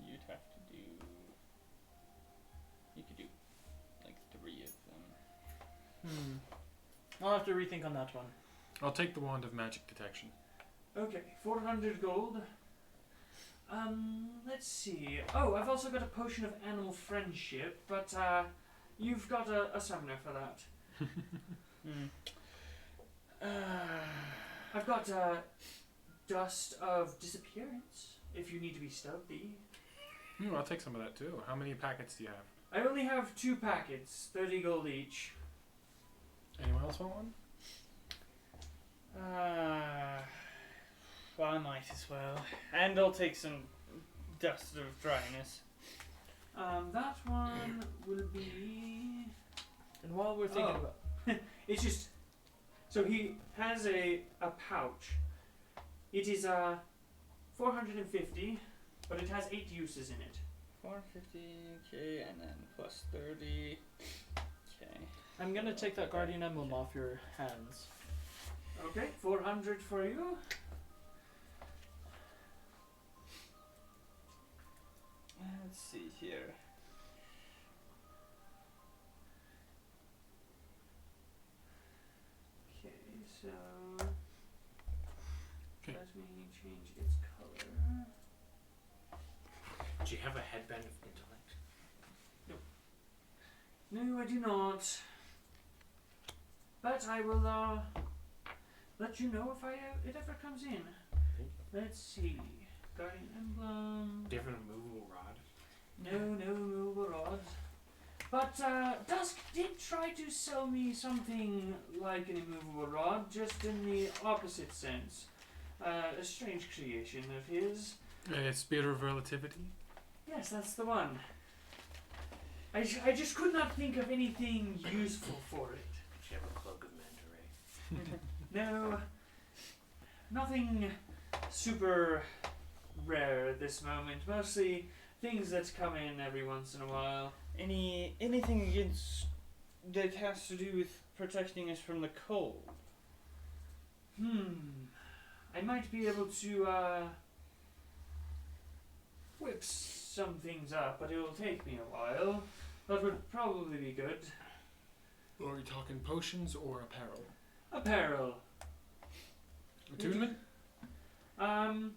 A: You'd have to do. You could do like 3 of them.
D: I'll have to rethink on that one.
B: I'll take the wand of magic detection.
C: Okay, 400 gold. Let's see. Oh, I've also got a potion of animal friendship, but you've got a summoner for that. I've got dust of disappearance if you need to be stealthy.
B: I'll take some of that too. How many packets do you have?
C: I only have 2 packets, 30 gold each.
B: Anyone else want one?
A: Well, I might as well. And I'll take some dust of dryness.
C: That one will be.
D: And while we're thinking
C: Oh.
D: about...
C: It's just. So he has a pouch. It is 450, but it has 8 uses in it.
A: 450, okay, and then plus 30. Okay.
D: I'm gonna take that Guardian Emblem off your hands.
C: Okay, 400 for you.
A: Let's see here.
C: Okay, so
B: Okay.
C: let me change its color.
E: Do you have a headband of intellect?
C: No, I do not. But I will let you know if it ever comes in. Let's see. Guardian Emblem.
E: Do you have an immovable rod?
C: No removable rods. But Dusk did try to sell me something like an immovable rod, just in the opposite sense. A strange creation of his.
B: Sphere of Relativity?
C: Yes, that's the one. I just could not think of anything useful for it.
E: Do you have a cloak of Mandaray?
C: No, nothing super rare at this moment. Mostly things that come in every once in a while.
A: Anything against that has to do with protecting us from the cold?
C: I might be able to whip some things up, but it will take me a while. That would probably be good.
B: Are we talking potions or apparel?
C: Apparel.
B: Attunement?
C: No,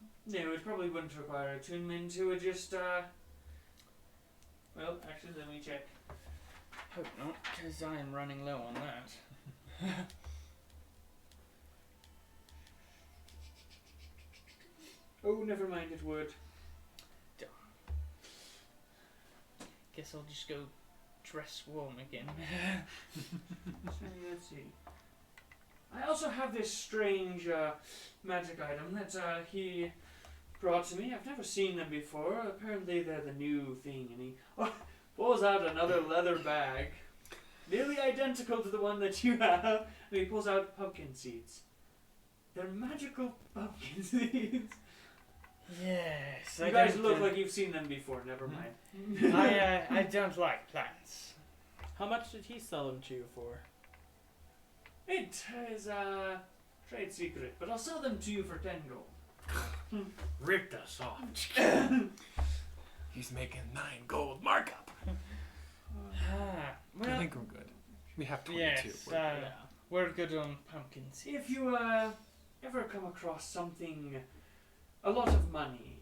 C: it probably wouldn't require attunement. It would just well, actually, let me check.
A: Hope not, because I am running low on that.
C: Oh, never mind, it would.
A: Guess I'll just go dress warm again.
C: So, let's see. I also have this strange magic item that he brought to me. I've never seen them before. Apparently they're the new thing. And he pulls out another leather bag, nearly identical to the one that you have. And he pulls out pumpkin seeds. They're magical pumpkin seeds.
A: Yes.
C: You guys look like you've seen them before. Never mind.
A: I don't like plants.
D: How much did he sell them to you for?
C: It is a trade secret, but I'll sell them to you for 10 gold.
E: Ripped us off.
B: He's making 9 gold markup.
A: Well,
B: I think we're good. We have 22.
A: yes, we're good on pumpkins.
C: If you ever come across something, a lot of money,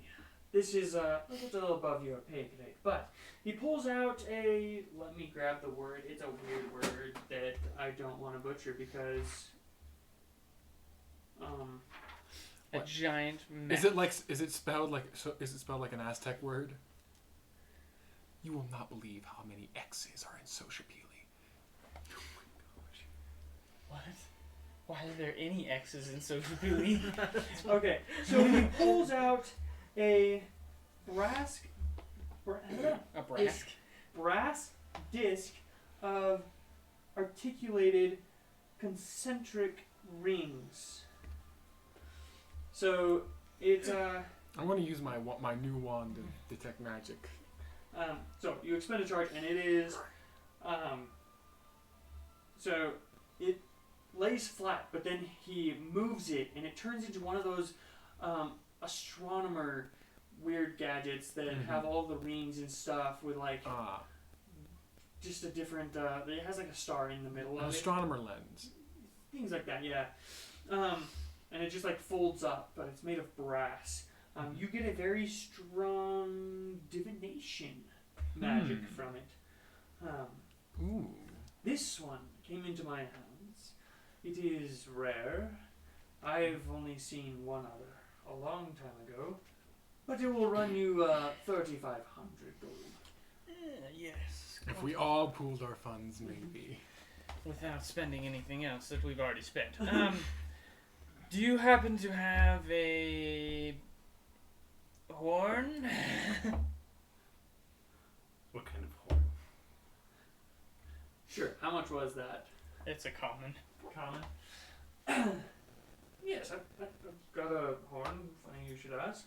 C: this is a little above your pay grade, but he pulls out let me grab the word, it's a weird word that I don't want to butcher because,
A: A
B: What?
A: giant mess.
B: Is it spelled like an Aztec word? You will not believe how many X's are in Sociopili.
A: What? Why are there any X's in Sociopili?
C: okay, so he pulls out a brass
A: A brask?
C: brass disc of articulated concentric rings. So it
B: I want to use my new wand to detect magic.
C: so you expend a charge and it is so it lays flat, but then he moves it and it turns into one of those astronomer weird gadgets that have all the rings and stuff with like just a different it has like a star in the middle
B: An
C: of it.
B: astronomer lens.
C: Things like that, yeah. And it just like folds up, but it's made of brass. You get a very strong divination magic from it.
B: Ooh.
C: This one came into my hands. It is rare. I've only seen one other a long time ago, but it will run you 3,500 gold.
A: Yes.
B: If we all pooled our funds, maybe.
A: Without spending anything else that we've already spent. Do you happen to have a horn?
E: What kind of horn?
C: Sure. How much was that?
A: It's a common.
C: Common. Yes, I've got a horn. Funny you should ask.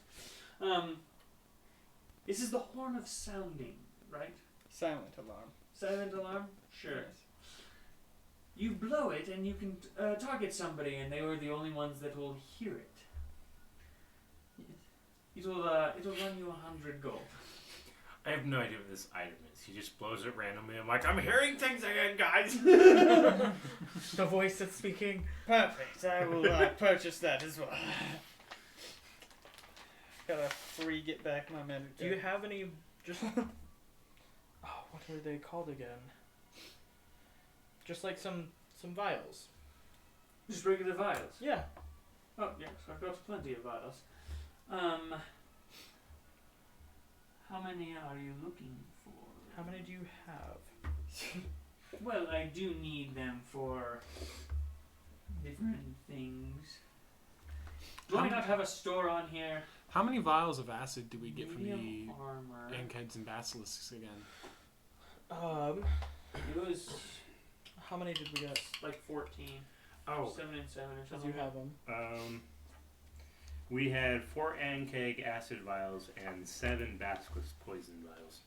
C: This is the horn of sounding, right?
A: Silent alarm.
C: Silent alarm? Sure.
A: Yes.
C: you blow it and you can target somebody, and they were the only ones that will hear it. It'll run you 100 gold.
E: I have no idea what this item is. He just blows it randomly. I'm like, I'm hearing things again, guys.
D: The voice that's speaking.
A: Perfect. I will purchase that as well. Gotta free get back my magic.
D: Do you have any just oh, what are they called again? Just like some vials.
C: Just regular vials.
D: Yeah.
C: Oh yes, I've got plenty of vials. How many are you looking for?
D: How many do you have?
C: Well, I do need them for different things. Do I not have a store on here?
B: How many vials of acid do we get from
C: Medium
B: the
C: armor.
B: Ankheads and Basilisks again?
C: It was
D: How many did we get?
C: like 14.
E: Oh,
C: 7 and 7 or
D: Because
C: something.
D: you have them.
E: we had 4 Ankeg acid vials and 7 Basilisk poison vials.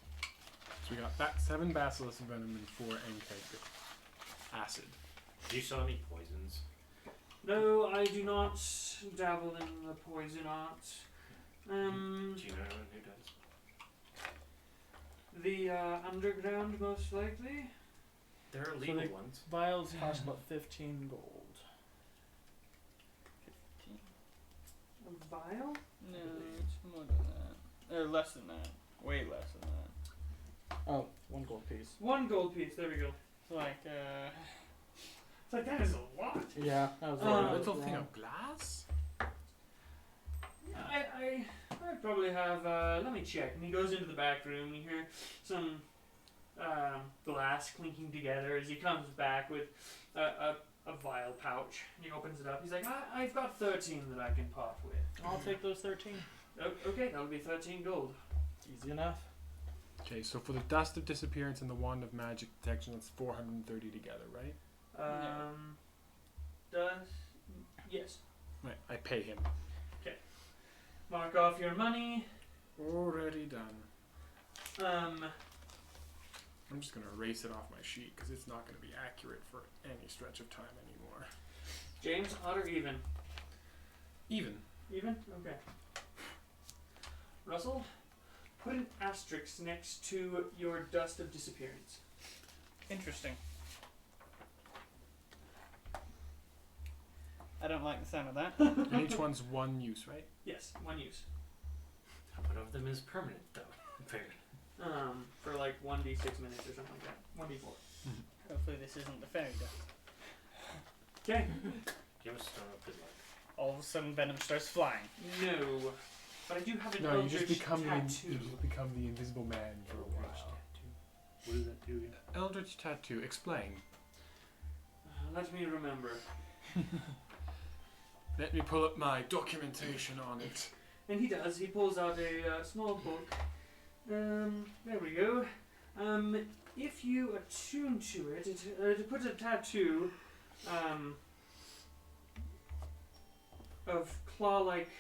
B: So we got 7 Basilisk venom and 4 Ankeg acid.
E: Do you sell any poisons?
C: No, I do not dabble in the poison art.
E: Do you know anyone who does?
C: The underground, most likely.
E: There are
D: So
E: legal
D: they-
E: ones.
D: Vials cost about 15 gold.
C: A vial?
A: No, it's more than that. Or less than that. Way less than that.
D: Oh, 1 gold piece.
C: 1 gold piece. There we go.
A: It's like,
C: It's like that is a lot.
D: Yeah, that was
C: Oh,
B: A
D: that was
B: little thing
D: wrong.
B: of glass?
C: I probably have. Let me check. And he goes into the back room. And you hear some glass clinking together as he comes back with a vial pouch. And he opens it up. He's like, I've got 13 that I can part with.
D: I'll take those 13.
C: Okay, that'll be 13 gold.
D: Easy enough.
B: Okay, so for the Dust of Disappearance and the Wand of Magic Detection, that's 430 together, right?
C: Yes.
B: Right, I pay him.
C: Mark off your money.
B: Already done. I'm just going to erase it off my sheet because it's not going to be accurate for any stretch of time anymore.
C: James, odd or even?
B: Even.
C: Even? Okay. Russell, put an asterisk next to your Dust of Disappearance.
A: interesting. I don't like the sound of that.
B: And each one's 1 use, right?
C: Yes, 1 use.
E: One of them is permanent, though. Fair.
C: For like 1d6 minutes or something like that. 1d4.
A: Hopefully this isn't the fairy dust.
C: Okay.
E: You must start up his life.
A: All of a sudden venom starts flying.
C: No. But I do have an
B: No, you just
C: Eldritch
B: become
C: Tattoo.
B: the invisible man for a while.
E: What does that do again?
B: Eldritch Tattoo, explain.
C: Let me remember.
B: Let me pull up my documentation on it.
C: And he does. He pulls out a small book. There we go. If you attune to it, it puts a tattoo of claw-like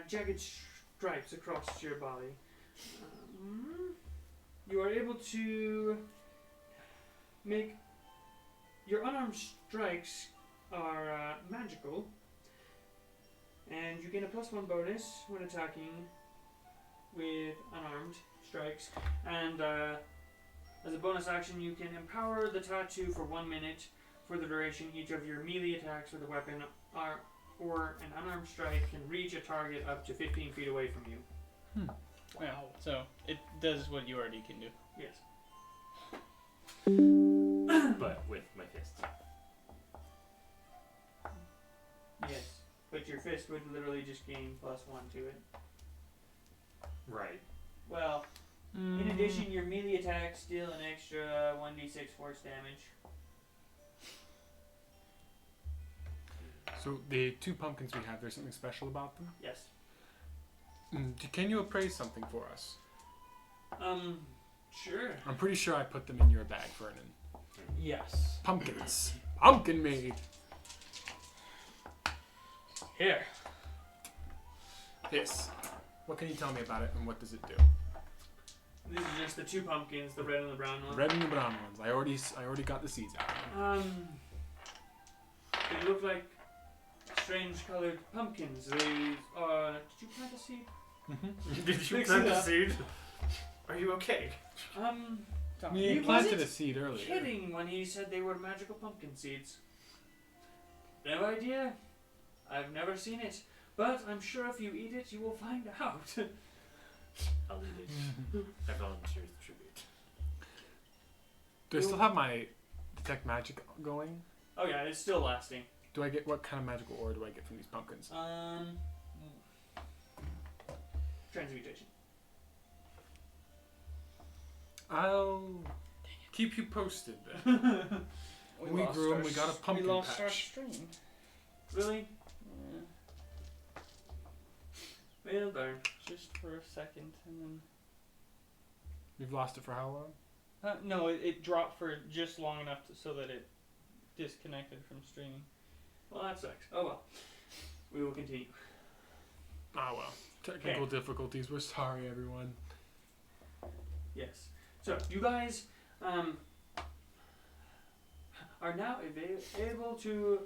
C: jagged stripes across your body. You are able to make your unarmed strikes are magical, and you gain a +1 bonus when attacking with unarmed strikes. And as a bonus action, you can empower the tattoo for 1 minute. For the duration, each of your melee attacks with a weapon or an unarmed strike can reach a target up to 15 feet away from you.
A: Wow. So it does what you already can do.
C: Yes.
E: But with my fists.
C: Yes. But your fist would literally just gain +1 to it.
E: Right.
C: Well, in addition, your melee attacks deal an extra 1d6 force damage.
B: So the 2 pumpkins we have, there's something special about them?
C: Yes.
B: Can you appraise something for us?
C: Sure.
B: I'm pretty sure I put them in your bag, Vernon.
D: Yes.
B: Pumpkins. Pumpkin made.
D: Here.
B: This. What can you tell me about it and what does it do?
C: These are just the two pumpkins, the red and the brown one.
B: Red and the brown ones. I already got the seeds out.
C: They look like strange colored pumpkins. They did you plant a seed?
B: Mm-hmm.
E: Did you
C: Mix
E: plant
C: it
E: a
C: up.
E: seed? Are you okay?
B: We
C: He
B: planted
C: wasn't
B: a seed earlier.
C: kidding when he said they were magical pumpkin seeds. No idea. I've never seen it, but I'm sure if you eat it, you will find out.
E: I'll eat it. I volunteer the tribute.
B: Do I still have my detect magic going?
C: Oh yeah, it's still lasting.
B: Do I get what kind of magical ore do I get from these pumpkins?
C: Transmutation.
B: I'll keep you posted then. We
A: lost
B: grew
A: our
B: and we got a pumpkin
A: We lost our
B: patch.
A: stream.
C: Really?
A: Yeah.
C: Well, darn.
A: Just for a second, and then
B: You've lost it for how long?
A: no, it dropped for just long enough so that it disconnected from streaming.
C: Well, that sucks. Oh well. We will continue.
B: Ah well. Technical difficulties. We're sorry, everyone.
C: Yes. So you guys are now able to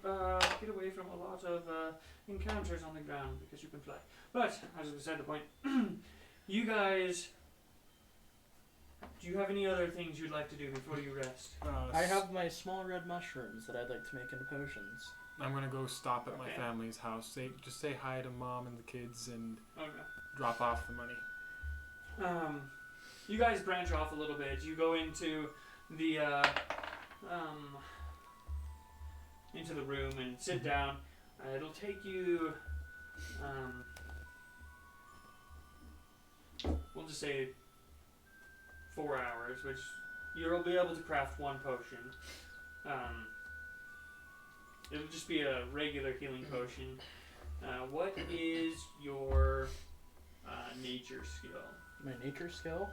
C: get away from a lot of encounters on the ground because you can fly. But as beside the point, you guys. Do you have any other things you'd like to do before you rest?
D: I have my small red mushrooms that I'd like to make into potions.
B: I'm gonna go stop at my
C: Okay.
B: family's house. Just say hi to mom and the kids and
C: Okay.
B: drop off the money.
C: You guys branch off a little bit. You go into the room and sit down. It'll take you we'll just say 4 hours, which you'll be able to craft one potion. It'll just be a regular healing potion. What is your nature skill?
D: My nature skill.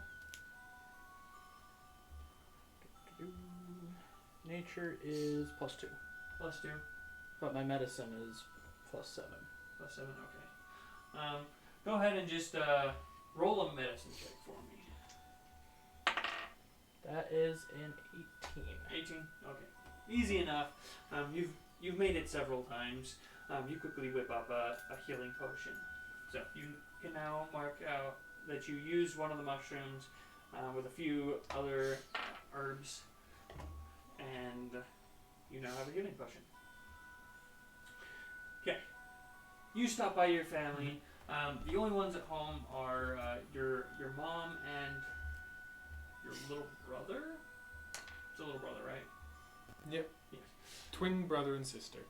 D: Nature is +2,
C: +2,
D: but my medicine is +7.
C: +7. Okay. Go ahead and just roll a medicine check for me.
D: That is an 18.
C: 18. Okay. Easy enough. You've made it several times. You quickly whip up a healing potion. So you can now mark out that you used one of the mushrooms with a few other herbs, and you now have a healing potion. Okay. You stop by your family. The only ones at home are your mom and your little brother. It's a little brother, right?
B: Yep.
C: Yes.
B: Twin brother and sister.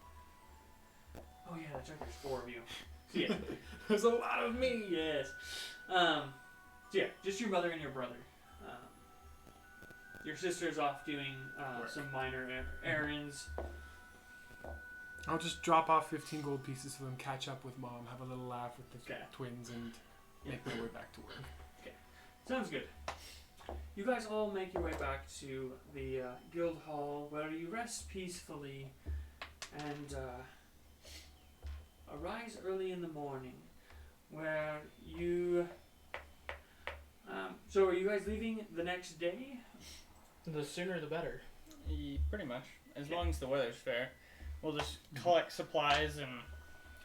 C: Oh yeah, that's right. There's 4 of you. So yeah.
B: There's a lot of me.
C: Yes. So yeah, just your mother and your brother. Your sister's off doing some minor errands.
B: I'll just drop off 15 gold pieces for them, catch up with mom, have a little laugh with the
C: Okay.
B: twins, and make my way back to work.
C: Sounds good. You guys all make your way back to the guild hall where you rest peacefully and arise early in the morning where you... so are you guys leaving the next day?
D: The sooner the better.
A: Pretty much, as
C: Okay.
A: long as the weather's fair. We'll just collect supplies and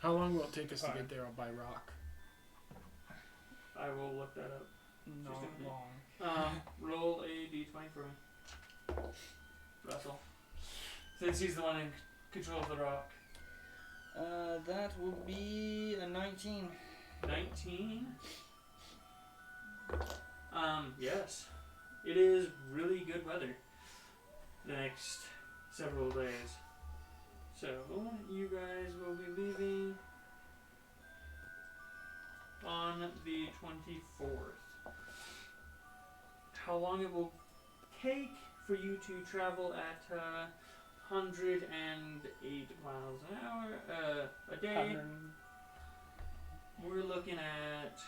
B: How long will it take us to
A: Fine.
B: get there by rock?
C: I will look that up.
A: not
C: Just a minute.
A: long.
C: Roll a d20 for me. Russell. Since he's the one in control of the rock.
A: That will be a 19.
C: 19. Yes. It is really good weather the next several days. So, you guys will be leaving on the 24th. How long it will take for you to travel at 108 miles an hour a day? We're looking at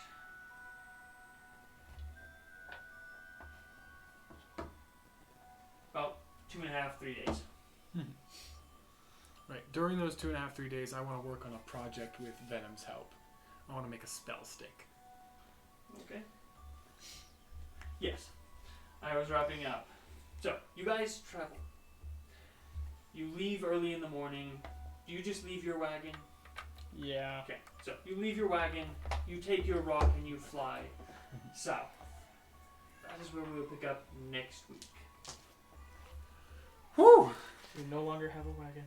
C: about 2.5, 3 days.
B: Right. During those 2.5, 3 days, I want to work on a project with Venom's help. I want to make a spell stick.
C: Okay. Yes. I was wrapping up. So, you guys travel. You leave early in the morning. Do you just leave your wagon?
A: Yeah.
C: Okay, so you leave your wagon, you take your rock, and you fly south. That is where we'll pick up next week.
B: Whew!
D: We no longer have a wagon.